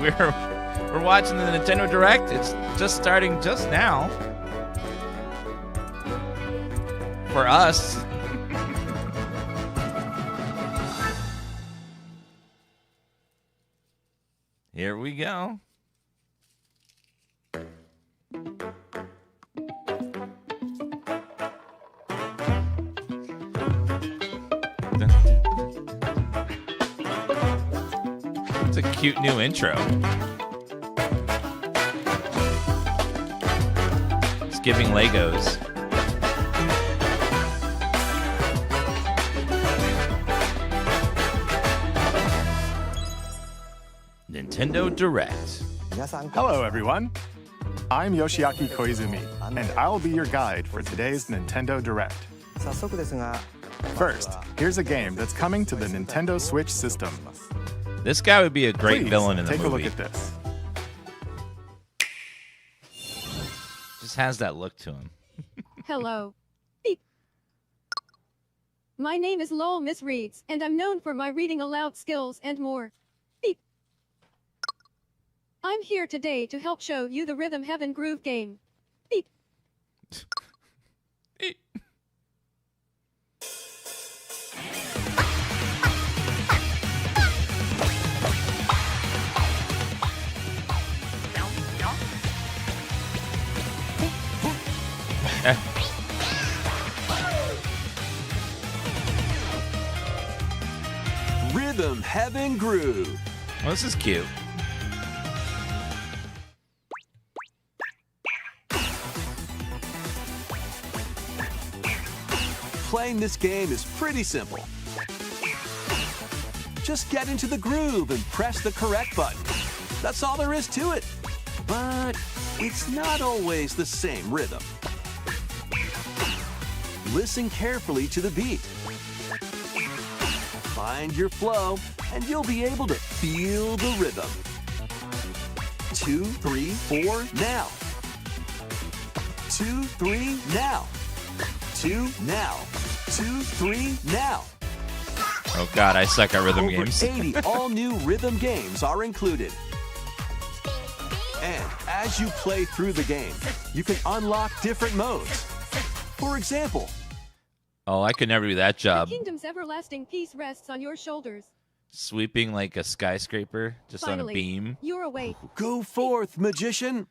we're watching the Nintendo Direct. It's just starting just now. For us. Here we go. It's a cute new intro. It's giving Legos. Nintendo Direct. Hello, everyone. I'm Yoshiaki Koizumi, and I'll be your guide for today's Nintendo Direct. First, here's a game that's coming to the Nintendo Switch system. This guy would be a great Please, villain in the take movie. a look at this. Just has that look to him. Hello. Beep. My name is Lowell Miss Reeds, and I'm known for my reading aloud skills and more. Beep. I'm here today to help show you the Rhythm Heaven Groove game. Beep. Rhythm Heaven Groove. Well, this is cute. Playing this game is pretty simple. Just get into the groove and press the correct button. That's all there is to it. But it's not always the same rhythm. Listen carefully to the beat. Find your flow, and you'll be able to feel the rhythm. 2, 3, 4, now. 2, 3, now. 2, now. 2, 3, now. Oh God, I suck at rhythm Over games. 80 all-new rhythm games are included. And as you play through the game, you can unlock different modes. For example, Oh, I could never do that The job. kingdom's everlasting peace rests on your shoulders. Sweeping like a skyscraper just on a Finally, beam. you're awake. go forth, magician,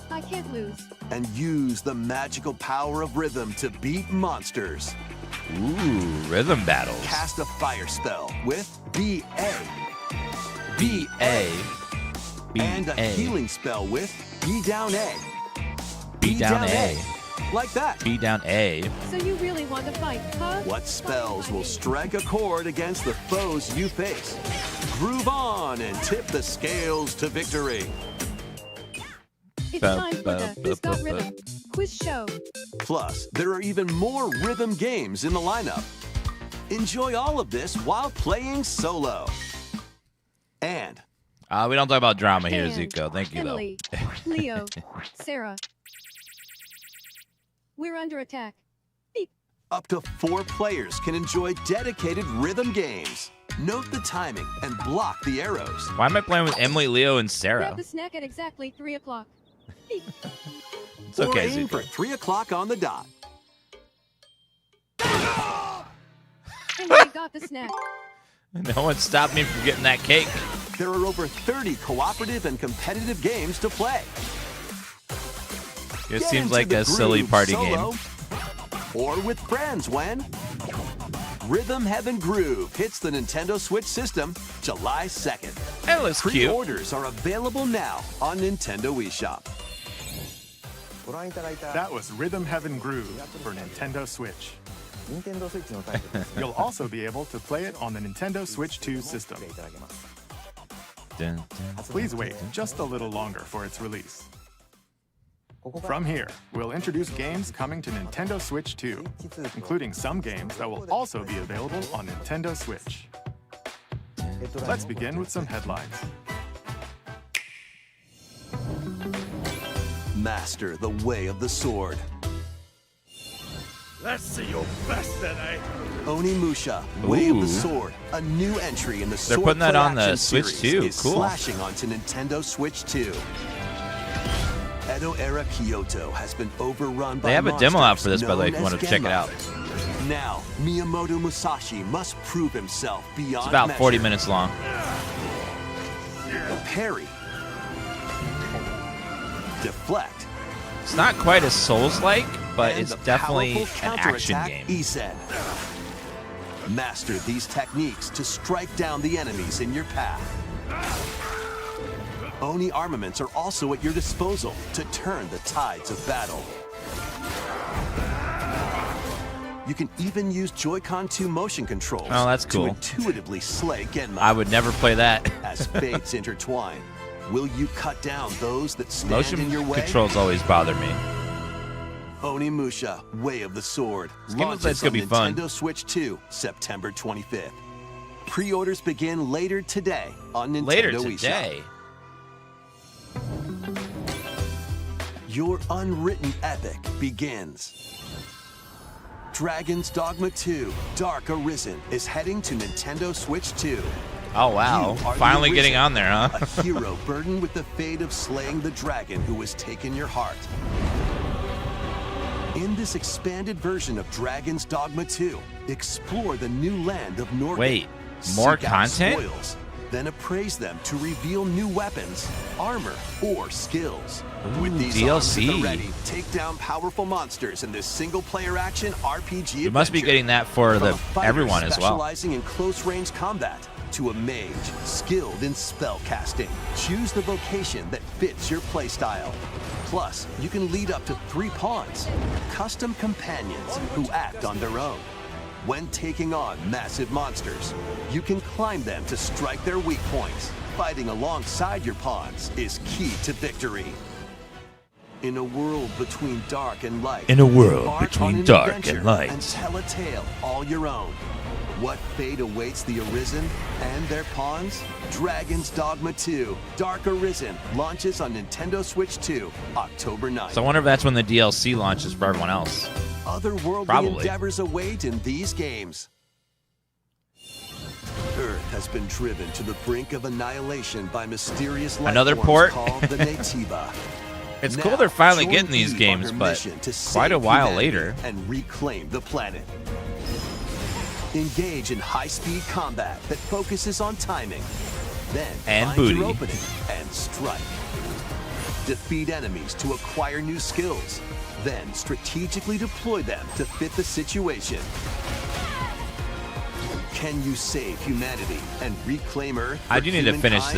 I can't lose. and use the magical power of rhythm to beat monsters. Ooh, rhythm battles. Cast a fire spell with B.A. B-A. and a B-A. healing spell with B down A. B down A. Like that. B down A. So you really want to fight, huh? What spells will strike a chord against the foes you face? Groove on and tip the scales to victory. It's time for the Who's Got Rhythm quiz show. Plus, there are even more rhythm games in the lineup. Enjoy all of this while playing solo. And We don't talk about drama here, And Zuko. Thank you, Emily, Leo, Sarah. We're under attack. Beep. up to 4 players can enjoy dedicated rhythm games. Note the timing and block the arrows. though. Why am I playing with Emily, Leo, and Sarah? Grab the snack at exactly 3 o'clock. Beep. It's okay, or aim for Zuko. 3 o'clock on the dot. Emily got the snack. No one stopped me from getting that cake. There are over 30 cooperative and competitive games to play. It Get seems into like the a silly groove party solo game. or with friends when Rhythm Heaven Groove hits the Nintendo Switch system July 2nd. That looks cute. Pre-orders are available now on Nintendo eShop. That was Rhythm Heaven Groove for Nintendo Switch. You'll also be able to play it on the Nintendo Switch 2 system. Dun, dun. Please wait just a little longer for its release. From here, we'll introduce games coming to Nintendo Switch 2, including some games that will also be available on Nintendo Switch. Let's begin with some headlines. Master the way of the sword. Let's see your best today. Onimusha, Way of the Ooh. Sword, a new entry in the They're Sword putting that Play on the action Switch series, too. is Cool. slashing onto Nintendo Switch 2. Edo-era Kyoto has been overrun by They have a demo out monsters for this, by the way, if you known want to as check it out. Genma. Now, Miyamoto Musashi must prove himself beyond It's about 40 measure. minutes long. Parry. Deflect. It's not quite as Souls-like, but and it's the definitely powerful an action counterattack game. Isen. Master these techniques to strike down the enemies in your path. Oni armaments are also at your disposal to turn the tides of battle. You can even use Joy-Con 2 motion controls Oh, that's to cool. intuitively slay Genma. I would never play that. As fates intertwine, will you cut down those that stand Motion in your way? controls always bother me. Onimusha, Way of the Sword. game looks like it's Launches gonna on be fun. Nintendo Switch 2, September 25th. Pre-orders begin later today on Nintendo Later eShop. today. Your unwritten epic begins. Dragon's Dogma 2, Dark Arisen is heading to Nintendo Switch 2. Oh, wow. You are the Finally getting Arisen, on there, huh? a hero burdened with the fate of slaying the dragon who has taken your heart. In this expanded version of Dragon's Dogma 2, explore the new land of Norgate. Wait, more Seek out content? spoils, then appraise them to reveal new weapons, armor, or skills. With these arms at the DLC. ready, take down powerful monsters in this single-player action RPG You must be adventure. getting that for From the a fighter everyone as well. specializing in close-range combat to a mage skilled in spell casting. Choose the vocation that fits your playstyle. Plus, you can lead up to 3 pawns, custom companions who act on their own. When taking on massive monsters, you can climb them to strike their weak points. Fighting alongside your pawns is key to victory. In a world between dark and light, In a world embark on between an dark adventure and light. and tell a tale all your own. What fate awaits the Arisen and their pawns? Dragon's Dogma 2, Dark Arisen, launches on Nintendo Switch 2, October 9th. So I wonder if that's when the DLC launches for everyone else. Otherworldly Probably. endeavors await in these games. Earth has been driven to the brink of annihilation by mysterious life Another forms port? called the Natiba. It's Now, cool they're finally join getting these Eve on games, her but mission to quite a save while humanity later. and reclaim the planet. Engage in high-speed combat that focuses on timing. Then And find booty. your opening and strike. Defeat enemies to acquire new skills. Then strategically deploy them to fit the situation. Can you save humanity and reclaim Earth? I for do need to finish humankind?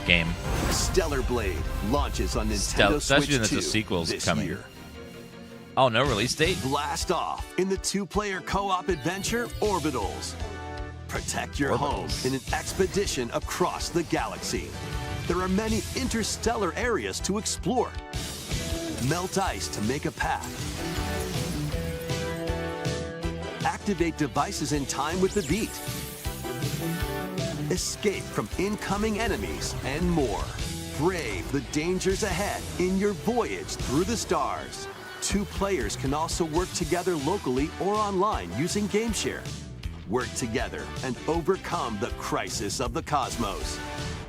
this game. Stellar Blade launches on Nintendo Stealth, Switch especially 2 that the sequel's this coming. year. Oh, no release date? Blast off in the 2-player co-op adventure Orbitals. Protect your home in an expedition across the galaxy. There are many interstellar areas to explore. Melt ice to make a path. Activate devices in time with the beat. Escape from incoming enemies and more. Brave the dangers ahead in your voyage through the stars. 2 players can also work together locally or online using GameShare. Work together and overcome the crisis of the cosmos.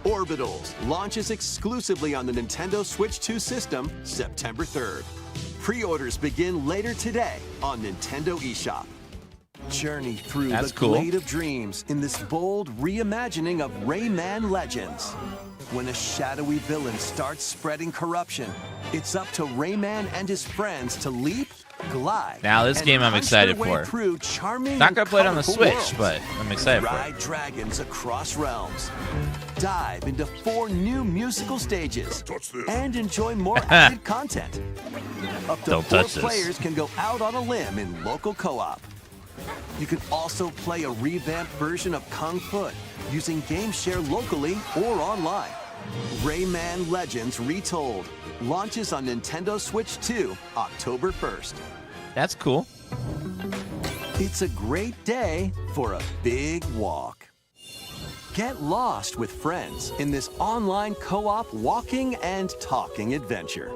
Orbitals launches exclusively on the Nintendo Switch 2 system September 3rd. Pre-orders begin later today on Nintendo eShop. Journey through That's the cool. Glade of Dreams in this bold reimagining of Rayman Legends. When a shadowy villain starts spreading corruption, it's up to Rayman and his friends to leap, glide. Now, this and game I'm punch excited their way for. through charming Not and gonna play it on the colorful Switch, worlds. but I'm excited for Ride it. dragons across realms. Dive into 4 new musical stages. And enjoy more added content. Up to Don't 4 touch this. players can go out on a limb in local co-op. You can also play a revamped version of Kung Fu using GameShare locally or online. Rayman Legends Retold launches on Nintendo Switch 2, October 1st. That's cool. It's a great day for a big walk. Get lost with friends in this online co-op walking and talking adventure.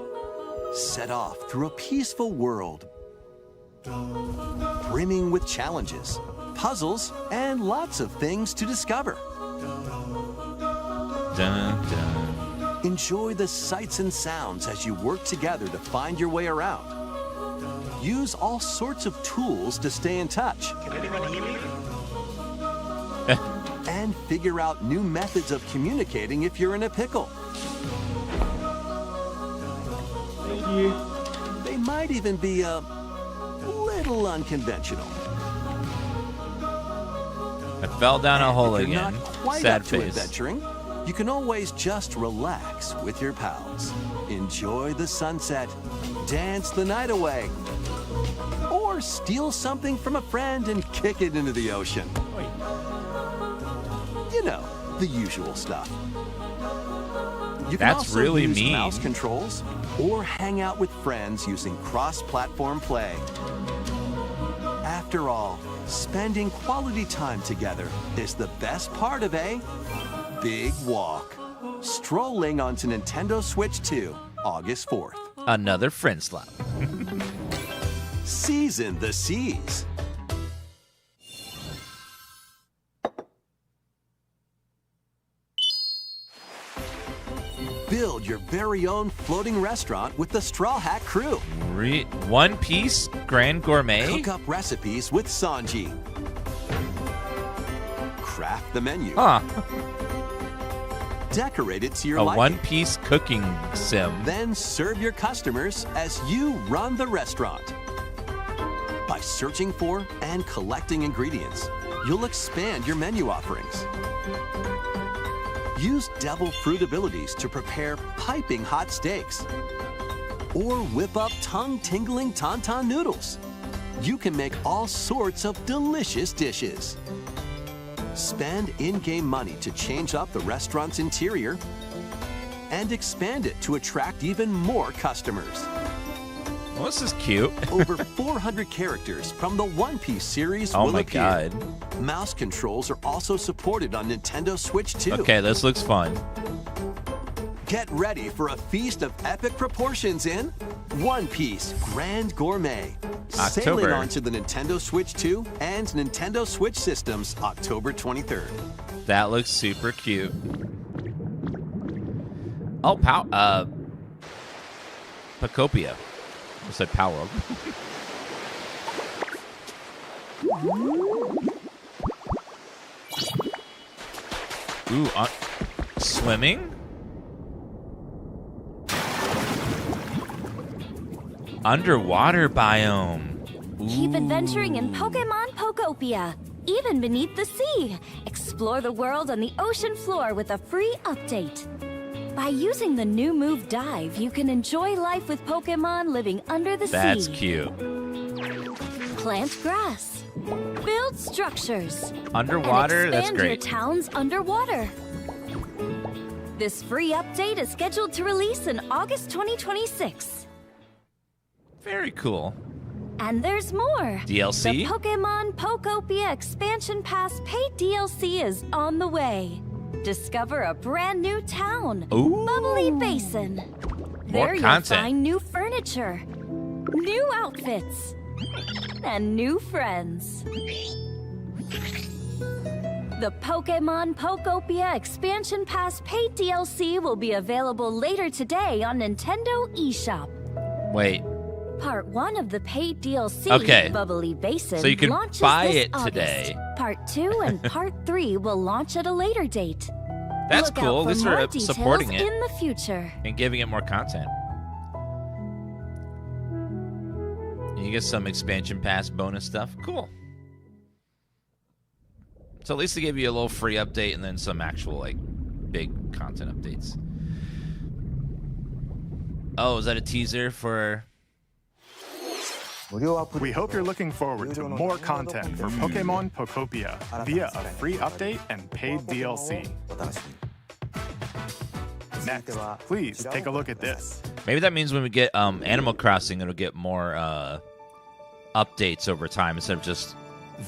Set off through a peaceful world. brimming with challenges, puzzles, and lots of things to discover. Dun, dun. Enjoy the sights and sounds as you work together to find your way around. Use all sorts of tools to stay in touch. And figure out new methods of communicating if you're in a pickle. They might even be a little unconventional. I fell down a hole If you're again. not quite Sad up to face. adventuring, you can always just relax with your pals. Enjoy the sunset, dance the night away, or steal something from a friend and kick it into the ocean. You know, the usual stuff. You can That's also really use mean. mouse controls or hang out with friends using cross-platform play. After all, spending quality time together is the best part of a big walk. Strolling onto Nintendo Switch 2, August 4th. Another friend slap. Season the seas. Build your very own floating restaurant with the Straw Hat Crew. One Piece Grand Gourmet? Cook up recipes with Sanji. Craft the menu. Huh. Decorate it to your A liking. One Piece cooking sim. Then serve your customers as you run the restaurant. By searching for and collecting ingredients, you'll expand your menu offerings. Use devil fruit abilities to prepare piping hot steaks. Or whip up tongue-tingling tauntaun noodles. You can make all sorts of delicious dishes. Spend in-game money to change up the restaurant's interior and expand it to attract even more customers. Well, this is cute. Over 400 characters from the One Piece series Oh will my appear. god. Mouse controls are also supported on Nintendo Switch 2. Okay, this looks fun. Get ready for a feast of epic proportions in One Piece Grand Gourmet. Sailing October. onto the Nintendo Switch 2 and Nintendo Switch systems October 23rd. That looks super cute. Oh, Pacopia. I said Power World. Ooh, swimming? Underwater biome. Keep adventuring in Pokemon Pokopia. Even beneath the sea. Explore the world on the ocean floor with a free update. By using the new move Dive, you can enjoy life with Pokemon living under the That's sea. cute. Plant grass. Build structures. Underwater? And That's expand your great. towns underwater. This free update is scheduled to release in August 2026. Very cool. And there's more. DLC? The Pokemon Pokopia Expansion Pass paid DLC is on the way. Discover a brand new town, Ooh. Bubbly Basin. More There you'll content. find new furniture, new outfits, and new friends. The Pokemon Pokopia Expansion Pass paid DLC will be available later today on Nintendo eShop. Wait. Part 1 of the paid DLC, Okay. Bubbly Basin, So you can launches buy this it August. today. Part 2 and Part 3 will launch at a later date. That's Look cool. out for At least more we're details supporting it in the future. and giving it more content. And you get some expansion pass bonus stuff. Cool. So at least they gave you a little free update and then some actual, like, big content updates. Oh, is that a teaser for... We hope you're looking forward to more content for Pokemon Pokopia via a free update and paid DLC. Next, please take a look at this. Maybe that means when we get Animal Crossing, it'll get more updates over time instead of just...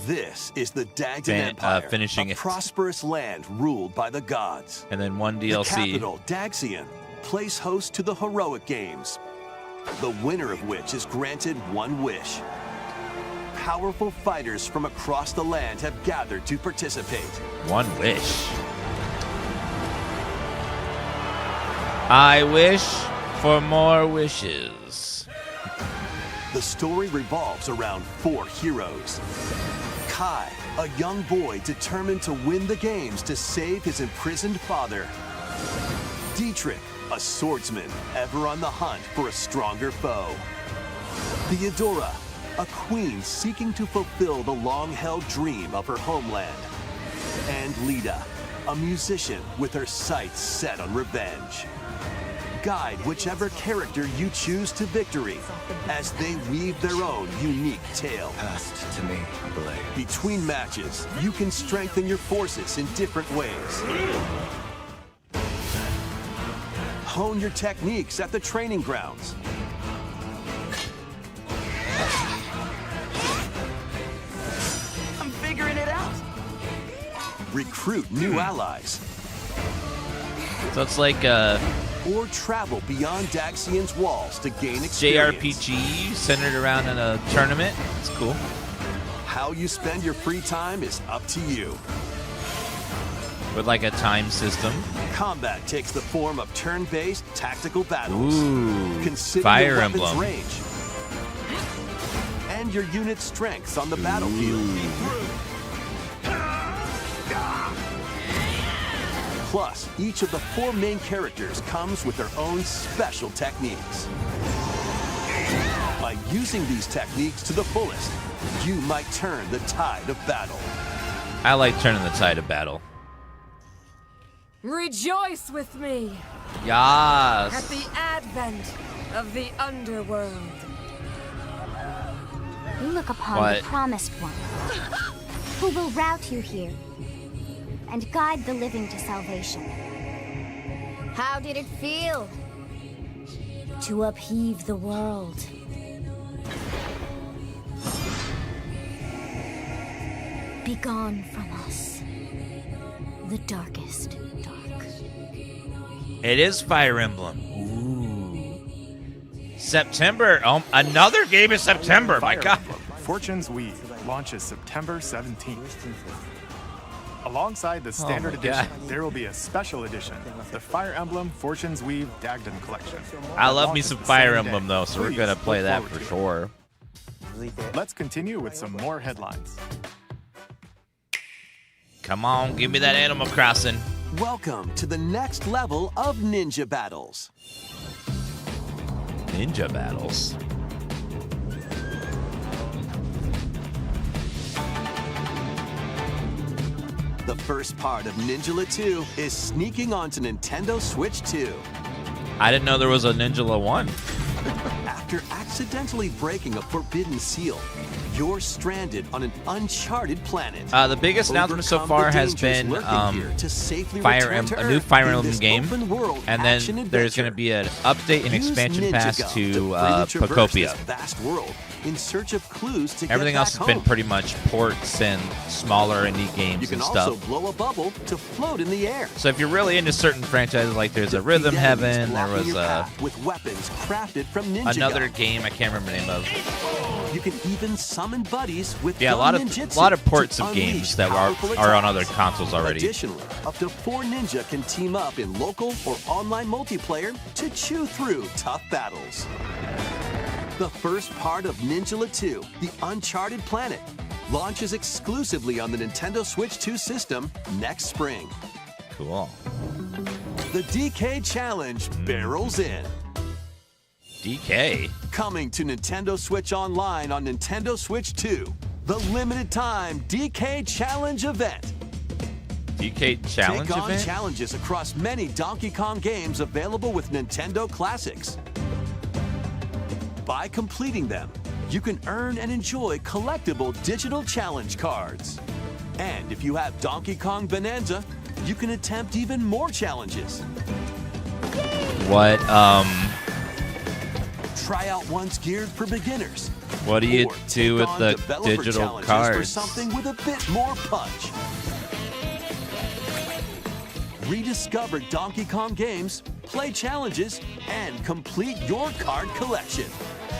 This is the Dagdan Empire, finishing a it. prosperous land ruled by the gods. And then one The DLC. capital, Daxian, plays host to the heroic games, the winner of which is granted one wish. powerful fighters from across the land have gathered to participate. One wish. I wish for more wishes. The story revolves around 4 heroes. Kai, a young boy determined to win the games to save his imprisoned father. Dietrich, a swordsman ever on the hunt for a stronger foe. Theodora, a queen seeking to fulfill the long-held dream of her homeland. And Lita, a musician with her sights set on revenge. Guide whichever character you choose to victory as they weave their own unique tale. Passed to me, blade. Between matches, you can strengthen your forces in different ways. Hone your techniques at the training grounds. I'm figuring it out. Recruit new allies. So it's like Or travel beyond Daxian's walls to gain experience. JRPG centered around in a tournament. It's cool. How you spend your free time is up to you. With like a time system. Combat takes the form of turn-based tactical battles. Ooh, Consider Fire your weapon's Emblem. range and your unit's strengths on the battlefield. Plus, each of the 4 main characters comes with their own special techniques. By using these techniques to the fullest, you might turn the tide of battle. I like turning the tide of battle. Rejoice with me Yes. at the advent of the underworld. You look upon What? the promised one, who will route you here and guide the living to salvation. How did it feel to upheave the world? Begone from us, the darkest dark. It is Fire Emblem. Ooh. September. Oh, another game in September. My Fire God. Emblem Fortune's Weave launches September 17th. Alongside the standard my God. edition, there will be a special edition, the Fire Emblem Fortune's Weave Dagden Collection. I that love me launches some the Fire same Emblem day. though, so we're Please gonna play look that forward for to it. sure. Let's continue with some more headlines. Come on, give me that Animal Crossing. Welcome to the next level of ninja battles. Ninja battles. The first part of Ninjala 2 is sneaking onto Nintendo Switch 2. I didn't know there was a Ninjala 1. After accidentally breaking a forbidden seal, you're stranded on an uncharted planet. The biggest announcement so Overcome far the has dangers been lurking here to safely Fire return to a new Earth Fire in Emblem this game, open-world and then action there's going to adventure. be an update and Use expansion Ninja pass Go to freely traverse Pocopia. this vast world in search of clues to Everything get else back has been home. pretty much ports and smaller indie games You can and also stuff. blow a bubble to float in the air. So if you're really into certain franchises, like there's a Defeat Rhythm enemies Heaven, there blocking was your path with weapons crafted from Ninja another Go. game I can't remember the name of. You can even summon buddies with Yeah, a Go lot of Ninjutsu ports to of games unleash that powerful are on attacks. other consoles already. Additionally, up to 4 ninja can team up in local or online multiplayer to chew through tough battles. The first part of Ninjala 2, The Uncharted Planet, launches exclusively on the Nintendo Switch 2 system next spring. Cool. The DK Challenge barrels in. DK. Coming to Nintendo Switch Online on Nintendo Switch 2, the limited time DK Challenge event. DK Challenge Take on event? challenges across many Donkey Kong games available with Nintendo Classics. By completing them, you can earn and enjoy collectible digital challenge cards. And if you have Donkey Kong Bonanza, you can attempt even more challenges. What Try out ones geared for beginners. What do you Or do take with on the developer digital challenges cards? for something with a bit more punch. Rediscover Donkey Kong games play challenges, and complete your card collection.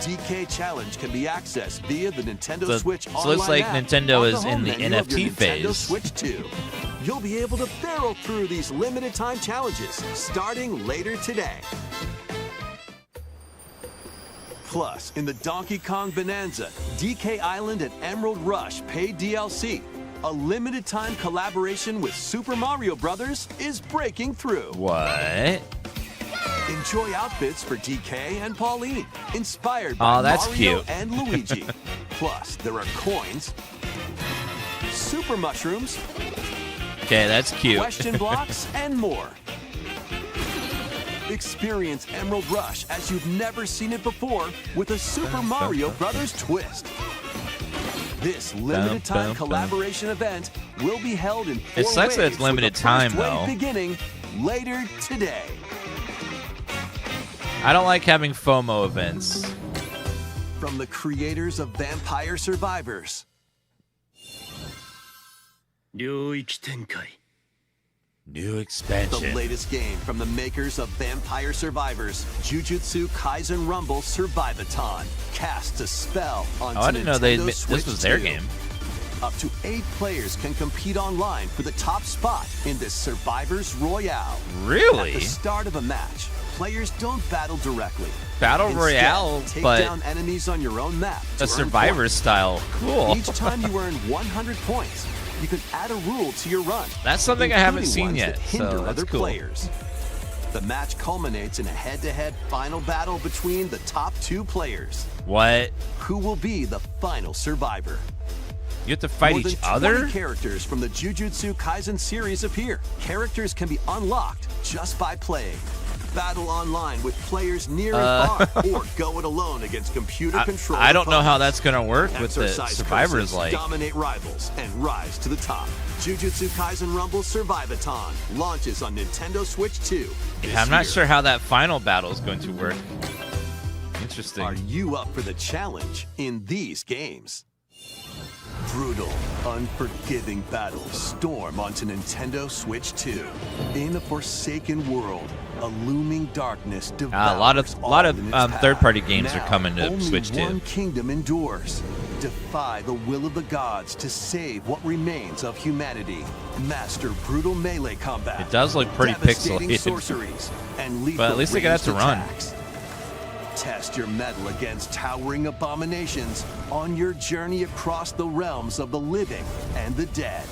DK Challenge can be accessed via the Nintendo Switch online So it looks like app Nintendo on is home in the menu of your NFT Nintendo phase. Switch 2. You'll be able to barrel through these limited time challenges starting later today. Plus, in the Donkey Kong Bonanza, DK Island and Emerald Rush paid DLC, a limited time collaboration with Super Mario Bros. Is breaking through. What? Enjoy outfits for DK and Pauline, inspired by that's Mario cute. and Luigi. Plus, there are coins, super mushrooms, Okay, that's cute. question blocks, and more. Experience Emerald Rush as you've never seen it before with a Super Mario Bros. Twist. This limited time collaboration event will be held in 4 It sucks that it's waves, limited with the time, first wave though. beginning later today. I don't like having FOMO events. From the creators of Vampire Survivors. New The expansion. latest game from the makers of Vampire Survivors, Jujutsu Kaisen Rumble Survivathon, casts a spell onto I didn't know Nintendo this Switch was their 2. game. Up to 8 players can compete online for the top spot in this Survivors Royale. Really? At the start of a match, players don't battle directly. Battle Instead, Royale, take but down enemies on your own map to a earn Survivor points. style. Cool. Each time you earn 100 points, you can add a rule to your run. That's something I haven't including seen ones yet, that hinder so that's other cool. players. The match culminates in a head-to-head final battle between the top 2 players. What? Who will be the final survivor? You have to fight More than each 20 other? characters from the Jujutsu Kaisen series appear. Characters can be unlocked just by playing. Battle online with players near and far, or go it alone against computer-controlled I don't know how opponents. that's going to work with the Exercise Survivors curses, like. dominate rivals, and rise to the top. Jujutsu Kaisen Rumble Survivathon launches on Nintendo Switch 2. this I'm not year. sure how that final battle is going to work. Interesting. Are you up for the challenge in these games? Brutal, unforgiving battles storm onto Nintendo Switch 2. In a forsaken world, a looming darkness devours a lot of all in its path. third-party games are Now, coming to only Switch 2. one kingdom endures. Defy the will of the gods to save what remains of humanity. Master brutal melee combat. It does look pretty devastating pixelated. sorceries, and lethal But at least they got to ranged run. attacks. Test your mettle against towering abominations on your journey across the realms of the living and the dead.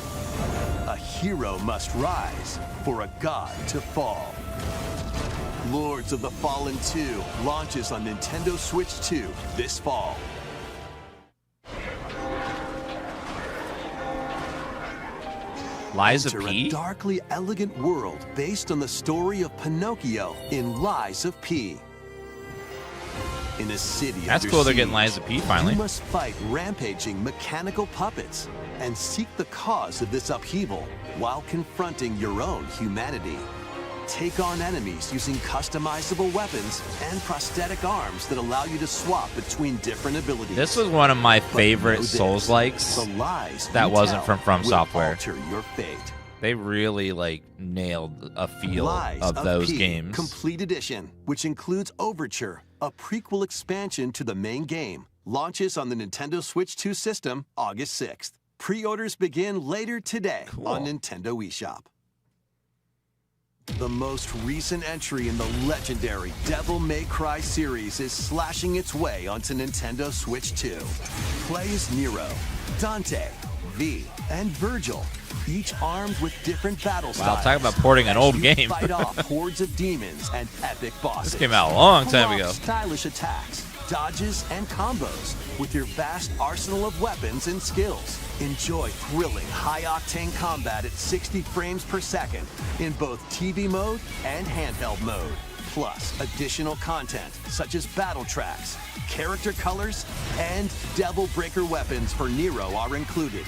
A hero must rise for a god to fall. Lords of the Fallen 2 launches on Nintendo Switch 2 this fall. Lies of Enter P? a darkly elegant world based on the story of Pinocchio in Lies of P. In a city That's under cool they're getting siege, Lies of P finally. You must fight rampaging mechanical puppets and seek the cause of this upheaval while confronting your own humanity. Take on enemies using customizable weapons and prosthetic arms that allow you to swap between different abilities. This was one of my But favorite know this, Souls-likes. the lies that you wasn't tell from will Software. alter your fate. They really nailed a feel Lies of those P, games. Complete Edition, which includes Overture, a prequel expansion to the main game, launches on the Nintendo Switch 2 system August 6th. Pre-orders begin later today on Nintendo eShop. The most recent entry in the legendary Devil May Cry series is slashing its way onto Nintendo Switch 2. Play as Nero, Dante, V, and Virgil, each armed with different battle styles. Talk about porting an as old you game. Fight off hordes of demons and epic bosses. This came out a long time Pull off ago. Stylish attacks, dodges, and combos with your vast arsenal of weapons and skills. Enjoy thrilling, high-octane combat at 60 frames per second in both TV mode and handheld mode. Plus, additional content such as battle tracks, character colors, and Devil Breaker weapons for Nero are included.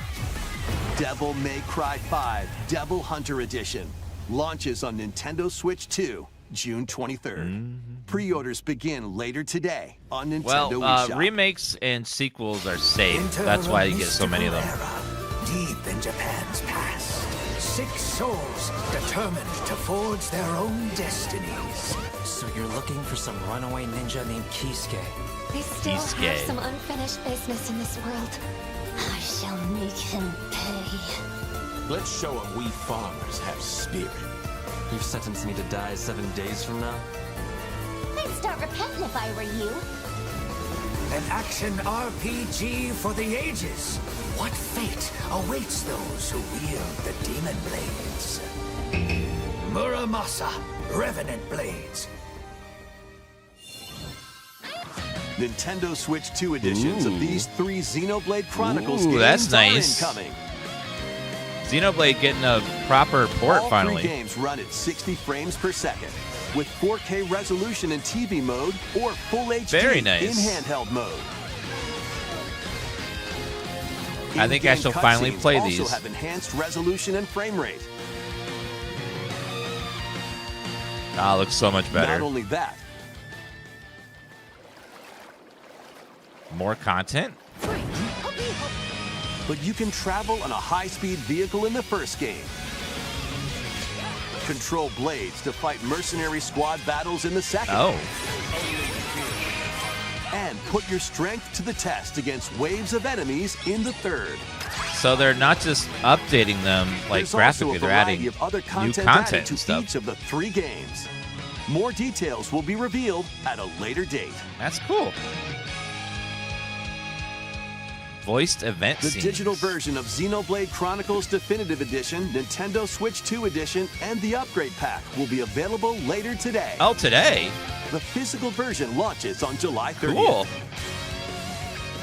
Devil May Cry 5 Devil Hunter Edition launches on Nintendo Switch 2 June 23rd. Pre-orders begin later today on Nintendo Well, eShop. remakes and sequels are safe. That's why you get so many of them. Deep in Japan's past, 6 souls determined to forge their own destinies. So you're looking for some runaway ninja named Kisuke? I still Kisuke. have some unfinished business in this world. I shall make him pay. Let's show him we farmers have spirit. You've sentenced me to die 7 days from now? I'd start repenting if I were you. An action RPG for the ages. What fate awaits those who wield the demon blades? Muramasa, Revenant Blades. Nintendo Switch 2 editions of these 3 Xenoblade Chronicles Ooh, games that's nice. are incoming. Xenoblade getting a proper port All finally. 3 games run at 60 frames per second, with 4K resolution in TV mode or full HD Very nice. in handheld mode. I think I In-game shall finally cutscenes play also these. have enhanced resolution and frame rate. Ah, looks so much Not better. only that, More content? but you can travel on a high-speed vehicle in the first game. Control blades to fight mercenary squad battles in the second. Oh. And put your strength to the test against waves of enemies in the third. So they're not just updating them like There's graphically, also a they're variety adding of other new content content added to and stuff. each of the 3 games. More details will be revealed at a later date. That's cool. Voiced event The scenes. digital version of Xenoblade Chronicles Definitive Edition, Nintendo Switch 2 Edition, and the Upgrade Pack will be available later today. Oh, today? The physical version launches on July 30th. Cool.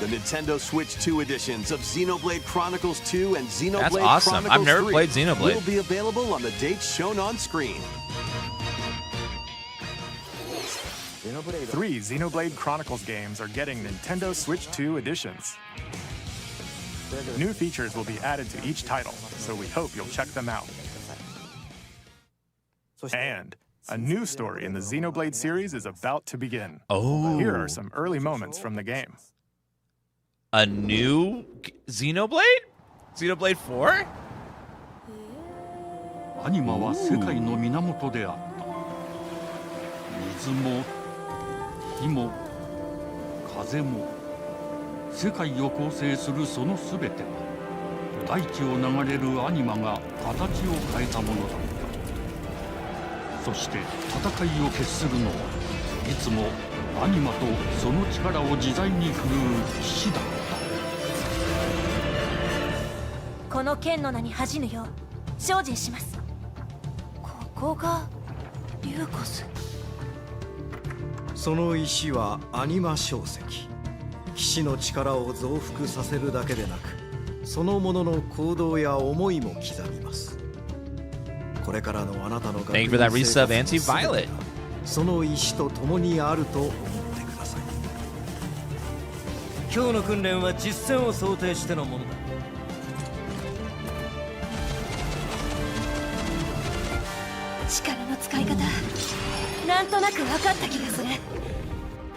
The Nintendo Switch 2 editions of Xenoblade Chronicles 2 and Xenoblade That's awesome. I've Chronicles never 3 played Xenoblade. will be available on the dates shown on screen. 3 Xenoblade Chronicles games are getting Nintendo Switch 2 editions. New features will be added to each title, so we hope you'll check them out. And a new story in the Xenoblade series is about to begin. Oh. Here are some early moments from the game. A new Xenoblade? Xenoblade 4? アニマは世界の源であった。水も火も風も世界を構成するそのすべては大地を流れるアニマが形を変えたものだった。そして戦いを決するのはいつもアニマとその力を自在に振るう騎士だった。この剣の名に恥じぬよう精進します。ここがリューコス。その石はアニマ晶石。騎士の力を増幅させるだけでなく、そのものの行動や思いも刻みます。これからのあなたの学 Thank you for that resub, Anti-Violet. その石と共にあると思ってください。今日の訓練は実戦を想定してのものだ。力の使い方、なんとなく分かった気がする。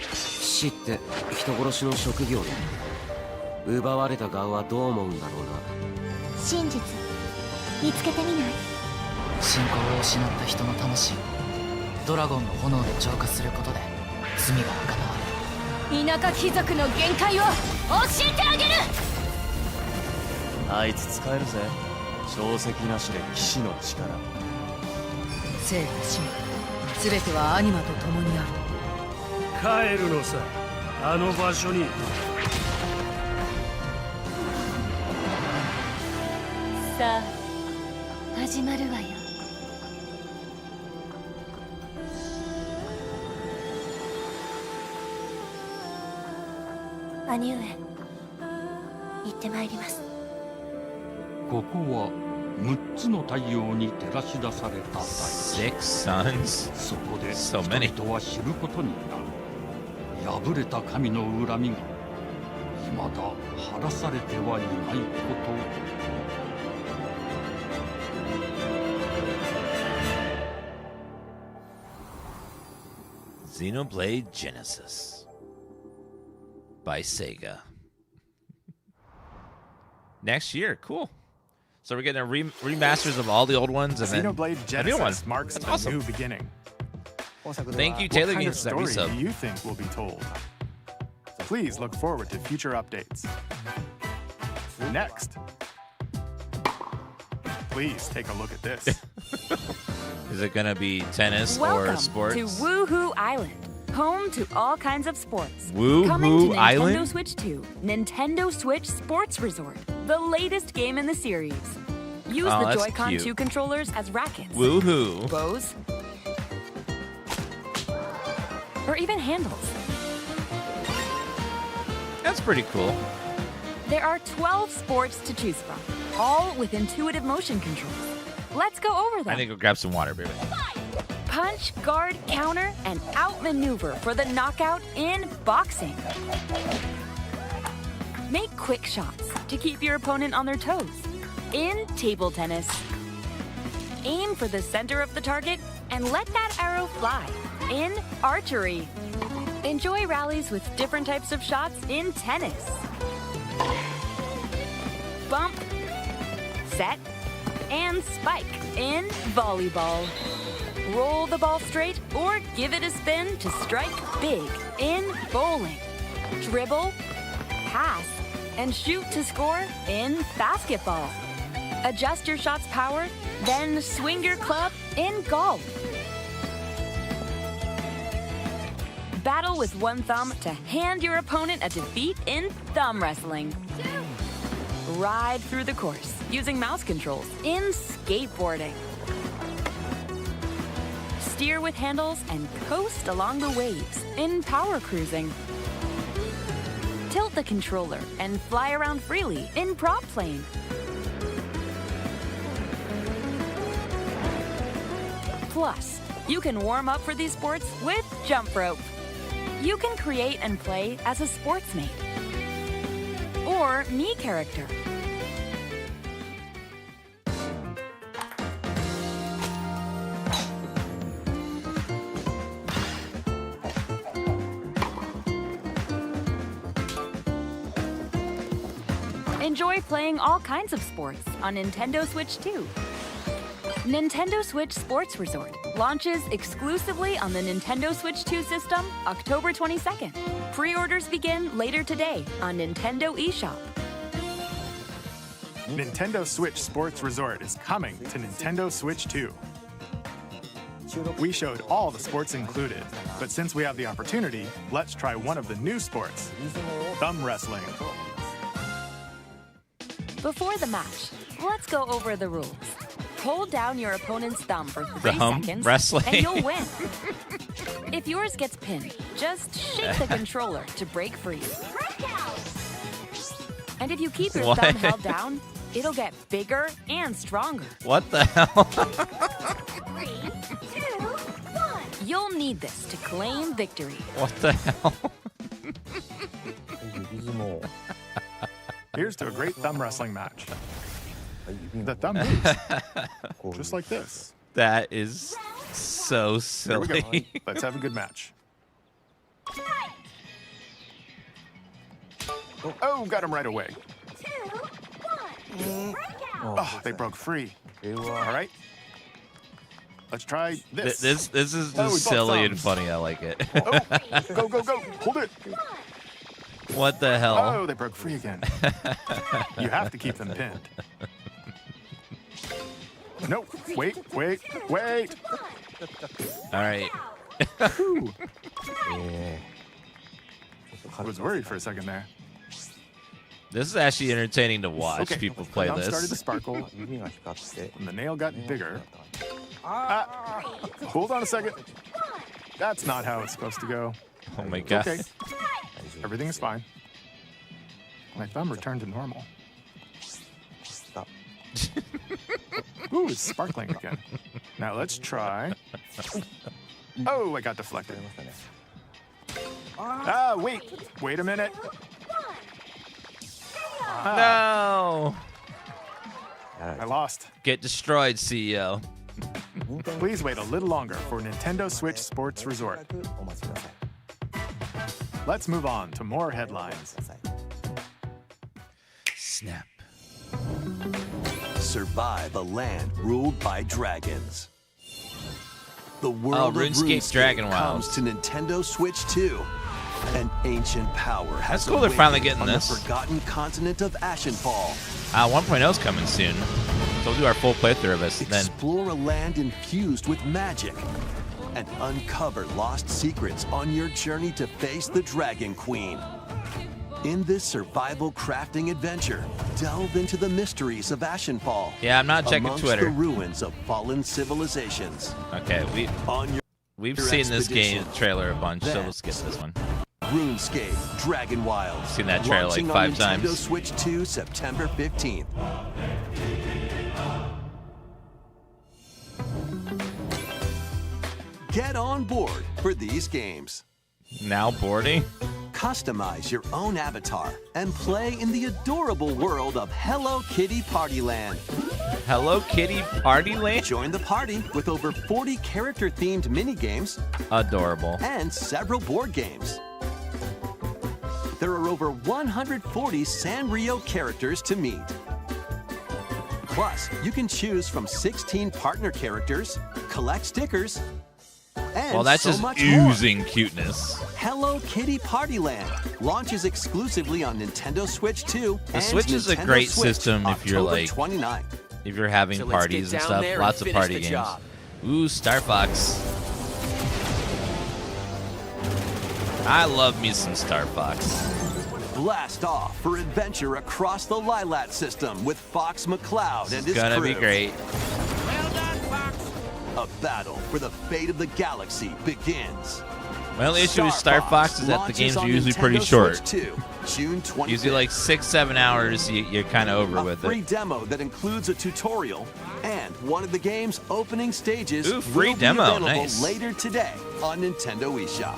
死って人殺しの職業で奪われた側はどう思うんだろうな。真実見つけてみない？信仰を失った人の魂をドラゴンの炎で浄化することで罪が賄われる。田舎貴族の限界を教えてあげる。あいつ使えるぜ。定石なしで騎士の力。生と死すべてはアニマと共にある。帰るのさ、あの場所に。さあ始まるわよ。兄上、行ってまいります。ここは6つの太陽に照らし出された大地。 Six suns? そこで So 人 many. 々は知ることになる。破れた神の恨みが未だ晴らされてはいないこと。Xenoblade Genesis by Sega. Next year, cool. So we're getting remasters of all the old ones and then Xenoblade a new one. Genesis marks That's a awesome. new beginning. Thank you, Taylor What kind of Games, for that story resub. do you think will be told? Please look forward to future updates. Next, please take a look at this. Is it gonna be tennis Welcome or sports? to Woohoo Island, home to all kinds of sports. Woohoo Coming to Nintendo Island? Switch 2, Nintendo Switch Sports Resort, the latest game in the series. Use Oh, the that's Joy-Con cute. 2 controllers as rackets, Woohoo! bows, or even handles. That's pretty cool. There are 12 sports to choose from, all with intuitive motion controls. Let's go over them. I think we'll grab some water, baby. Punch, guard, counter, and outmaneuver for the knockout in boxing. Make quick shots to keep your opponent on their toes in table tennis. Aim for the center of the target and let that arrow fly in archery. Enjoy rallies with different types of shots in tennis. Bump, set, and spike in volleyball. Roll the ball straight or give it a spin to strike big in bowling. Dribble, pass, and shoot to score in basketball. Adjust your shot's power, then swing your club in golf. Battle with one thumb to hand your opponent a defeat in thumb wrestling. Ride through the course using mouse controls in skateboarding. Steer with handles and coast along the waves in power cruising. Tilt the controller and fly around freely in prop plane. Plus, you can warm up for these sports with jump rope. You can create and play as a sportsmate or me character. Enjoy playing all kinds of sports on Nintendo Switch 2. Nintendo Switch Sports Resort launches exclusively on the Nintendo Switch 2 system October 22nd. Pre-orders begin later today on Nintendo eShop. Nintendo Switch Sports Resort is coming to Nintendo Switch 2. We showed all the sports included, but since we have the opportunity, let's try one of the new sports, thumb wrestling. Before the match, let's go over the rules. Hold down your opponent's thumb for 3 Thumb seconds, wrestling. and you'll win. If yours gets pinned, just shake the controller to break free. And if you keep your What? thumb held down, it'll get bigger and stronger. What the hell? 3, 2, 1. You'll need this to claim victory. What the hell? Here's to a great thumb wrestling match. The thumb moves, just like this. That is so There we go. silly. Let's have a good match. Oh, got him right away. 2, 1. Oh, they broke free. All right. Let's try this. This is Oh, just we both silly and thumbs. funny. I like it. Go, go, go. Hold it. What the hell? Oh, they broke free again. You have to keep them pinned. No, wait. All right. Whew. I was worried for a second there. This is actually entertaining to watch Okay, people play the thumb started to this. sparkle, and the nail got bigger. Hold on a second. That's not how it's supposed to go. Oh my god. Okay. Everything's fine. My thumb returned to normal. Ooh, it's sparkling again. Now let's try. Oh, I got deflected. Wait a minute. No. I lost. Get destroyed, CEO. Please wait a little longer for Nintendo Switch Sports Resort. Let's move on to more headlines. Snap. survive a land ruled by dragons. The world of RuneScape Dragon comes Wilds. to Nintendo Switch 2. An ancient power has That's cool they're finally awakened getting on this. the forgotten continent of Ashenfall. 1.0 is coming soon. So we'll do our full playthrough of this then. Explore a land infused with magic and uncover lost secrets on your journey to face the Dragon Queen. In this survival crafting adventure, delve into the mysteries of Ashenfall. Yeah, I'm not checking amongst Twitter. the ruins of fallen civilizations. Okay, we've seen this game trailer a bunch, so let's skip this one. RuneScape Dragon Wilds. Seen that trailer like launching 5 on times. Nintendo Switch 2 September 15th. Get on board for these games. Now boarding? Customize your own avatar and play in the adorable world of Hello Kitty Partyland. Hello Kitty Partyland? Join the party with over 40 character-themed minigames. Adorable. And several board games. There are over 140 Sanrio characters to meet. Plus, you can choose from 16 partner characters, collect stickers, and Well, that's so just much more. oozing cuteness. Hello Kitty Partyland launches exclusively on Nintendo Switch 2. The Switch is a great system if you're October like 29th. if you're having So let's get parties and down stuff. there and Lots of finish party the games. job. Ooh, Star Fox. I love me some Star Fox. Blast off for adventure across the Lilat system with Fox McCloud and his Gonna crew. be great. A battle for the fate of the galaxy begins. My only issue with Star Fox is that the games are usually pretty short. June 25th. Usually like 6-7 hours, you're kind of over with Free it. demo that includes a tutorial and one of the game's opening stages. Ooh, free will be demo, available nice. later today on Nintendo eShop.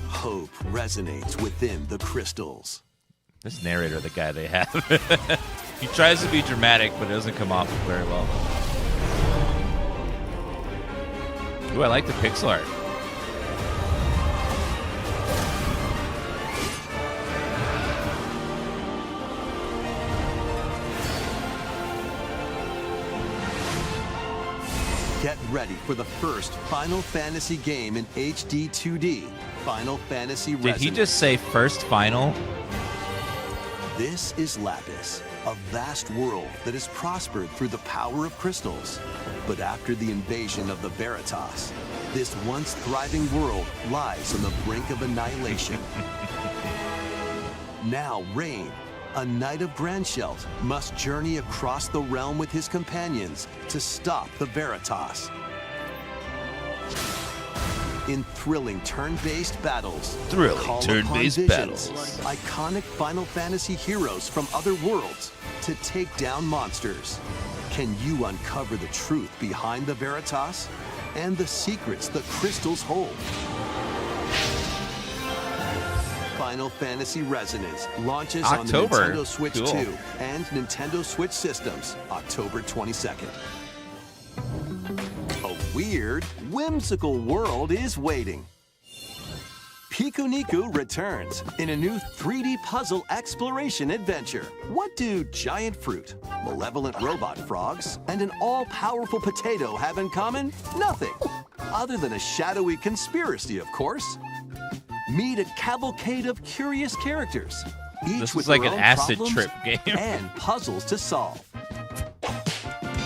Hope resonates within the crystals. This narrator, the guy they have. He tries to be dramatic, but it doesn't come off very well. Ooh, I like the pixel art. Get ready for the first Final Fantasy game in HD 2D. Final Fantasy Did Resonance. he just say first final? This is Lapis, a vast world that has prospered through the power of crystals. But after the invasion of the Veritas, this once thriving world lies on the brink of annihilation. Now Rain, a knight of Grandshelt, must journey across the realm with his companions to stop the Veritas. In thrilling turn-based battles, Thrilling call turn-based upon visions, battles. iconic Final Fantasy heroes from other worlds to take down monsters. Can you uncover the truth behind the Veritas and the secrets the crystals hold? Final Fantasy Resonance launches October. on the Nintendo Switch Cool. 2 and Nintendo Switch systems October 22nd. A weird, whimsical world is waiting. Pikuniku returns in a new 3D puzzle exploration adventure. What do giant fruit, malevolent robot frogs, and an all-powerful potato have in common? Nothing. Other than a shadowy conspiracy, of course. Meet a cavalcade of curious characters, each This with is like their an own acid problems trip game. and puzzles to solve.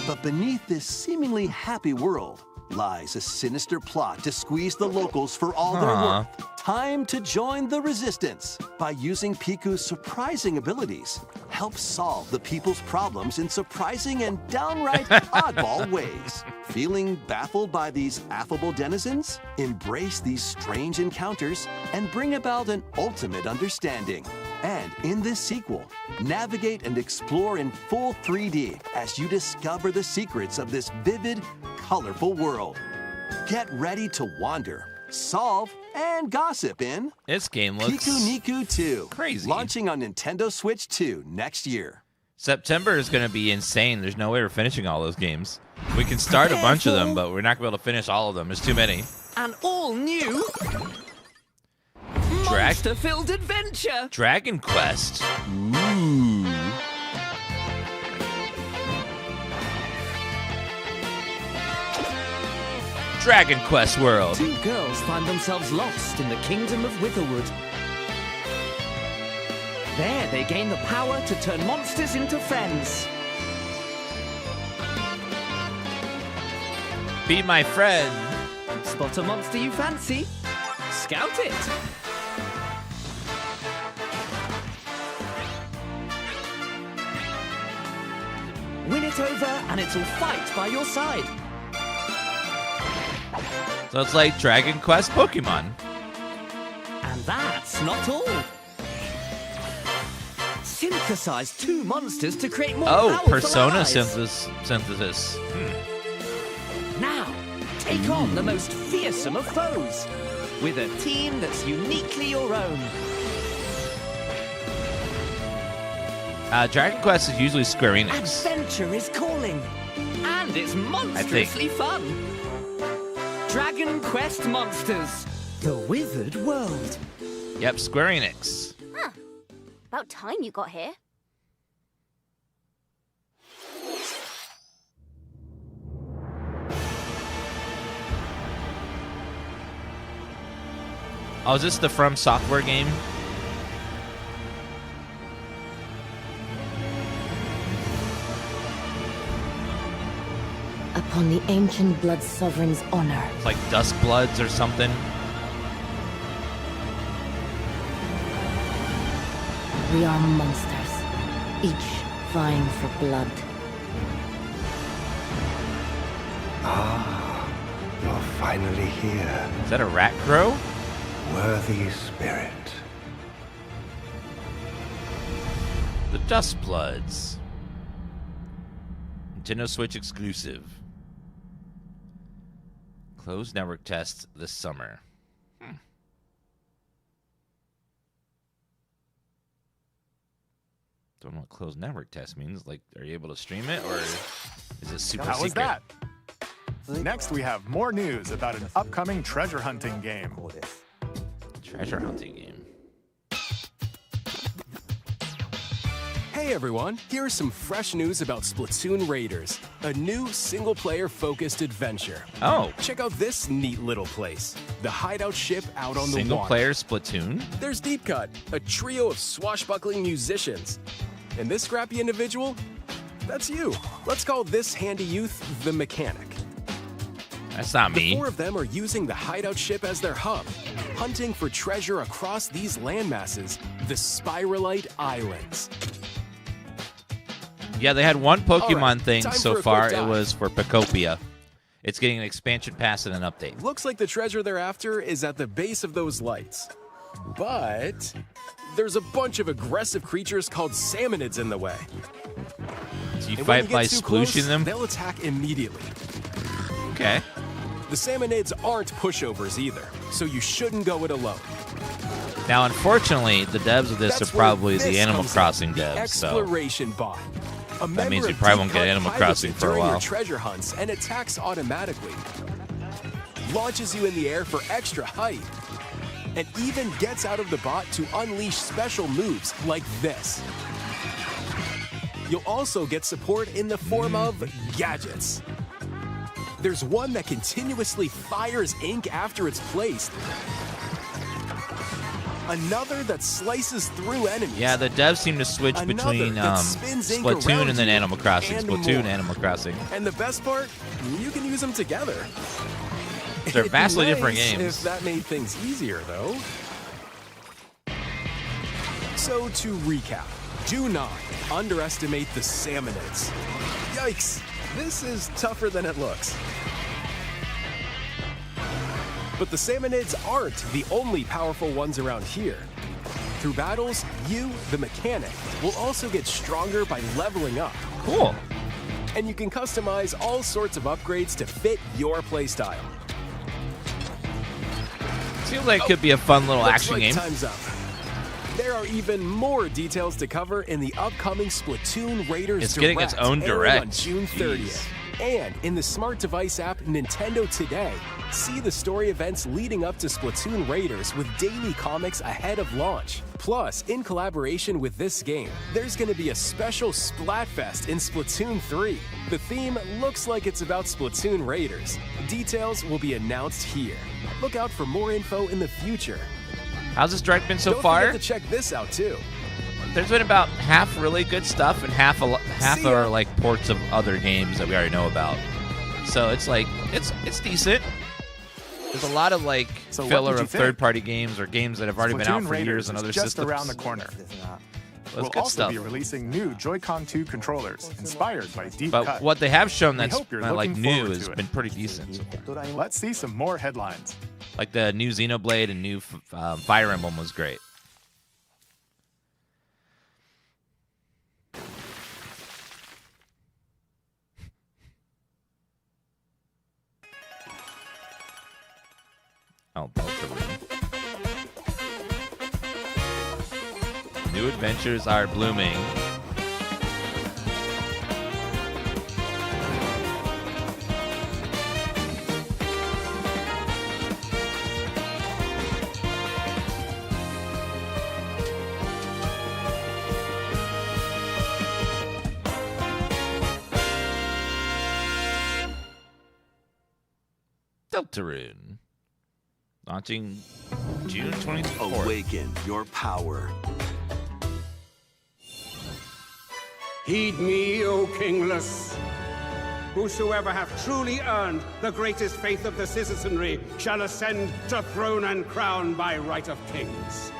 But beneath this seemingly happy world lies a sinister plot to squeeze the locals for all their Huh. worth. Time to join the resistance. By using Piku's surprising abilities, help solve the people's problems in surprising and downright oddball ways. Feeling baffled by these affable denizens? Embrace these strange encounters and bring about an ultimate understanding. And in this sequel, navigate and explore in full 3D as you discover the secrets of this vivid, colorful world. Get ready to wander, solve, and gossip in This game looks Pikuniku 2. crazy. Launching on Nintendo Switch 2 next year. September is going to be insane. There's no way we're finishing all those games. We can start a bunch of them, but we're not going to be able to finish all of them. There's too many. An all-new monster-filled adventure. Dragon Quest. Ooh. Dragon Quest World. Two girls find themselves lost in the kingdom of Witherwood. There, they gain the power to turn monsters into friends. Be my friend. Spot a monster you fancy. Scout it. Win it over and it'll fight by your side. So it's like Dragon Quest Pokemon. And that's not all. Synthesize two monsters to create more powerful Persona allies. synthesis. Now, take on the most fearsome of foes with a team that's uniquely your own. Dragon Quest is usually Square Enix. Adventure is calling, and it's monstrously fun. Dragon Quest Monsters, the Withered World. Yep, Square Enix. Huh. About time you got here. Oh, is this the From Software game? Upon the ancient blood sovereign's honor. It's like Dusk Bloods or something. We are monsters, each vying for blood. Ah, you're finally here. Is that a rat crow? Worthy spirit. The Dusk Bloods. Nintendo Switch exclusive. Closed network test this summer. Don't know what closed network test means. Like, are you able to stream it, or is it super How was secret? that? Next, we have more news about an upcoming treasure hunting game. Treasure hunting game. Hey everyone, here is some fresh news about Splatoon Raiders, a new single-player focused adventure. Oh. Check out this neat little place, the hideout ship out on the water. Single-player Splatoon? There's Deep Cut, a trio of swashbuckling musicians. And this scrappy individual, that's you. Let's call this handy youth the Mechanic. That's not me. The four of them are using the hideout ship as their hub, hunting for treasure across these landmasses, the Spiralite Islands. Yeah, they had one Pokemon Alright, thing time so for a far. quick It dive. was for Pokopia. It's getting an expansion pass and an update. Looks like the treasure they're after is at the base of those lights. But there's a bunch of aggressive creatures called salmonids in the way. So you And when fight get by too close, splooshing them? They'll attack immediately. Okay. The salmonids aren't pushovers either, so you shouldn't go it alone. Now, unfortunately, the devs of this That's are probably where the this Animal comes Crossing in, devs. So Exploration Bot. A that member means you of probably Deep won't get Cut Animal pilots Crossing it for a during while. your treasure hunts and attacks automatically. Launches you in the air for extra height. And even gets out of the bot to unleash special moves like this. You'll also get support in the form of gadgets. There's one that continuously fires ink after it's placed. Another that slices through enemies. yeah, the devs seem to switch Another between that spins ink Splatoon around and then you Animal Crossing. and Splatoon, more. Animal Crossing. And the best part, you can use them together. They're It'd be vastly different nice games. If that made things easier, though. So to recap, do not underestimate the salmonids. Yikes, this is tougher than it looks. But the salmonids aren't the only powerful ones around here. Through battles, you, the Mechanic, will also get stronger by leveling up. Cool. And you can customize all sorts of upgrades to fit your playstyle. Seems like it could be a fun little Looks action like game. Time's up. There are even more details to cover in the upcoming Splatoon Raiders It's getting its Direct, own airing Direct. on June 30th. And in the smart device app Nintendo Today, see the story events leading up to Splatoon Raiders with daily comics ahead of launch. Plus, in collaboration with this game, there's going to be a special Splatfest in Splatoon 3. The theme looks like it's about Splatoon Raiders. Details will be announced here. Look out for more info in the future. How's this direct been so Don't far? forget to check this out too. There's been about half really good stuff and half are like ports of other games that we already know about. So it's like it's decent. There's a lot of like filler of third-party games or games that have already been out for years on other just systems. around the corner. Well, We'll also be releasing new Joy-Con 2 controllers inspired by Deep But Cut. what they have shown We that's hope you're like looking new forward has to it. been pretty decent so far. Let's see some more headlines. Like the new Xenoblade and new Fire Emblem was great. Oh, Deltarune. New adventures are blooming. Deltarune. Launching June 24th. Awaken your power. Heed me, O kingless. Whosoever hath truly earned the greatest faith of the citizenry shall ascend to throne and crown by right of kings.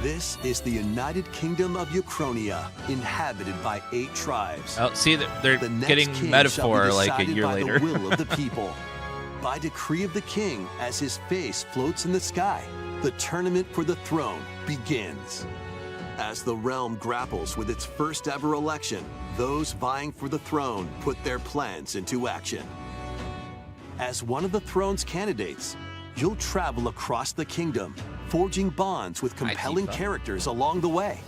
This is the United Kingdom of Uchronia, inhabited by 8 tribes. Oh, see, they're The next getting king metaphor shall be like a decided year by later. the will of the people. By decree of the king, as his face floats in the sky, the tournament for the throne begins. As the realm grapples with its first ever election, those vying for the throne put their plans into action. As one of the throne's candidates, you'll travel across the kingdom, forging bonds with compelling characters along the way.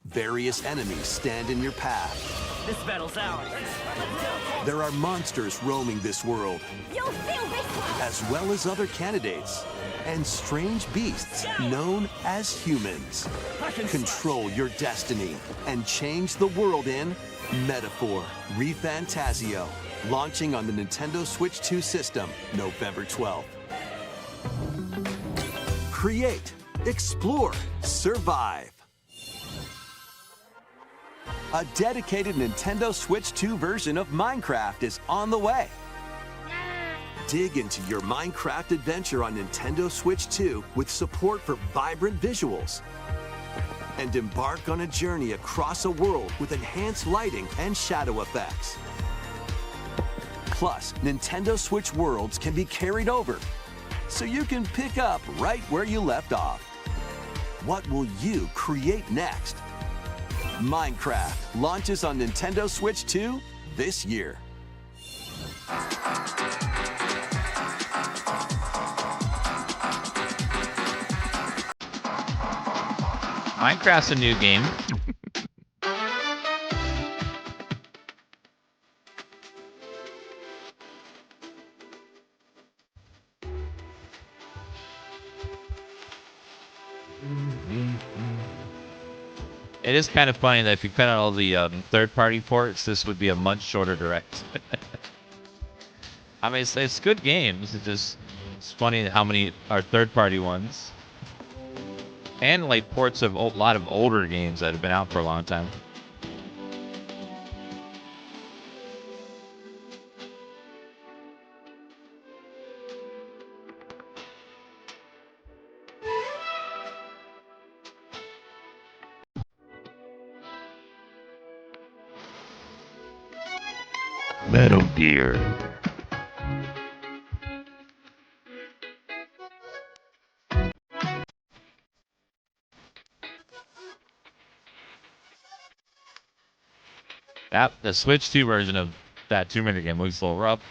Various enemies stand in your path. This battle's ours. There are monsters roaming this world, You'll feel this one! as well as other candidates, and strange beasts known as humans. Control your destiny and change the world in Metaphor ReFantasio, launching on the Nintendo Switch 2 system November 12th. Create, explore, survive. A dedicated Nintendo Switch 2 version of Minecraft is on the way. Dig into your Minecraft adventure on Nintendo Switch 2 with support for vibrant visuals. And embark on a journey across a world with enhanced lighting and shadow effects. Plus, Nintendo Switch worlds can be carried over, so you can pick up right where you left off. What will you create next? Minecraft launches on Nintendo Switch 2 this year. Minecraft's a new game. It is kind of funny that if you cut out all the third-party ports, this would be a much shorter direct. I mean, it's good games. It's funny how many are third-party ones, and like ports of a lot of older games that have been out for a long time. Metal Gear. The Switch 2 version of that Tomb Raider game looks a little rough.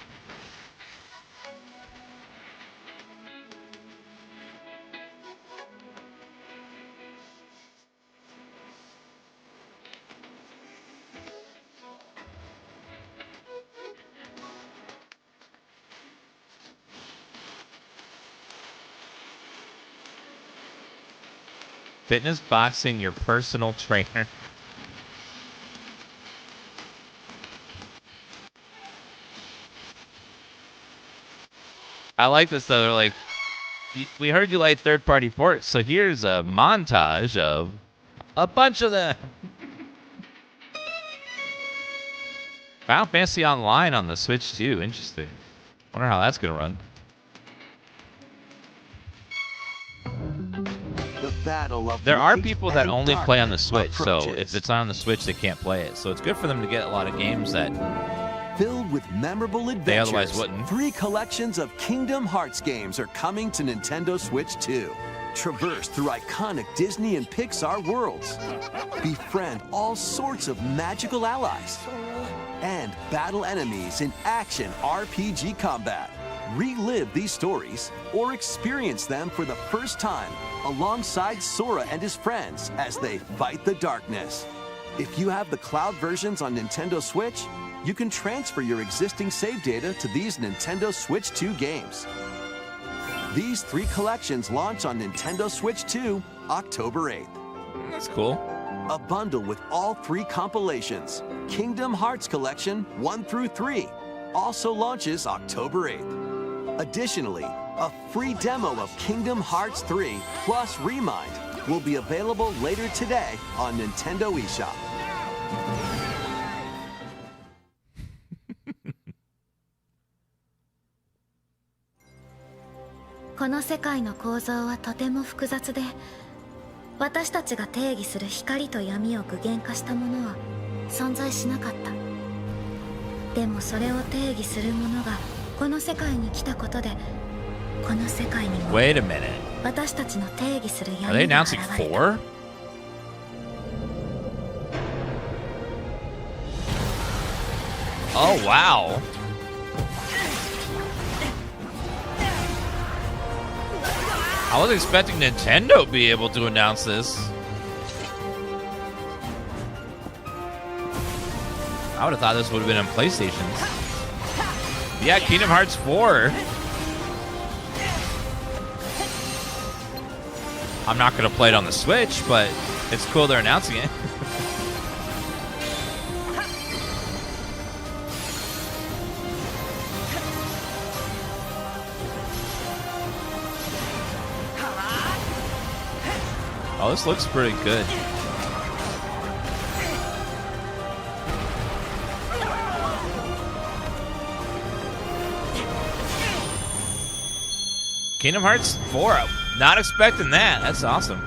Fitness boxing, your personal trainer. I like this though. They're like, we heard you like third-party ports, so here's a montage of a bunch of them. Final Fantasy Online on the Switch too. Interesting. Wonder how that's gonna run. The battle of There are light people that and only play on the darkness Switch, so approaches. if it's not on the Switch, they can't play it. So it's good for them to get a lot of games that Filled with memorable adventures, they otherwise wouldn't. 3 collections of Kingdom Hearts games are coming to Nintendo Switch 2. Traverse through iconic Disney and Pixar worlds. Befriend all sorts of magical allies. And battle enemies in action RPG combat. Relive these stories or experience them for the first time alongside Sora and his friends as they fight the darkness. If you have the cloud versions on Nintendo Switch, you can transfer your existing save data to these Nintendo Switch 2 games. These 3 collections launch on Nintendo Switch 2 October 8th. That's cool. A bundle with all 3 compilations, Kingdom Hearts Collection 1 through 3, also launches October 8th. Additionally, a free demo of Kingdom Hearts 3 plus Remind will be available later today on Nintendo eShop. この世界の構造はとても複雑で、私たちが定義する光と闇を具現化したものは存在しなかった。でもそれを定義するものがこの世界に来たことで、この世界にも Wait a minute. 私たちの定義する Are they 闇が announcing 現れた。 4? Oh, wow. I was expecting Nintendo to be able to announce this. I would have thought this would have been on PlayStation. Yeah, Kingdom Hearts 4. I'm not going to play it on the Switch, but it's cool they're announcing it. Oh, this looks pretty good. Kingdom Hearts 4. Not expecting that. That's awesome.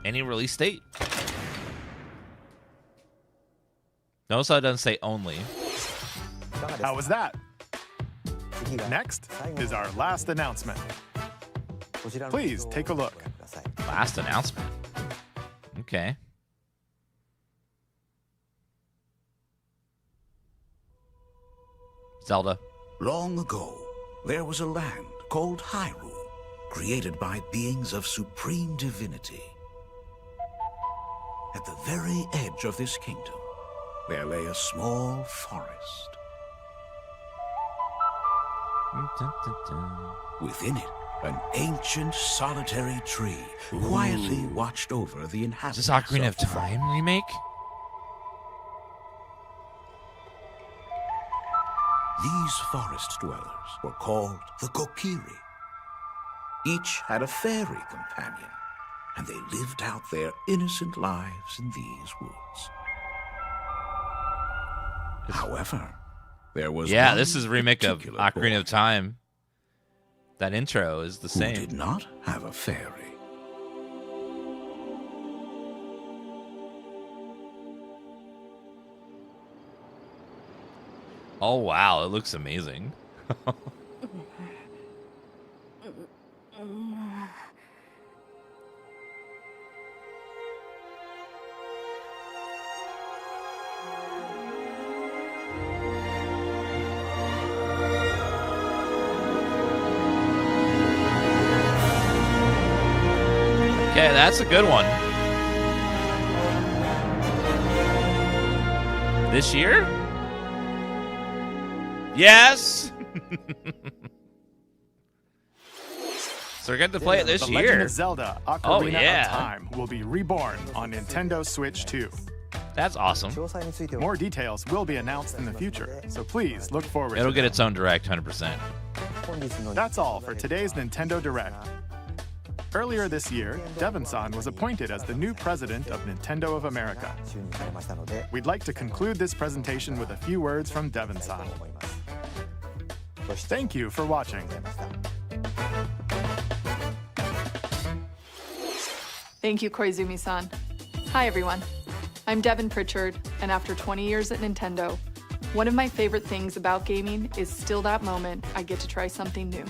Any release date? Notice how it doesn't say only. How was that? Next is our last announcement. Please take a look. Last announcement. Okay. Zelda. Long ago, there was a land called Hyrule, created by beings of supreme divinity. At the very edge of this kingdom, there lay a small forest. Within it, an ancient solitary tree quietly watched over the inhabitants. Is this Ocarina of Time remake? These forest dwellers were called the Kokiri. Each had a fairy companion, and they lived out their innocent lives in these woods. However, there was Yeah, one this is a remake of particular Ocarina boy of Time. That intro is the who same. did not have a fairy. Oh wow, it looks amazing. Okay, that's a good one. This year? So we're going to play it this The year. Legend of Zelda: Ocarina Oh, yeah. of Time will be reborn on Nintendo Switch 2. That's awesome. More details will be announced in the future, so please look forward It'll to get them. its own Direct, 100%. That's all for today's Nintendo Direct. Earlier this year, Devon-san was appointed as the new president of Nintendo of America. We'd like to conclude this presentation with a few words from Devon-san. Thank you for watching. Thank you, Koizumi-san. Hi, everyone. I'm Devin Pritchard, and after 20 years at Nintendo, one of my favorite things about gaming is still that moment I get to try something new.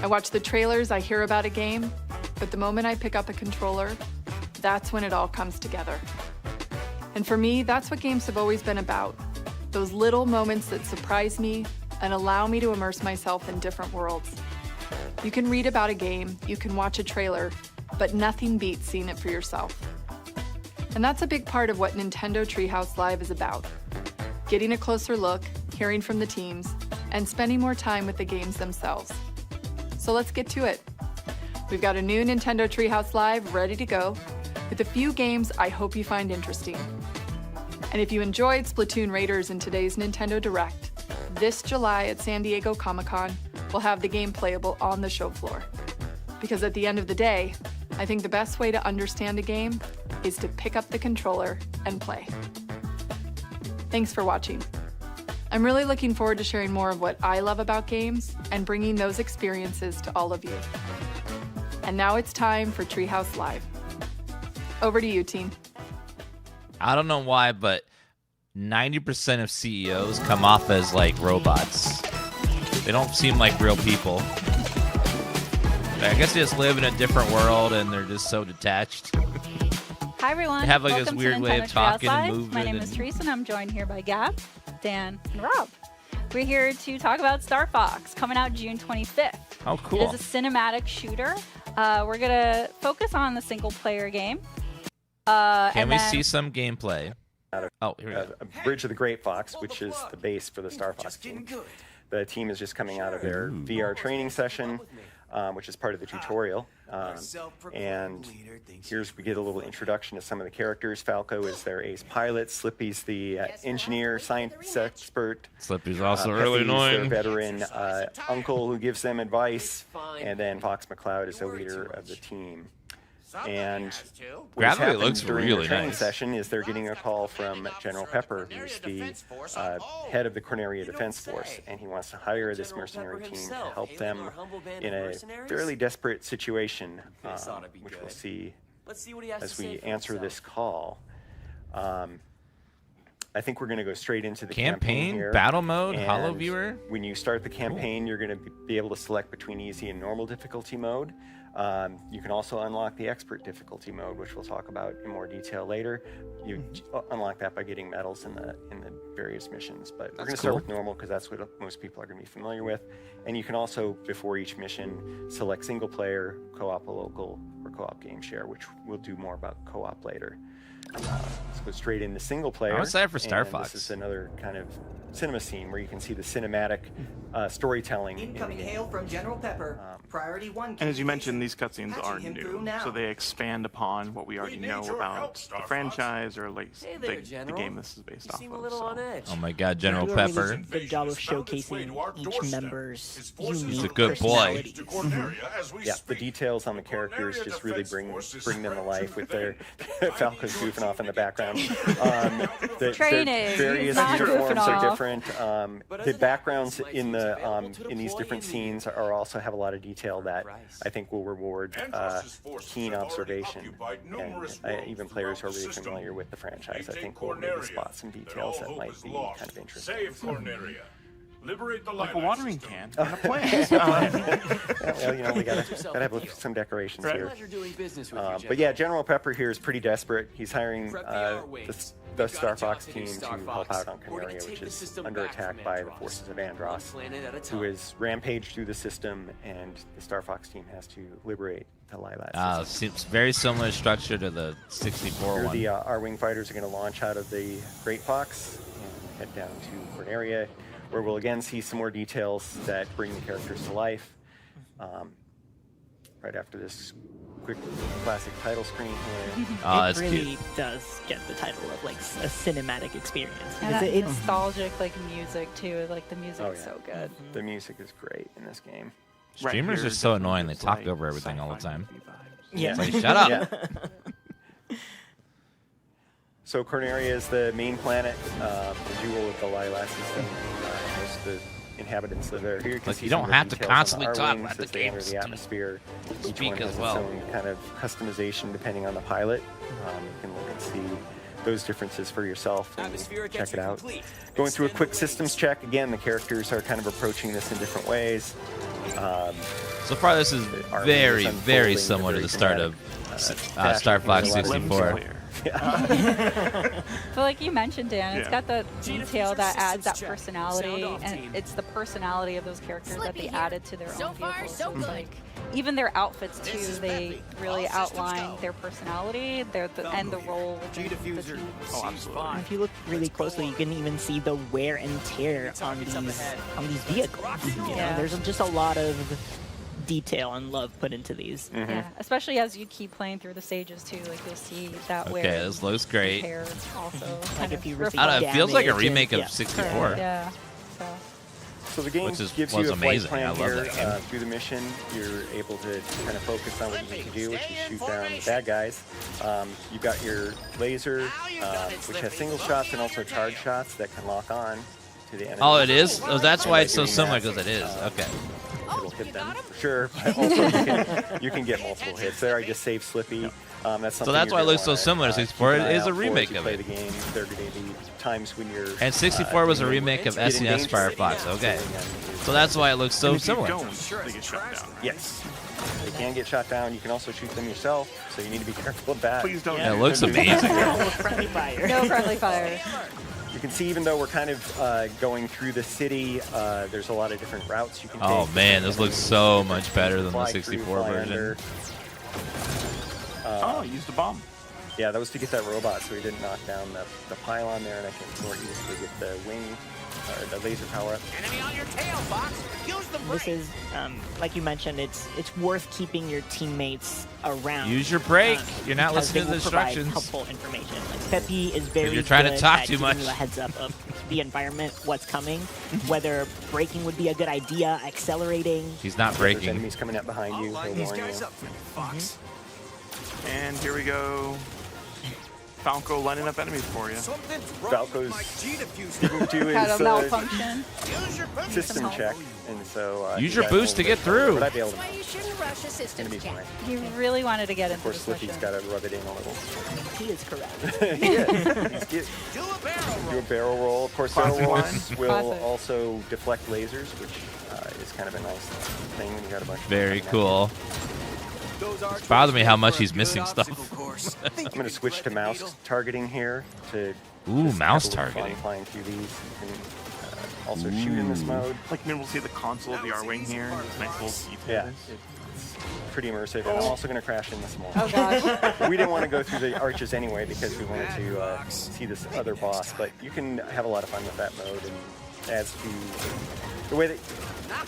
I watch the trailers, I hear about a game, but the moment I pick up a controller, that's when it all comes together. And for me, that's what games have always been about. Those little moments that surprise me and allow me to immerse myself in different worlds. You can read about a game, you can watch a trailer, but nothing beats seeing it for yourself. And that's a big part of what Nintendo Treehouse Live is about. Getting a closer look, hearing from the teams, and spending more time with the games themselves. So let's get to it. We've got a new Nintendo Treehouse Live ready to go, with a few games I hope you find interesting. And if you enjoyed Splatoon Raiders in today's Nintendo Direct, this July at San Diego Comic-Con, we'll have the game playable on the show floor. Because at the end of the day, I think the best way to understand a game is to pick up the controller and play. Thanks for watching. I'm really looking forward to sharing more of what I love about games and bringing those experiences to all of you. And now it's time for Treehouse Live. Over to you, team. I don't know why, but 90% of CEOs come off as like robots. They don't seem like real people. I guess they just live in a different world and they're just so detached. Hi, everyone. They have like this Welcome weird to way of Nintendo talking Treehouse and Live. moving. My name is Teresa, and I'm joined here by Gab, Dan, and Rob. We're here to talk about Star Fox, coming out June 25th. Oh, cool. It is a cinematic shooter. We're going to focus on the single-player game. Can we see some gameplay? Oh, here we go. Bridge of the Great Fox, which is the base for the Star Fox team. The team is just coming out of their VR training session, which is part of the tutorial. And here's we get a little introduction to some of the characters. Falco is their ace pilot. Slippy's the engineer, science expert. Slippy's also really annoying. Their veteran uncle who gives them advice. And then Fox McCloud is the leader of the team. And what's happened looks during really the training nice. session is they're getting a call from General Pepper, who's the head of the Corneria Defense Force, and he wants to hire this mercenary team to help them in a fairly desperate situation, which we'll see as we answer this call. I think we're going to go straight into the campaign here. Battle mode, And Holo Viewer. When you start the campaign, you're going to be able to select between easy and normal difficulty mode. You can also unlock the expert difficulty mode, which we'll talk about in more detail later. You unlock that by getting medals in the various missions. But we're going to start with normal because that's what most people are going to be familiar with. And you can also, before each mission, select single player, co-op local, or co-op game share, which we'll do more about co-op later. Let's go straight into single player. I'm excited for Star and Fox. This is another kind of cinema scene where you can see the cinematic storytelling. Incoming hail from General Pepper. Priority 1. And as you mentioned, these cutscenes are new, so they expand upon what we already know about the franchise, or at least the game this is based off of. So. Oh my God, General Pepper. Good job of showcasing each member's unique He's a good boy. Yeah, the details on the characters just really bring them to life with their Falcons goofing off in the background. Training. Various Not uniforms goofing are off. different. The backgrounds in these different scenes are also have a lot of detail that I think will reward keen observation. And even players who are really familiar with the franchise, I think, will maybe spot some details that might be kind of interesting. Liberate the like a watering can Oh. and a plant. Well, you know, we gotta have some decorations here. But yeah, General Pepper here is pretty desperate. He's hiring the Star Fox team to help out on Corneria, which is under attack by the forces of Andross, who is rampaged through the system, and the Star Fox team has to liberate the Lylat system. Seems very similar structure to the 64 Here one. the R-Wing fighters are going to launch out of the Great Fox and head down to Corneria, where we'll again see some more details that bring the characters to life. right after this quick classic title screen here. Oh, it really does get the title of like a cinematic experience. And that It's nostalgic like music too. Like the music is so good. The music is great in this game. Streamers are so annoying. They talk over everything all the time. Yeah. It's like, shut up. Yeah. So Corneria is the main planet, the jewel of the Lilac system. Most of the inhabitants live there. Here you can see You don't some of the have to details on constantly the talk R-wings about the as they enter games. the atmosphere. Each Speak one as has well. its own kind of customization depending on the pilot. You can look and see those differences for yourself and check it out. Going through a quick systems check. Again, the characters are kind of approaching this in different ways. So far, this is very, very similar to the start of Star Fox 64. But like you mentioned, Dan, it's got the detail that adds that personality, and it's the personality of those characters that they added to their own vehicles. So it's like even their outfits too, they really outline their personality, and the role within the team. Oh, absolutely. And if you look really closely, you can even see the wear and tear on these vehicles. You know, there's just a lot of detail and love put into these. Yeah, especially as you keep playing through the stages too, like you'll see that wear. Okay, this looks great. Also, like if you I don't know, it feels like a remake of 64. Yeah. So the game Which gives was you a flight amazing. plan I love here. that game. Through the mission, you're able to kind of focus on what you need to do, which is shoot down the bad guys. You've got your laser, which has single shots and also charge shots that can lock on to the enemy. Oh, it is? Oh, that's why it's so similar, because it is. Okay. It'll hit them for sure. But also, you can get multiple hits there. I just saved Slippy. That's So that's why it looks so similar to 64. It is a remake of it. The game. There are going to be times when you're. And 64 was a remake of SNES Firefox. Okay. So that's why it looks so similar. They get shot down. Yes. They can get shot down. You can also shoot them yourself, so you need to be careful of that. Please don't. Yeah, it looks amazing. No friendly fire. No friendly fire. You can see, even though we're kind of going through the city, there's a lot of different routes you can take. Oh man, this looks so much better than the Fly 64 through, fly version. under. Oh, he used a bomb. Yeah, that was to get that robot, so he didn't knock down the pylon there, and I can more easily get the wing, or the laser power up. Enemy on your tail, Fox. Use the brake. This is, like you mentioned, it's worth keeping your teammates around. Use your brake. You're not because listening to they the will provide instructions. helpful information. Like Peppy is very you're trying to good talk at too giving much. you a heads up of the environment, what's coming, whether braking would be a good idea, accelerating. He's not There's breaking. enemies coming up behind you. Line He'll these warn guys you. up, Fox. And here we go. Falco lining up enemies for you. Falco's didn't do Had a his malfunction. system check, and so Use he your got boost to a little get bit further, through. But I'd be able to. Why you shouldn't rush a system Enemies check. fine. He really wanted to get Of into course, this Slippy's mission. got to rub it in a little. He is correct. He is. Do a barrel roll. Do a barrel roll. Of course, Classic barrel line. rolls will Classic. also deflect lasers, which is kind of a nice thing when you got a bunch of Very them. cool. It's bothering me how much he's missing stuff. I'm going to switch to mouse targeting here to. Ooh, just mouse have a little fun targeting. Flying through these. You can also shoot in this mode. Like, we'll see the console of the R-Wing here. This nice little detail. Yeah, it's pretty immersive. And I'm also going to crash in this more. Oh gosh. We didn't want to go through the arches anyway because we wanted to see this other boss, but you can have a lot of fun with that mode, and adds to the way that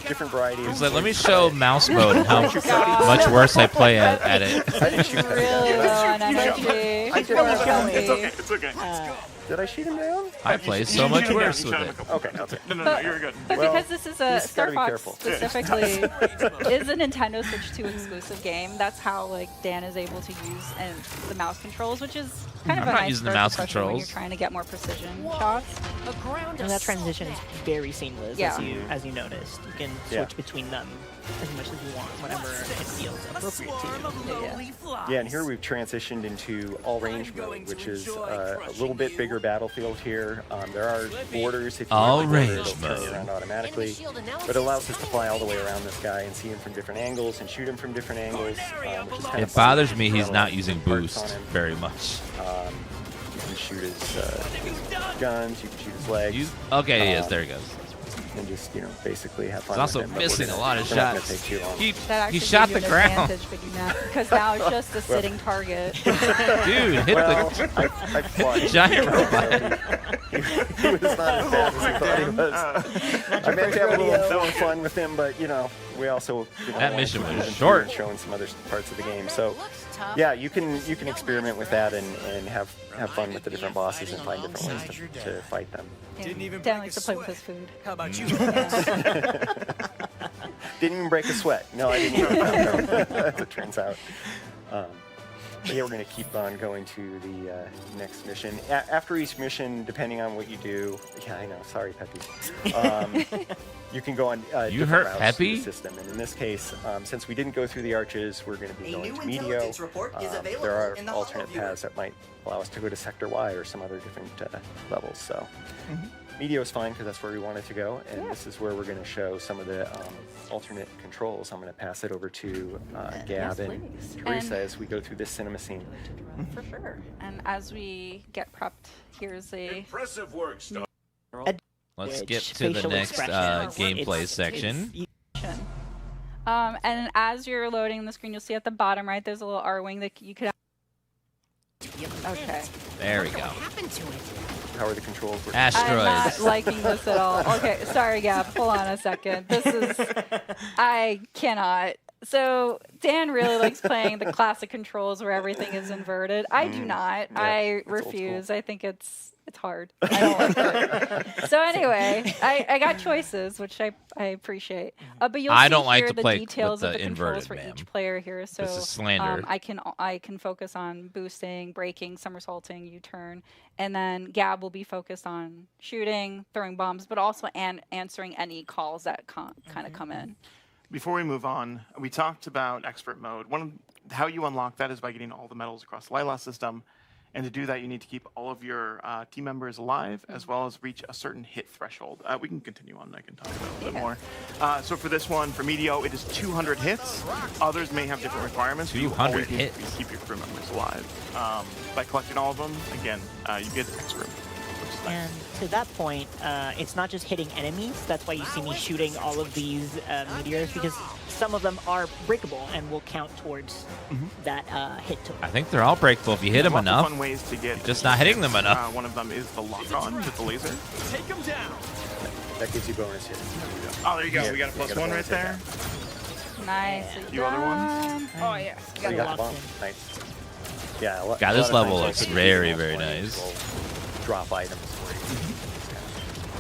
different varieties. He's like, let me show mouse mode and how much worse I play at it. I didn't shoot that. Really low on energy. I did. It's okay. It's okay. Did I shoot him down? I play so much worse with it. Okay, okay. No, you're good. But Well, because this is a he's Star gotta be Fox careful. specifically is a Nintendo Switch 2 exclusive game, that's how like Dan is able to use the mouse controls, which is kind of I'm a not nice using the first mouse impression when you're controls. trying to get more precision shots. And that transition is very seamless, Yeah. as you noticed. You can Yeah. switch between them as much as you want, whenever it feels appropriate to you. Yeah, and here we've transitioned into all-range mode, which is a little bit bigger battlefield here. There are borders. If you All-range it'll turn mode. around automatically, but it allows us to fly all the way around this guy and see him from different angles and shoot him from different angles. Which is kind of It fun. bothers me he's Got a not lot of using parts on boost him. very much. You can shoot his guns. You can shoot his legs. Okay, he is. There he goes. and just basically have fun. He's also with him, missing a lot of we're not gonna shots. take too long. He shot the ground. Because now it's just a sitting target. Dude, hit I fought giant robot. He was not as bad as he thought he was. I meant to have a little more fun with him, but we also that mission was and short. showing some other parts of the game. So yeah, you can experiment with that and have fun with the different bosses and find different ways to fight them. Dan likes to play with his food. How about you? Didn't even break a sweat. No, I didn't. As it turns out. But yeah, we're going to keep on going to the next mission. After each mission, depending on what you do, yeah, I know. Sorry, Peppy. You can go on You different hurt routes Peppy? through the system. And in this case, since we didn't go through the arches, we're going to be going to Medio. There are alternate paths that might allow us to go to Sector Y or some other different levels. So Medio is fine because that's where we wanted to go. And this is where we're going to show some of the alternate controls. I'm going to pass it over to Gab and Teresa as we go through this cinema scene. For sure. And as we get prepped, here's a impressive work, Star. Let's get to the next gameplay section. And as you're loading the screen, you'll see at the bottom right, there's a little R-wing that you could. Okay. There we go. How are the controls working? Asteroids. I'm not liking this at all. Okay, sorry, Gab. Hold on a second. I cannot. So Dan really likes playing the classic controls where everything is inverted. I do not. Yeah, I refuse. I think it's hard. I don't like it. So anyway, I got choices, which I appreciate. But you'll I see don't like here to the play details with of the the controls inverted, for ma'am. each player here. So This is slander. I can focus on boosting, braking, somersaulting, U-turn, and then Gab will be focused on shooting, throwing bombs, but also answering any calls that kind of come in. Before we move on, we talked about expert mode. How you unlock that is by getting all the medals across the Lila system. And to do that, you need to keep all of your team members alive, as well as reach a certain hit threshold. We can continue on. I can talk about it a bit more. So for this one, for Medio, it is 200 hits. Others may have different requirements. 200 hits. You keep your crew members alive. By collecting all of them, again, you get expert. And to that point, it's not just hitting enemies. That's why you see me shooting all of these meteors, because some of them are breakable and will count towards that hit total. I think they're all breakable if you hit them Lots of enough. fun ways to get Just not hitting them enough. One of them is the lock-on with the laser. Take him down. That gives you bonus hits. Oh, there you go. Yeah, we got a plus one right there. Nice. You other ones? Oh yeah. So you got the bomb. Nice. Yeah. God, this level looks very, very nice. Drop items for you.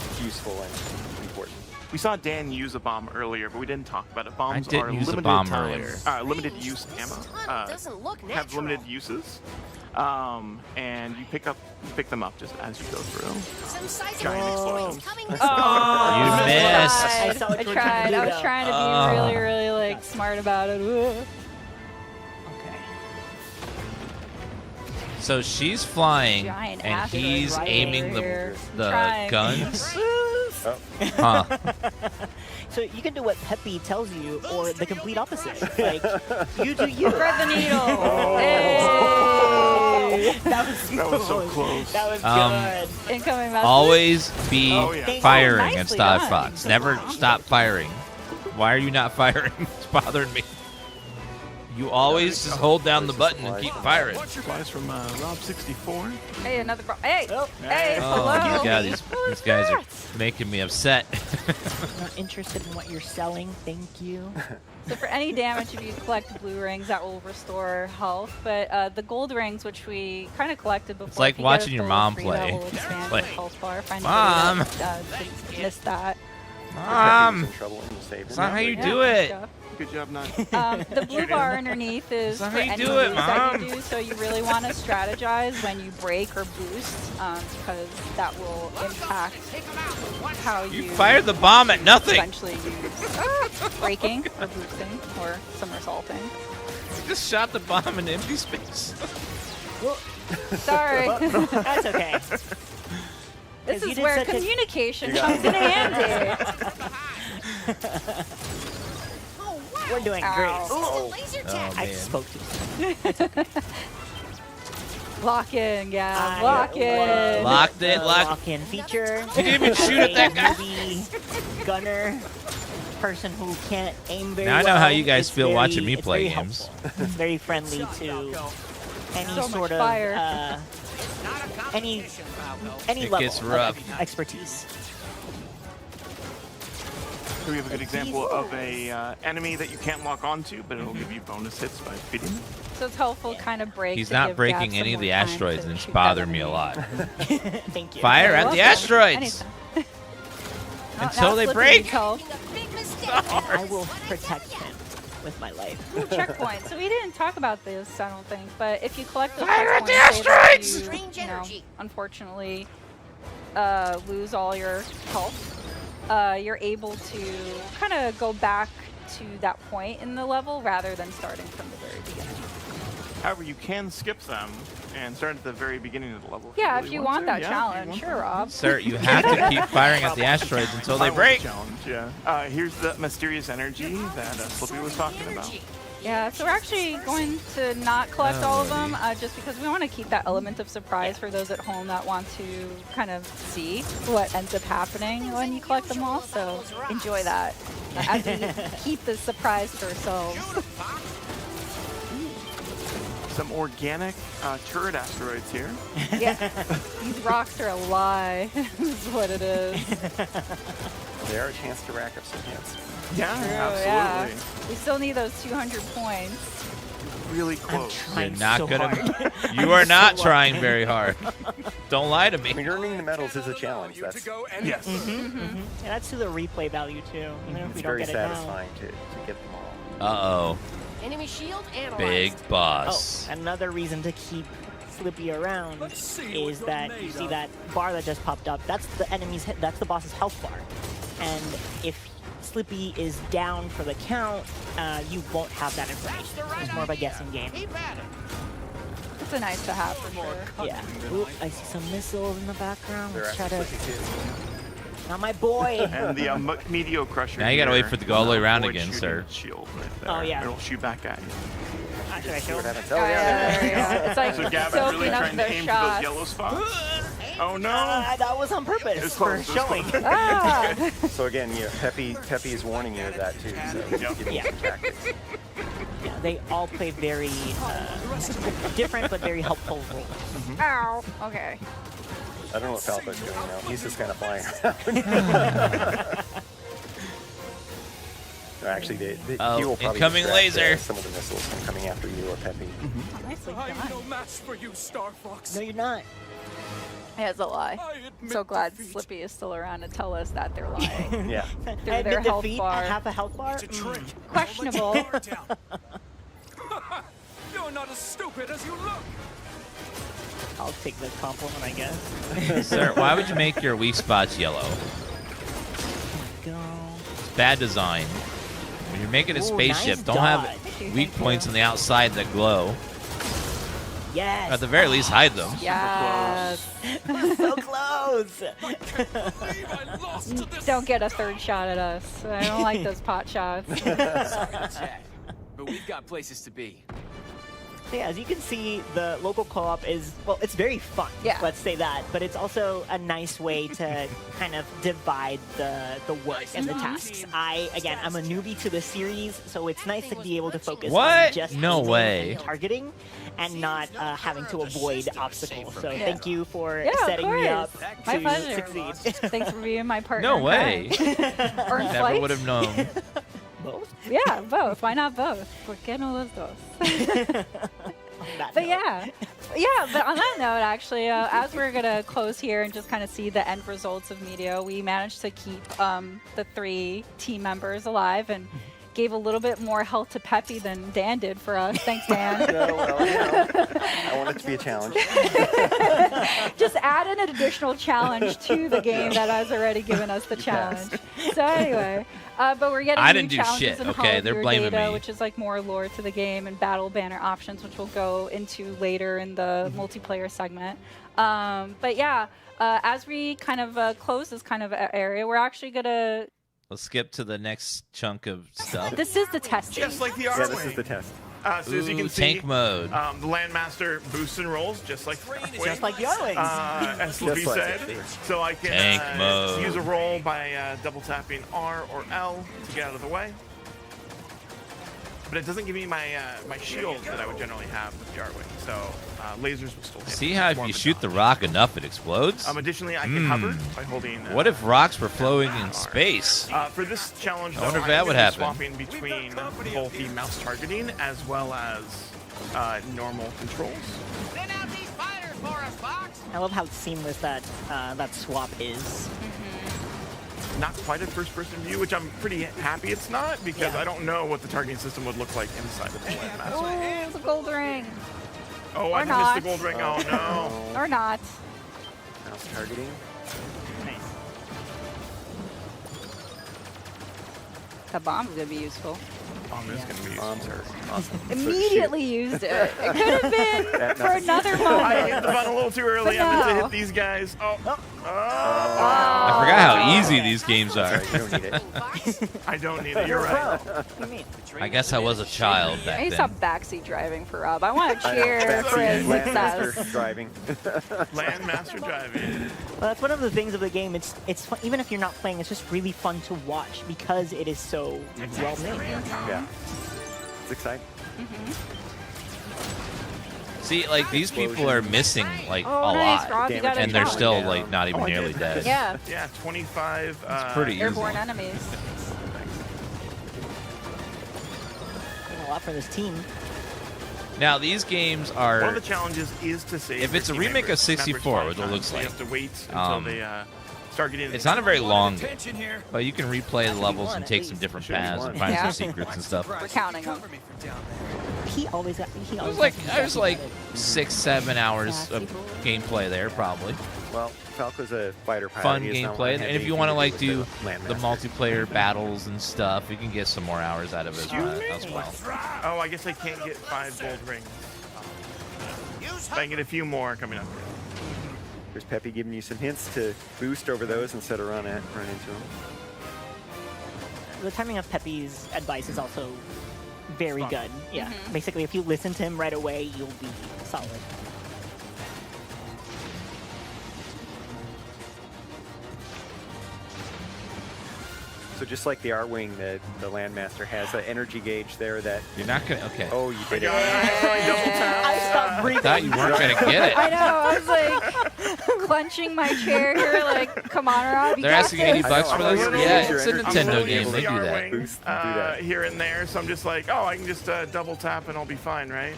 It's useful and important. We saw Dan use a bomb earlier, but we didn't talk about it. Bombs didn't are use a limited bomb time, earlier. Limited use ammo. Have limited uses, and you pick them up just as you go through. Giant explosions. Oh, you missed. I tried. I was trying to be really smart about it. Okay. So she's flying, Giant and asteroid he's right aiming here. the Trying. guns. Oh. Huh. So you can do what Peppy tells you, or the complete opposite. Like, you do you. Thread the needle. Oh. Hey. That was so close. That was good. Incoming message. Always be firing at nicely Star done. Fox. Never stop firing. Why are you not firing? It's bothering me. You always just hold down the button and keep firing. Supplies from Rob64. Hey, another Hey, hey, Oh hello. my God, these guys are making me upset. Not interested in what you're selling, thank you. So for any damage, if you collect blue rings, that will restore health. But the gold rings, which we kind of collected before, It's like if you watching get your a mom full free, that play. will expand Like, your health bar. Find Mom! anybody that missed that. Mom! In trouble and you saved That's him. not how you do it. Good job, not. The blue bar underneath is That's for how you any do it, moves that you Mom. do. So you really want to strategize when you break or boost, because that will impact how you Fired the bomb at nothing. eventually use breaking or boosting or somersaulting. You just shot the bomb in empty space. Sorry. That's okay. This you is did where such a- communication comes in handy. We're doing Ow. great. Oh, I man. spoke to Lock in, yeah. Lock in. Locked it, locked. lock-in feature. You didn't even shoot at that guy. Movie gunner, person who can't aim very Now I well. know how you guys it's feel very, watching me it's play very games. helpful. It's very friendly to any So much sort of fire. any It level gets rough. of expertise. So we have a good example of a enemy that you can't lock onto, but it'll give you bonus hits by beating them. So it's helpful kind of break. He's to not give breaking Gab any some of the more time asteroids, to and it's shoot bothering that me a lot. Thank you. Fire You're at the welcome. asteroids Anytime. until they Slippy break. needs help. I will protect him with my life. Ooh, checkpoint. So we didn't talk about this, I don't think, but if you collect those Fire at the checkpoints, say that asteroids! you know, unfortunately lose all your health, you're able to kind of go back to that point in the level rather than starting from the very beginning. However, you can skip them and start at the very beginning of the level. Yeah, really if you want to. that Yeah, challenge, sure, Rob. Sir, you have to keep firing at the asteroids until they I want the break. challenge, yeah. Here's the mysterious energy that Slippy was talking about. Yeah, so we're actually going to not collect all of them just because we want to keep that element of surprise for those at home that want to kind of see what ends up happening when you collect them all. So enjoy that as we keep the surprise to ourselves. Some organic turret asteroids here. Yeah, these rocks are a lie. This is what it is. They are a chance to rack up some hits. Yeah, True, absolutely. yeah. We still need those 200 points. Really close. You're not gonna. You are not trying very hard. Don't lie to me. I mean, earning the medals is a challenge. That's yes. Yeah, that's to the replay value too. Even if it's we don't very get satisfying to get them all. Uh-oh. Enemy shield analyzed. Big boss. Oh, another reason to keep Slippy around is that you see that bar that just popped up. That's the enemy's. That's the boss's health bar, and if Slippy is down for the count, you won't have that information. It's more of a guessing game. It's a nice to have for sure. Yeah. Ooh, I see some missiles in the background. They're Let's try to. actually Not my boy. And the Meteor Crusher. Now you gotta wait for it to go all the way around avoid again, shooting sir. Shield right there. Oh, yeah. It'll shoot back at you. Should I See show what him? happens. Oh, yeah. There you go. It's like So Gavin's soaking really up trying to the aim for shots. those yellow spots. Oh no! That was on purpose It's for close, it's showing. close. Ah! So again, Peppy is warning you of that too. So giving you some tactics. Yeah, they all play very different but very helpful roles. Ow. Okay. I don't know what Falco's doing now. He's just kind of flying around. No, actually, he will probably incoming distract, laser. some of the missiles from coming after you or Peppy. Oh, nicely done. no match for you, Star Fox. No, you're not. Yeah, it's a lie. So glad Slippy is still around to tell us that they're lying. Yeah. Through Admit their health defeat bar. at half a health bar? Questionable. You're not as stupid as you look. I'll take the compliment, I guess. Sir, why would you make your weak spots yellow? Go. Bad design. When you're making a Ooh, spaceship, nice don't dodge. have weak points on the outside that glow. Yes. At the very least, hide them. Yes. So close. Don't get a third shot at us. I don't like those pot shots. Sorry to chat, but we've got places to be. So yeah, as you can see, the local co-op is, well, it's very fun, let's say that, but it's also a nice way to kind of divide the work and the tasks. Again, I'm a newbie to the series, so it's nice to be able to focus on just No aiming way. and targeting and not having to avoid obstacles. So thank you for Yeah, of setting me up course. My to pleasure. succeed. Thanks for being my partner. No in way. crime. Or in Never flight. would have known. Both? Yeah, both. Why not both? ¿Por qué no los dos? But yeah, but on that note, actually, as we're going to close here and just kind of see the end results of Meteor, we managed to keep the 3 team members alive and gave a little bit more health to Peppy than Dan did for us. Thanks, Dan. Yeah, well, you know, I want it to be a challenge. Just add an additional challenge to the game that has already given us the challenge. So anyway, but we're getting I new didn't do challenges shit, in okay? Hall of They're Your blaming Data, me. which is like more lore to the game, and battle banner options, which we'll go into later in the multiplayer segment. But yeah, as we kind of close this kind of area, we're actually gonna. Let's skip to the next chunk of stuff. This is the testing. Just like the Yeah, art this is the test. So as you can see, tank mode. The Landmaster boosts and rolls just like Just like Yarwings. as Slippy said. So I can Tank mode. use a roll by double tapping R or L to get out of the way. But it doesn't give me my my shield that I would generally have with the Yarwing. So lasers will still hit. See how if you shoot the rock enough, it explodes? Additionally, I can hover by holding. What if rocks were flowing in space? For this challenge, I wonder if I'm that would gonna be happen. swapping between both the mouse targeting as well as normal controls. I love how seamless that that swap is. Not quite a first-person view, which I'm pretty happy it's not, because I don't know what the targeting system would look like inside of the Landmaster. Oh, it's a gold ring. Oh, Or I not. missed the gold ring. Oh, no. Or not. Mouse targeting. The bomb's gonna be useful. Bomb is going to be Bombs are awesome. Immediately used it. It could have been That for nothing. another I moment. hit the button a little too early. But I meant to no. hit these guys. I forgot how easy these games are. You don't need it. I don't need it. You're right. What do you mean? I guess I was a child I back need to then. stop backseat driving for Rob. I want to cheer Backseat for his Landmaster success. driving. Landmaster driving. Well, that's one of the things of the game. It's fun, even if you're not playing, it's just really fun to watch because it is so well made. Yeah. It's exciting. See, like, these people are missing, like, Oh, a nice, lot. Rob, you got a And they're challenge. still, like, not even Oh, I nearly did. dead. Yeah. Yeah, 25. It's pretty easy. Airborne enemies. Doing a lot for this team. Now, these games One are... of the challenges is to save. If it's a your team remake of members. 64, Members which it looks so you like, have to wait until they start getting. It's not a very long game, but you can replay the levels and take some different paths and find Yeah. some secrets and stuff. We're counting them. He always got. He It always was like, has I was like something 6-7 hours of gameplay there, probably. Well, Falco's a fighter pilot. Fun He does not gameplay, wanna and have if you anything want to do like with do the the Landmaster. multiplayer battles and stuff, you can get some more hours out of it as well. Oh, I guess I can't get 5 gold rings. But I can get a few more coming up. There's Peppy giving you some hints to boost over those instead of run into them. The timing of Pepe's advice is also very Fun. good. Yeah. Mhm. Basically, if you listen to him right away, you'll be solid. So just like the R-Wing, the Landmaster has an energy gauge there that... You're not gonna... Okay. Oh, you did it. I stopped breathing. Thought you weren't gonna get it. I know. I was like clenching my chair here, like, come on, Rob. You They're got asking this. any bucks for this? Yeah, Your it's a energy Nintendo level game. is They the do that. R-Wing. Boost, do that. Here and there, so I'm just like, oh, I can just double tap and I'll be fine, right?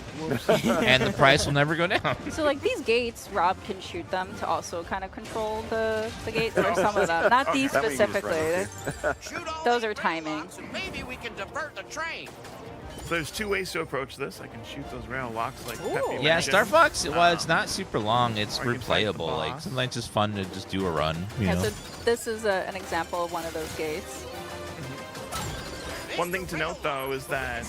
And the price will never go down. So, like, these gates, Rob can shoot them to also kind of control the gates, or some of them. Not these That way you can just run specifically. Those are timing. Maybe we can divert the train. So there's 2 ways to approach this. I can shoot those rail locks like Peppy Yeah, mentioned. Star Fox, well, it's not super long. It's or you can fight the replayable. Like, boss. sometimes it's just fun to just do a run, you Yeah, know? so this is an example of one of those gates. One thing to note, though, is that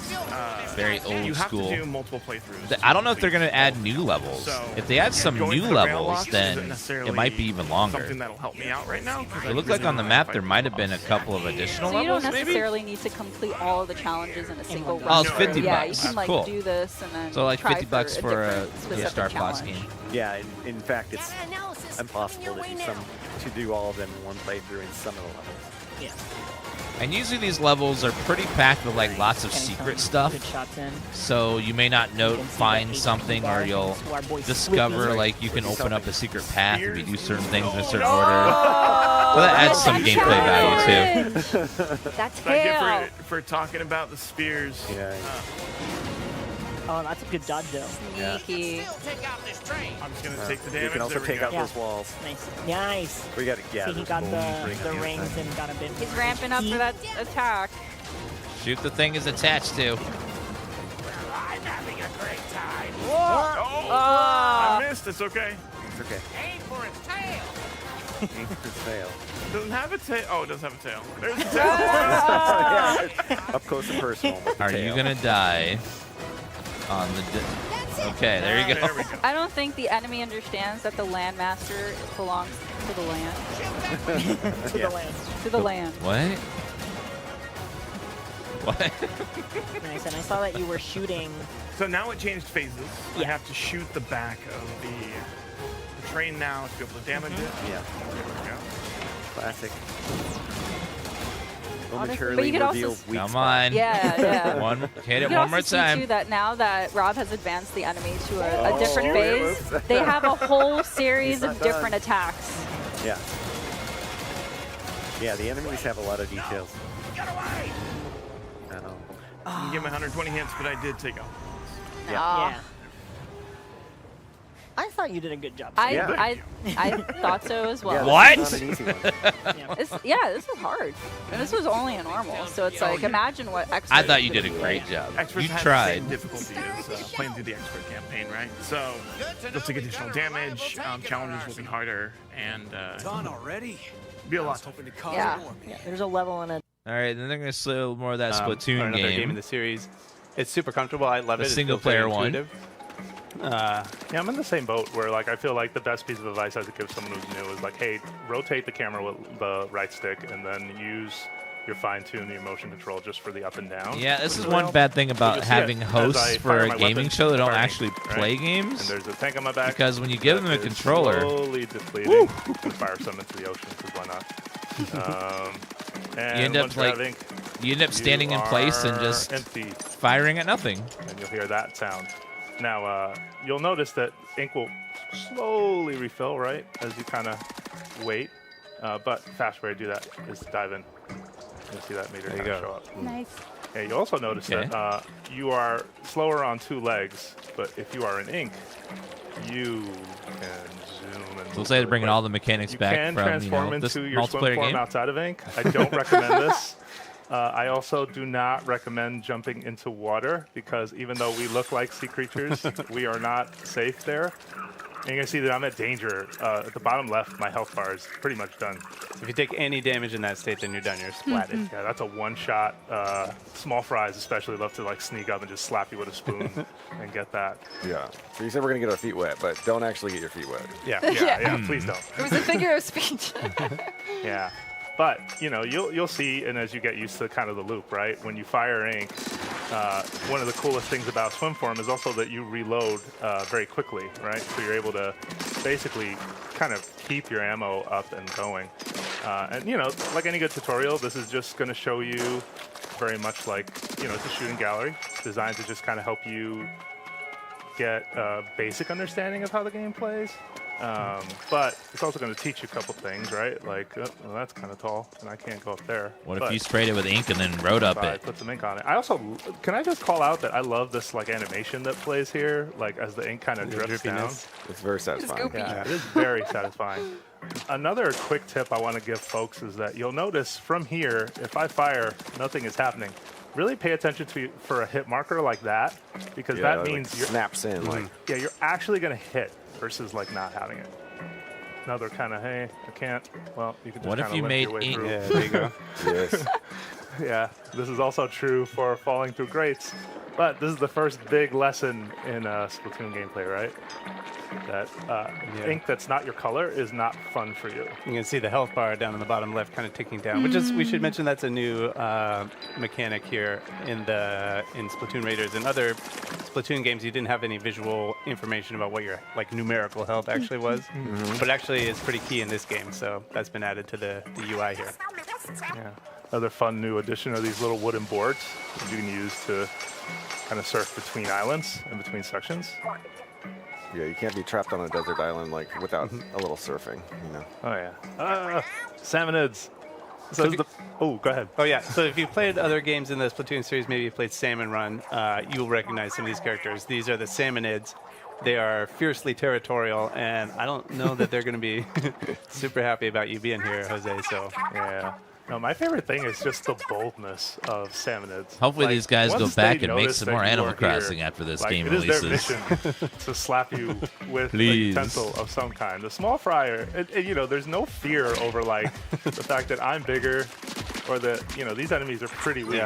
Very old you have school. to do multiple playthroughs. I don't know if they're going to add new levels. So, If they add some going new for the rail levels, locks then isn't necessarily it might be even longer. Something that'll help me out right now. 'cause I It looked really like on the wanna map fight there the might have been a boss. couple of additional So you don't levels, maybe? necessarily need to complete all of the challenges in a single run. Oh, it's 50 Yeah, you bucks. can like Cool. do this and then So like try 50 bucks for a different specific Star Fox challenge. game. Yeah, in fact, it's impossible to do all of them in one playthrough in some of the levels. Yeah. And usually these levels are pretty packed with like lots of secret stuff. Good shots in. So you may not know, can see find that something, HP bar or you'll to our boy discover Slippy. like you can open up a secret path if you do certain things in a certain Oh, order. Well, that adds some gameplay value too. That's Thank tail. you for talking about the spears. Yeah. Oh, that's a good dodge, though. Sneaky. I'm just gonna take the damage. You can also There we take go. out those walls. Nice. Nice. We got to, yeah. See, he those got bolts the ring on rings outside. and got a bit. He's ramping up for that attack. Shoot the thing is attached to. I'm having a great time. Oh, Ah. I missed. It's okay. It's okay. Aim for its tail. Aim for its tail. Doesn't have a tail. Oh, it does have a tail. There's a tail. Yeah, up close and personal. With the Are you tail. gonna die on the? Okay, there you go. There we go. I don't think the enemy understands that the Landmaster belongs to the land. To Yeah. the land. To the land. What? What? Nice, and I saw that you were shooting. So now it changed phases. Yeah. I have to shoot the back of the train now to be able to damage it. Yeah. There we go. Classic. Honestly, but you could also Come on. Yeah. Hit it you one more see time. too that now that Rob has advanced the enemy to a different phase, they have a whole series of different attacks. Yeah. Yeah, the enemies have a lot of details. Get away! I didn't get my 120 hits, but I did take out. Yeah. I thought you did a good job. I thought so as well. What? This was hard, and this was only a normal. So it's like, imagine what expert. I thought you did a great job. Experts You had tried. the same difficulty as playing through the expert campaign, right? So you'll take additional damage. Challenges will be harder, and Done already? Be a lot tougher. Yeah. There's a level in it. All right, then they're gonna slay a little more of that Splatoon another game. game in the series. It's super comfortable. I love The it. It's single still very player one. intuitive. Yeah, I'm in the same boat where like I feel like the best piece of advice I would give someone who's new is like, hey, rotate the camera with the right stick and then use your fine-tune your motion control just for the up and down. Yeah, this is one bad thing about having hosts for a gaming show that don't actually play games. And there's a tank on my back. Because when you give them a controller, slowly depleting, and fire some into the ocean because why not? And you end up once you end up standing in place and just firing at nothing. And you'll hear that sound. Now, you'll notice that ink will slowly refill, right, as you kind of wait. But fast way to do that is to dive in. You'll see that meter kind of show up. Nice. Yeah, you'll also notice that you are slower on 2 legs, but if you are in ink, you can zoom and looks like they're bringing all the mechanics back can from transform this into your swim multiplayer form game. outside of ink. I don't recommend this. I also do not recommend jumping into water because even though we look like sea creatures, we are not safe there. And you can see that I'm at danger. At the bottom left, my health bar is pretty much done. So if you take any damage in that state, then you're done. You're splatted. Yeah, that's a one-shot. Small fries especially love to like sneak up and just slap you with a spoon and get that. Yeah. So you said we're gonna get our feet wet, but don't actually get your feet wet. Yeah. Please don't. It was a figure of speech. Yeah. But, you know, you'll see, and as you get used to kind of the loop, right? When you fire ink, one of the coolest things about swim form is also that you reload very quickly, right? So you're able to basically kind of keep your ammo up and going. And, you know, like any good tutorial, this is just going to show you very much like, you know, it's a shooting gallery designed to just kind of help you get a basic understanding of how the game plays. But it's also going to teach you a couple things, right? Like, well, that's kind of tall, and I can't go up there. What if you sprayed it with ink and then wrote up it? Put some ink on it. I also, can I just call out that I love this like animation that plays here, like as the ink kind of drifts down. It's very satisfying. Yeah, it is very satisfying. Another quick tip I want to give folks is that you'll notice from here, if I fire, nothing is happening. Really pay attention for a hit marker like that, because that means you're snaps in. Like you're actually going to hit versus like not having it. Another kind of, hey, I can't. Well, you can just what if you limp made your way ink? through. Yeah, there you go. Yes. Yeah, this is also true for falling through grates. But this is the first big lesson in Splatoon gameplay, right? That ink that's not your color is not fun for you. You can see the health bar down in the bottom left kind of ticking down, which is, we should mention that's a new mechanic here in Splatoon Raiders. In other Splatoon games, you didn't have any visual information about what your like numerical health actually was, but actually it's pretty key in this game, so that's been added to the UI here. Yeah. Another fun new addition are these little wooden boards that you can use to kind of surf between islands and between sections. Yeah, you can't be trapped on a desert island like without a little surfing, you know. Oh yeah. Salmonids. So go ahead. Oh yeah. So if you've played other games in the Splatoon series, maybe you've played Salmon Run, you'll recognize some of these characters. These are the Salmonids. They are fiercely territorial, and I don't know that they're going to be super happy about you being here, Jose. So yeah. No, my favorite thing is just the boldness of Salmonids. Hopefully like, these guys go once back they and make notice some that more you Animal are here, Crossing after this like, game it is releases. their mission to slap you with a Please. utensil of some kind. The small fryer, you know, there's no fear over like the fact that I'm bigger, or that these enemies are pretty weak.